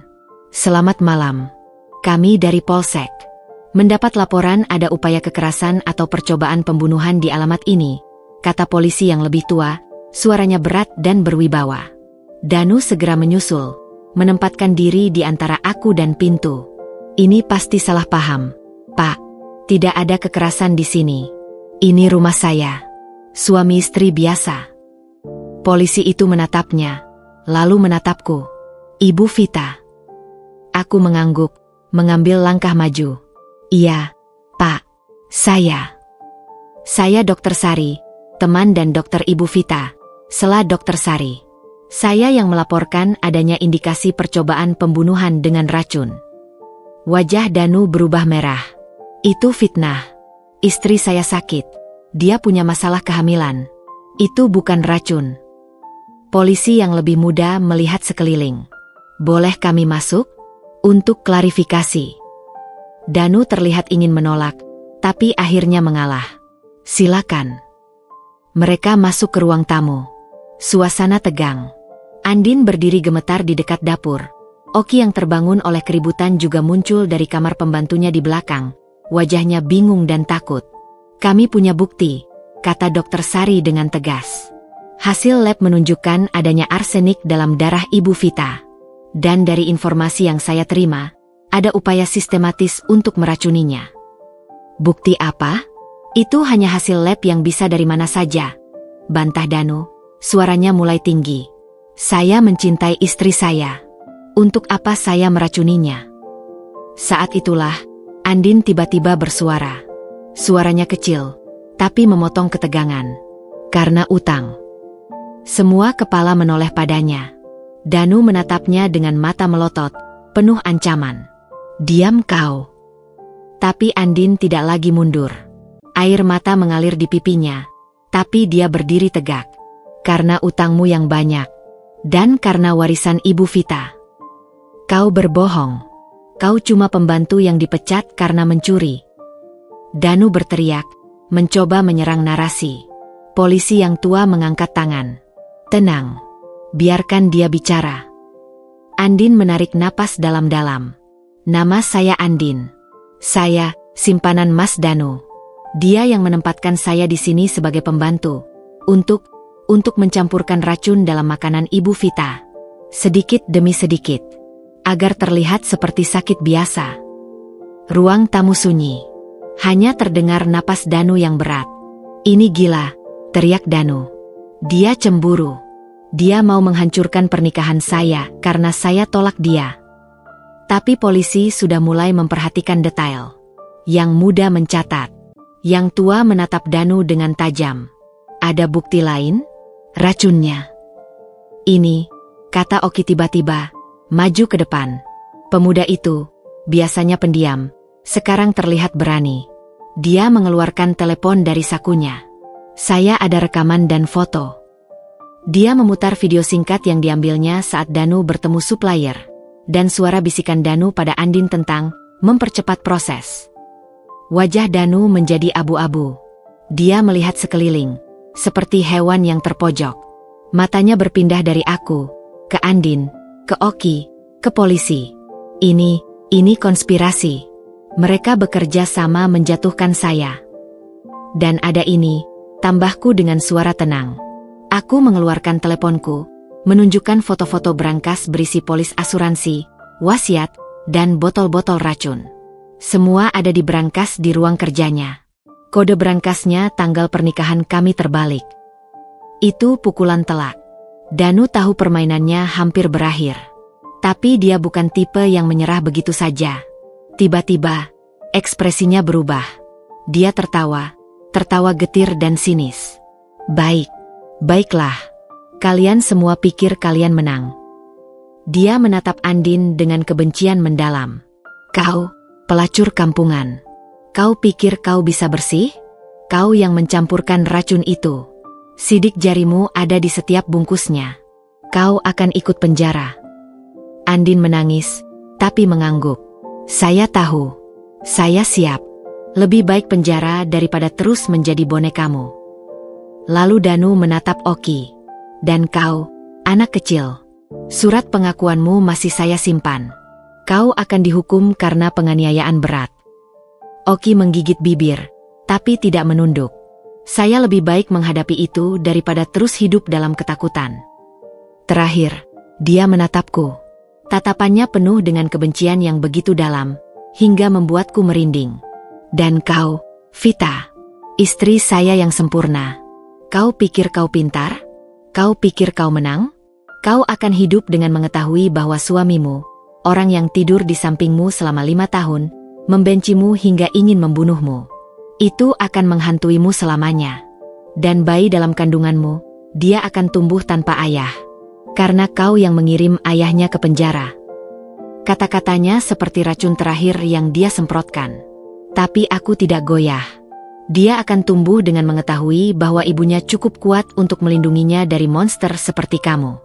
"Selamat malam. Kami dari Polsek. Mendapat laporan ada upaya kekerasan atau percobaan pembunuhan di alamat ini," kata polisi yang lebih tua, suaranya berat dan berwibawa. Danu segera menyusul, menempatkan diri di antara aku dan pintu. "Ini pasti salah paham, Pak. Tidak ada kekerasan di sini. Ini rumah saya. Suami istri biasa." Polisi itu menatapnya, lalu menatapku. "Ibu Vita." Aku mengangguk, mengambil langkah maju. "Iya, Pak. Saya Dokter Sari, teman dan dokter Ibu Vita," sela Dokter Sari. "Saya yang melaporkan adanya indikasi percobaan pembunuhan dengan racun." Wajah Danu berubah merah. "Itu fitnah. Istri saya sakit. Dia punya masalah kehamilan. Itu bukan racun." Polisi yang lebih muda melihat sekeliling. Boleh kami masuk? Untuk klarifikasi. Danu terlihat ingin menolak, tapi akhirnya mengalah. Silakan. Mereka masuk ke ruang tamu. Suasana tegang. Andin berdiri gemetar di dekat dapur. Oki yang terbangun oleh keributan juga muncul dari kamar pembantunya di belakang. Wajahnya bingung dan takut. Kami punya bukti, kata Dokter Sari dengan tegas. Hasil lab menunjukkan adanya arsenik dalam darah Ibu Vita. Dan dari informasi yang saya terima, ada upaya sistematis untuk meracuninya. Bukti apa? Itu hanya hasil lab yang bisa dari mana saja, bantah Danu. Suaranya mulai tinggi. Saya mencintai istri saya. Untuk apa saya meracuninya? Saat itulah, Andin tiba-tiba bersuara. Suaranya kecil, tapi memotong ketegangan. Karena utang. Semua kepala menoleh padanya. Danu menatapnya dengan mata melotot, penuh ancaman. Diam kau. Tapi Andin tidak lagi mundur. Air mata mengalir di pipinya, tapi dia berdiri tegak. Karena utangmu yang banyak, dan karena warisan Ibu Vita. Kau berbohong. Kau cuma pembantu yang dipecat karena mencuri. Danu berteriak, mencoba menyerang narasi. Polisi yang tua mengangkat tangan. Tenang. Biarkan dia bicara. Andin menarik napas dalam-dalam. Nama saya Andin. Saya, simpanan Mas Danu. Dia yang menempatkan saya di sini sebagai pembantu. Untuk mencampurkan racun dalam makanan Ibu Vita. Sedikit demi sedikit. Agar terlihat seperti sakit biasa. Ruang tamu sunyi. Hanya terdengar napas Danu yang berat. Ini gila, teriak Danu. Dia cemburu. Dia mau menghancurkan pernikahan saya karena saya tolak dia. Tapi polisi sudah mulai memperhatikan detail. Yang muda mencatat. Yang tua menatap Danu dengan tajam. Ada bukti lain? Racunnya. Ini, kata Oki tiba-tiba, maju ke depan. Pemuda itu, biasanya pendiam, sekarang terlihat berani. Dia mengeluarkan telepon dari sakunya. Saya ada rekaman dan foto. Dia memutar video singkat yang diambilnya saat Danu bertemu supplier. Dan suara bisikan Danu pada Andin tentang mempercepat proses. Wajah Danu menjadi abu-abu. Dia melihat sekeliling. Seperti hewan yang terpojok. Matanya berpindah dari aku, ke Andin, ke Oki, ke polisi. Ini konspirasi. Mereka bekerja sama menjatuhkan saya. Dan ada ini, tambahku dengan suara tenang. Aku mengeluarkan teleponku, menunjukkan foto-foto berangkas berisi polis asuransi, wasiat, dan botol-botol racun. Semua ada di berangkas di ruang kerjanya. Kode berangkasnya tanggal pernikahan kami terbalik. Itu pukulan telak. Danu tahu permainannya hampir berakhir. Tapi dia bukan tipe yang menyerah begitu saja. Tiba-tiba, ekspresinya berubah. Dia tertawa getir dan sinis. Baiklah. Kalian semua pikir kalian menang. Dia menatap Andin dengan kebencian mendalam. Kau, pelacur kampungan. Kau pikir kau bisa bersih? Kau yang mencampurkan racun itu. Sidik jarimu ada di setiap bungkusnya. Kau akan ikut penjara. Andin menangis, tapi mengangguk. Saya tahu. Saya siap. Lebih baik penjara daripada terus menjadi bonekamu. Lalu Danu menatap Oki. Dan kau, anak kecil. Surat pengakuanmu masih saya simpan. Kau akan dihukum karena penganiayaan berat. Oki menggigit bibir, tapi tidak menunduk. Saya lebih baik menghadapi itu daripada terus hidup dalam ketakutan. Terakhir, dia menatapku. Tatapannya penuh dengan kebencian yang begitu dalam, hingga membuatku merinding. Dan kau, Vita, istri saya yang sempurna. Kau pikir kau pintar? Kau pikir kau menang? Kau akan hidup dengan mengetahui bahwa suamimu, orang yang tidur di sampingmu selama 5 tahun, membencimu hingga ingin membunuhmu. Itu akan menghantuimu selamanya. Dan bayi dalam kandunganmu, dia akan tumbuh tanpa ayah. Karena kau yang mengirim ayahnya ke penjara. Kata-katanya seperti racun terakhir yang dia semprotkan. Tapi aku tidak goyah. Dia akan tumbuh dengan mengetahui bahwa ibunya cukup kuat untuk melindunginya dari monster seperti kamu.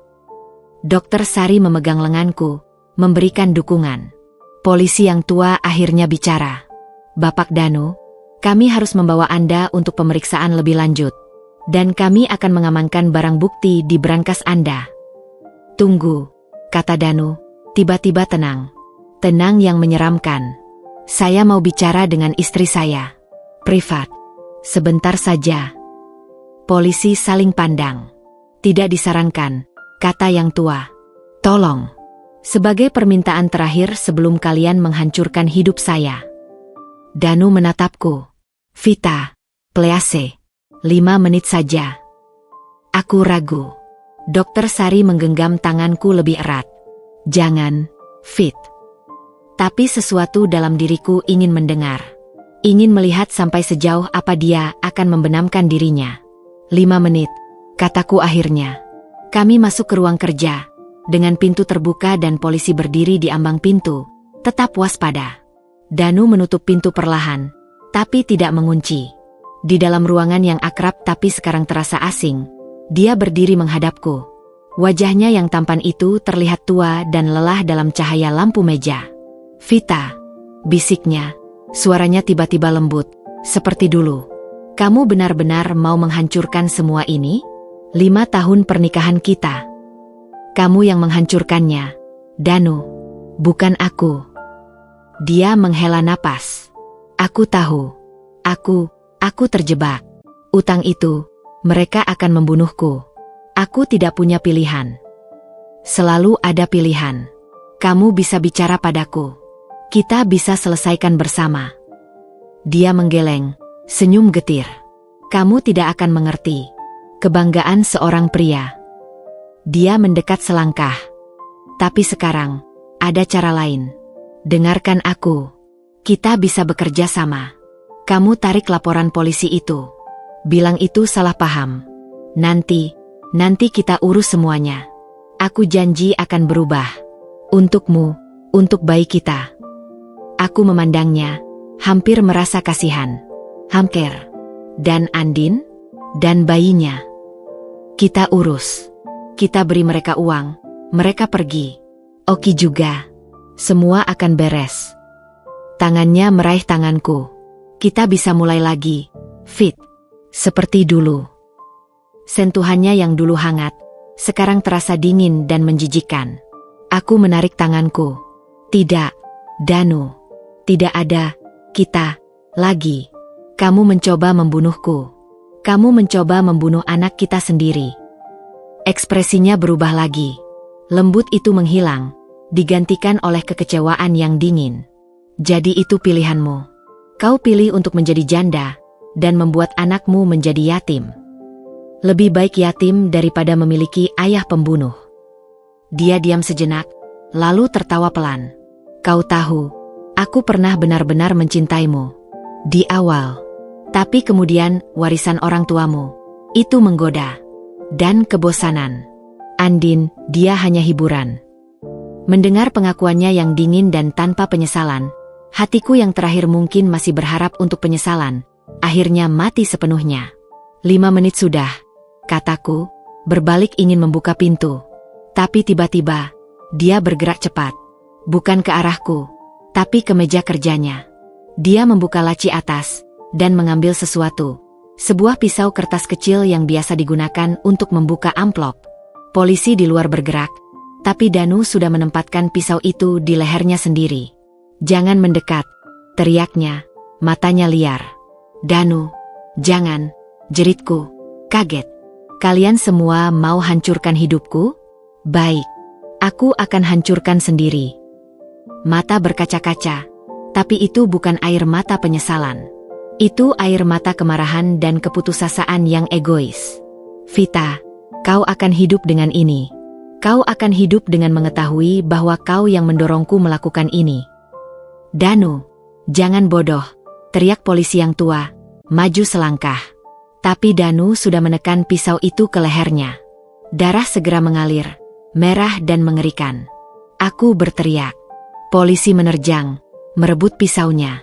Dokter Sari memegang lenganku, memberikan dukungan. Polisi yang tua akhirnya bicara. Bapak Danu, kami harus membawa Anda untuk pemeriksaan lebih lanjut. Dan kami akan mengamankan barang bukti di brankas Anda. Tunggu, kata Danu, tiba-tiba tenang. Tenang yang menyeramkan. Saya mau bicara dengan istri saya. Privat. Sebentar saja. Polisi saling pandang. Tidak disarankan, kata yang tua. Tolong. Sebagai permintaan terakhir sebelum kalian menghancurkan hidup saya. Danu menatapku. Vita, please. 5 menit saja. Aku ragu. Dokter Sari menggenggam tanganku lebih erat. Jangan, Fit. Tapi sesuatu dalam diriku ingin mendengar. Ingin melihat sampai sejauh apa dia akan membenamkan dirinya. 5 menit, kataku akhirnya. Kami masuk ke ruang kerja. Dengan pintu terbuka dan polisi berdiri di ambang pintu. Tetap waspada. Danu menutup pintu perlahan, tapi tidak mengunci. Di dalam ruangan yang akrab tapi sekarang terasa asing, dia berdiri menghadapku. Wajahnya yang tampan itu terlihat tua dan lelah dalam cahaya lampu meja. Vita, bisiknya, suaranya tiba-tiba lembut, seperti dulu. Kamu benar-benar mau menghancurkan semua ini? 5 tahun pernikahan kita. Kamu yang menghancurkannya, Danu, bukan aku. Dia menghela napas. Aku tahu. Aku terjebak. Utang itu, mereka akan membunuhku. Aku tidak punya pilihan. Selalu ada pilihan. Kamu bisa bicara padaku. Kita bisa selesaikan bersama. Dia menggeleng, senyum getir. Kamu tidak akan mengerti. Kebanggaan seorang pria. Dia mendekat selangkah. Tapi sekarang, ada cara lain. Dengarkan aku. Kita bisa bekerja sama. Kamu tarik laporan polisi itu. Bilang itu salah paham. Nanti kita urus semuanya. Aku janji akan berubah. Untukmu, untuk bayi kita. Aku memandangnya, hampir merasa kasihan. Hampir. Dan Andin? Dan bayinya. Kita urus. Kita beri mereka uang. Mereka pergi. Oki juga. Semua akan beres. Tangannya meraih tanganku. Kita bisa mulai lagi, Fit. Seperti dulu. Sentuhannya yang dulu hangat, sekarang terasa dingin dan menjijikkan. Aku menarik tanganku. Tidak, Danu. Tidak ada, kita, lagi. Kamu mencoba membunuhku. Kamu mencoba membunuh anak kita sendiri. Ekspresinya berubah lagi. Lembut itu menghilang, digantikan oleh kekecewaan yang dingin. Jadi itu pilihanmu. Kau pilih untuk menjadi janda, dan membuat anakmu menjadi yatim. Lebih baik yatim daripada memiliki ayah pembunuh. Dia diam sejenak, lalu tertawa pelan. Kau tahu, aku pernah benar-benar mencintaimu. Di awal. Tapi kemudian warisan orang tuamu. Itu menggoda. Dan kebosanan. Andin, dia hanya hiburan. Mendengar pengakuannya yang dingin dan tanpa penyesalan, hatiku yang terakhir mungkin masih berharap untuk penyesalan, akhirnya mati sepenuhnya. 5 menit sudah, kataku, berbalik ingin membuka pintu. Tapi tiba-tiba, dia bergerak cepat. Bukan ke arahku, tapi ke meja kerjanya. Dia membuka laci atas, dan mengambil sesuatu. Sebuah pisau kertas kecil yang biasa digunakan untuk membuka amplop. Polisi di luar bergerak, tapi Danu sudah menempatkan pisau itu di lehernya sendiri. Jangan mendekat, teriaknya, matanya liar. Danu, jangan, jeritku, kaget. Kalian semua mau hancurkan hidupku? Baik, aku akan hancurkan sendiri. Mata berkaca-kaca, tapi itu bukan air mata penyesalan. Itu air mata kemarahan dan keputusasaan yang egois. Vita, kau akan hidup dengan ini. Kau akan hidup dengan mengetahui bahwa kau yang mendorongku melakukan ini. Danu, jangan bodoh, teriak polisi yang tua, maju selangkah. Tapi Danu sudah menekan pisau itu ke lehernya. Darah segera mengalir, merah dan mengerikan. Aku berteriak. Polisi menerjang, merebut pisaunya.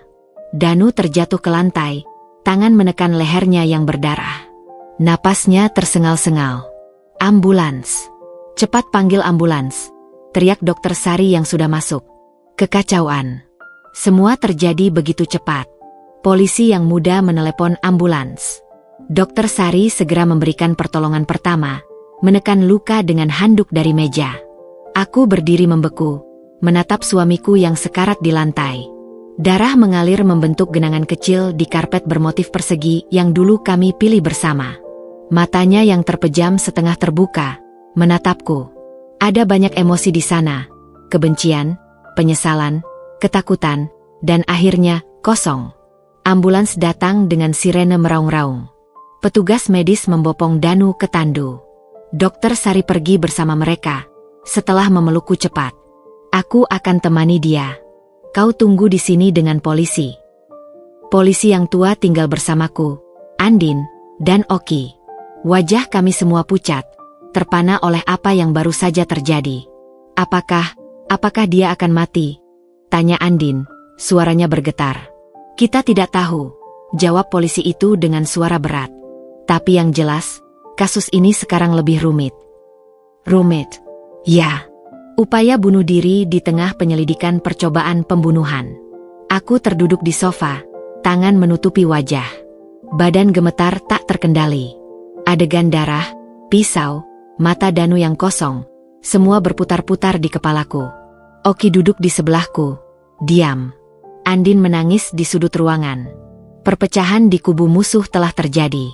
Danu terjatuh ke lantai, tangan menekan lehernya yang berdarah. Napasnya tersengal-sengal. Ambulans. "Cepat panggil ambulans," teriak Dokter Sari yang sudah masuk. Kekacauan. Semua terjadi begitu cepat. Polisi yang muda menelepon ambulans. Dokter Sari segera memberikan pertolongan pertama, menekan luka dengan handuk dari meja. Aku berdiri membeku, menatap suamiku yang sekarat di lantai. Darah mengalir membentuk genangan kecil di karpet bermotif persegi yang dulu kami pilih bersama. Matanya yang terpejam setengah terbuka, menatapku. Ada banyak emosi di sana, kebencian, penyesalan, ketakutan, dan akhirnya kosong. Ambulans datang dengan sirene meraung-raung. Petugas medis membopong Danu ke tandu. Dokter Sari pergi bersama mereka. Setelah memelukku cepat, "Aku akan temani dia. Kau tunggu di sini dengan polisi." Polisi yang tua tinggal bersamaku, Andin, dan Oki. Wajah kami semua pucat, terpana oleh apa yang baru saja terjadi. Apakah dia akan mati?" tanya Andin, suaranya bergetar. "Kita tidak tahu," jawab polisi itu dengan suara berat. "Tapi yang jelas, kasus ini sekarang lebih rumit." Rumit? Ya. Upaya bunuh diri di tengah penyelidikan percobaan pembunuhan. Aku terduduk di sofa, tangan menutupi wajah. Badan gemetar tak terkendali. Adegan darah, pisau, mata Danu yang kosong, semua berputar-putar di kepalaku. Oki duduk di sebelahku, diam. Andin menangis di sudut ruangan. Perpecahan di kubu musuh telah terjadi.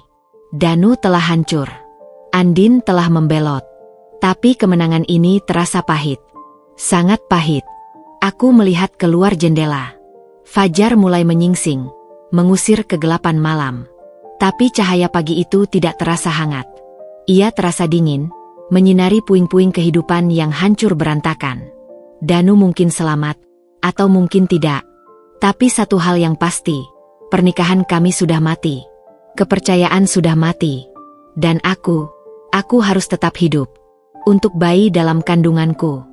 Danu telah hancur. Andin telah membelot. Tapi kemenangan ini terasa pahit. Sangat pahit. Aku melihat keluar jendela. Fajar mulai menyingsing, mengusir kegelapan malam. Tapi cahaya pagi itu tidak terasa hangat. Ia terasa dingin, menyinari puing-puing kehidupan yang hancur berantakan. Danu mungkin selamat, atau mungkin tidak. Tapi satu hal yang pasti, pernikahan kami sudah mati. Kepercayaan sudah mati. Dan aku harus tetap hidup. Untuk bayi dalam kandunganku.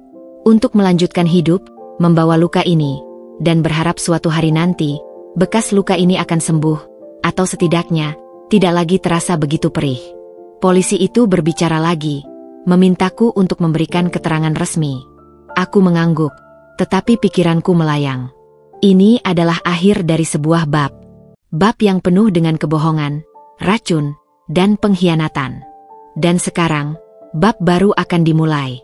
Untuk melanjutkan hidup, membawa luka ini, dan berharap suatu hari nanti, bekas luka ini akan sembuh, atau setidaknya, tidak lagi terasa begitu perih. Polisi itu berbicara lagi, memintaku untuk memberikan keterangan resmi. Aku mengangguk, tetapi pikiranku melayang. Ini adalah akhir dari sebuah bab. Bab yang penuh dengan kebohongan, racun, dan pengkhianatan. Dan sekarang, bab baru akan dimulai.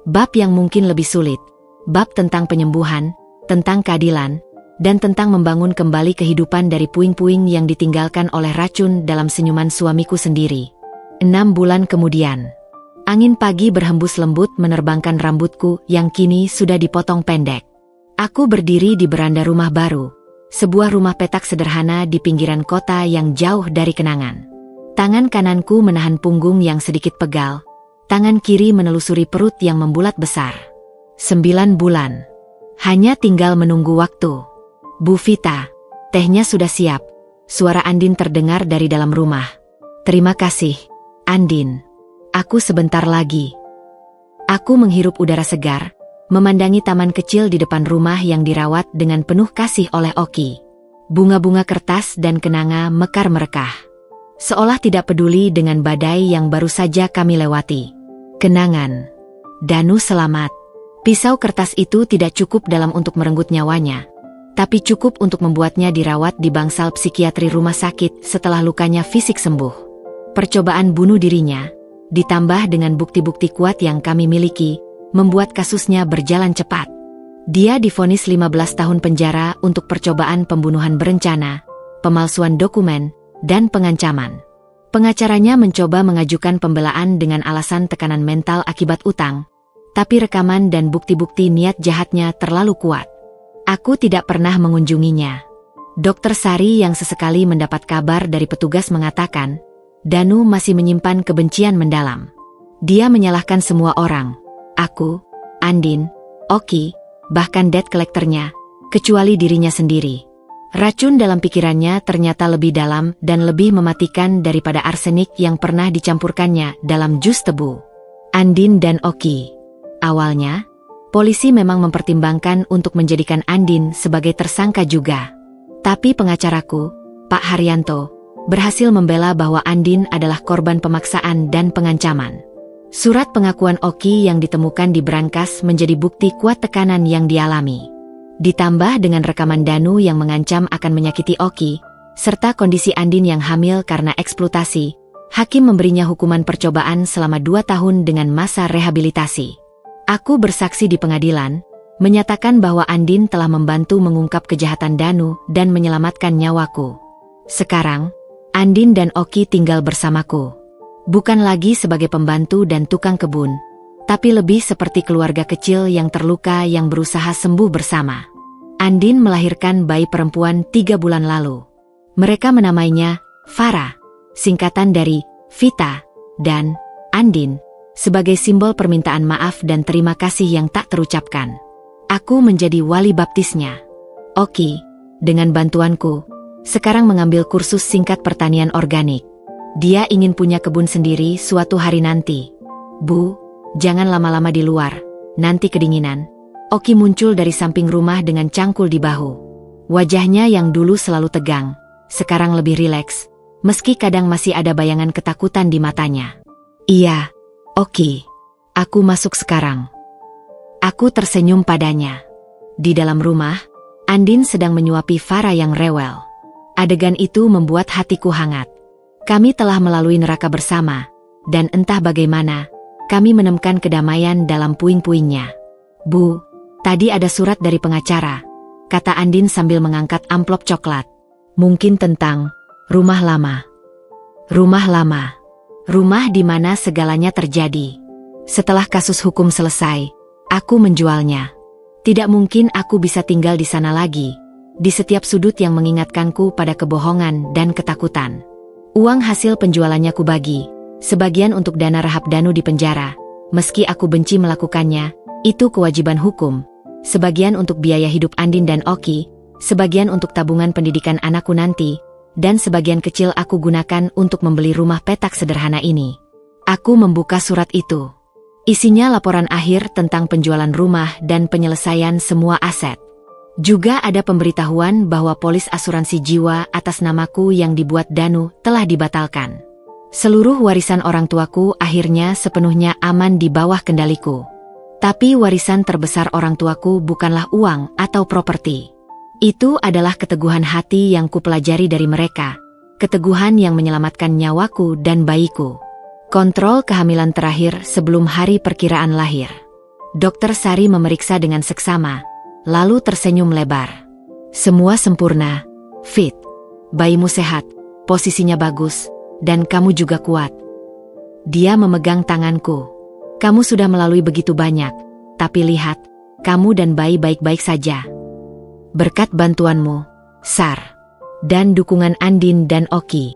Bab yang mungkin lebih sulit. Bab tentang penyembuhan, tentang keadilan, dan tentang membangun kembali kehidupan dari puing-puing yang ditinggalkan oleh racun dalam senyuman suamiku sendiri. 6 bulan kemudian. Angin pagi berhembus lembut menerbangkan rambutku yang kini sudah dipotong pendek. Aku berdiri di beranda rumah baru, sebuah rumah petak sederhana di pinggiran kota yang jauh dari kenangan. Tangan kananku menahan punggung yang sedikit pegal, tangan kiri menelusuri perut yang membulat besar. 9 bulan. Hanya tinggal menunggu waktu. "Bu Vita, tehnya sudah siap," suara Andin terdengar dari dalam rumah. "Terima kasih, Andin. Aku sebentar lagi." Aku menghirup udara segar, memandangi taman kecil di depan rumah yang dirawat dengan penuh kasih oleh Oki. Bunga-bunga kertas dan kenanga mekar merekah. Seolah tidak peduli dengan badai yang baru saja kami lewati. Kenangan. Danu selamat. Pisau kertas itu tidak cukup dalam untuk merenggut nyawanya, tapi cukup untuk membuatnya dirawat di bangsal psikiatri rumah sakit setelah lukanya fisik sembuh. Percobaan bunuh dirinya, ditambah dengan bukti-bukti kuat yang kami miliki, membuat kasusnya berjalan cepat. Dia divonis 15 tahun penjara untuk percobaan pembunuhan berencana, pemalsuan dokumen, dan pengancaman. Pengacaranya mencoba mengajukan pembelaan dengan alasan tekanan mental akibat utang, tapi rekaman dan bukti-bukti niat jahatnya terlalu kuat. Aku tidak pernah mengunjunginya. Dokter Sari yang sesekali mendapat kabar dari petugas mengatakan, Danu masih menyimpan kebencian mendalam. Dia menyalahkan semua orang. Aku, Andin, Oki, bahkan debt collector-nya, kecuali dirinya sendiri. Racun dalam pikirannya ternyata lebih dalam dan lebih mematikan daripada arsenik yang pernah dicampurkannya dalam jus tebu. Andin dan Oki. Awalnya, polisi memang mempertimbangkan untuk menjadikan Andin sebagai tersangka juga. Tapi pengacaraku, Pak Haryanto, berhasil membela bahwa Andin adalah korban pemaksaan dan pengancaman. Surat pengakuan Oki yang ditemukan di brankas menjadi bukti kuat tekanan yang dialami. Ditambah dengan rekaman Danu yang mengancam akan menyakiti Oki, serta kondisi Andin yang hamil karena eksploitasi, hakim memberinya hukuman percobaan selama 2 tahun dengan masa rehabilitasi. Aku bersaksi di pengadilan, menyatakan bahwa Andin telah membantu mengungkap kejahatan Danu dan menyelamatkan nyawaku. Sekarang, Andin dan Oki tinggal bersamaku. Bukan lagi sebagai pembantu dan tukang kebun, tapi lebih seperti keluarga kecil yang terluka yang berusaha sembuh bersama. Andin melahirkan bayi perempuan 3 bulan lalu. Mereka menamainya Farah, singkatan dari Vita, dan Andin, sebagai simbol permintaan maaf dan terima kasih yang tak terucapkan. Aku menjadi wali baptisnya. Oki, dengan bantuanku, sekarang mengambil kursus singkat pertanian organik. Dia ingin punya kebun sendiri suatu hari nanti. Bu, jangan lama-lama di luar, nanti kedinginan. Oki muncul dari samping rumah dengan cangkul di bahu. Wajahnya yang dulu selalu tegang, sekarang lebih rileks, meski kadang masih ada bayangan ketakutan di matanya. Iya, Oki, aku masuk sekarang. Aku tersenyum padanya. Di dalam rumah, Andin sedang menyuapi Farah yang rewel. Adegan itu membuat hatiku hangat. Kami telah melalui neraka bersama, dan entah bagaimana, kami menemukan kedamaian dalam puing-puingnya. Bu, tadi ada surat dari pengacara, kata Andin sambil mengangkat amplop coklat. Mungkin tentang rumah lama. Rumah lama. Rumah di mana segalanya terjadi. Setelah kasus hukum selesai, aku menjualnya. Tidak mungkin aku bisa tinggal di sana lagi, di setiap sudut yang mengingatkanku pada kebohongan dan ketakutan. Uang hasil penjualannya kubagi, sebagian untuk dana rehab Danu di penjara, meski aku benci melakukannya, itu kewajiban hukum, sebagian untuk biaya hidup Andin dan Oki, sebagian untuk tabungan pendidikan anakku nanti, dan sebagian kecil aku gunakan untuk membeli rumah petak sederhana ini. Aku membuka surat itu. Isinya laporan akhir tentang penjualan rumah dan penyelesaian semua aset. Juga ada pemberitahuan bahwa polis asuransi jiwa atas namaku yang dibuat Danu telah dibatalkan. Seluruh warisan orang tuaku akhirnya sepenuhnya aman di bawah kendaliku. Tapi warisan terbesar orang tuaku bukanlah uang atau properti. Itu adalah keteguhan hati yang kupelajari dari mereka, keteguhan yang menyelamatkan nyawaku dan bayiku. Kontrol kehamilan terakhir sebelum hari perkiraan lahir. Dokter Sari memeriksa dengan seksama, lalu tersenyum lebar. Semua sempurna, fit. Bayimu sehat, posisinya bagus, dan kamu juga kuat. Dia memegang tanganku. Kamu sudah melalui begitu banyak, tapi lihat, kamu dan bayi baik-baik saja. Berkat bantuanmu, Sar, dan dukungan Andin dan Oki,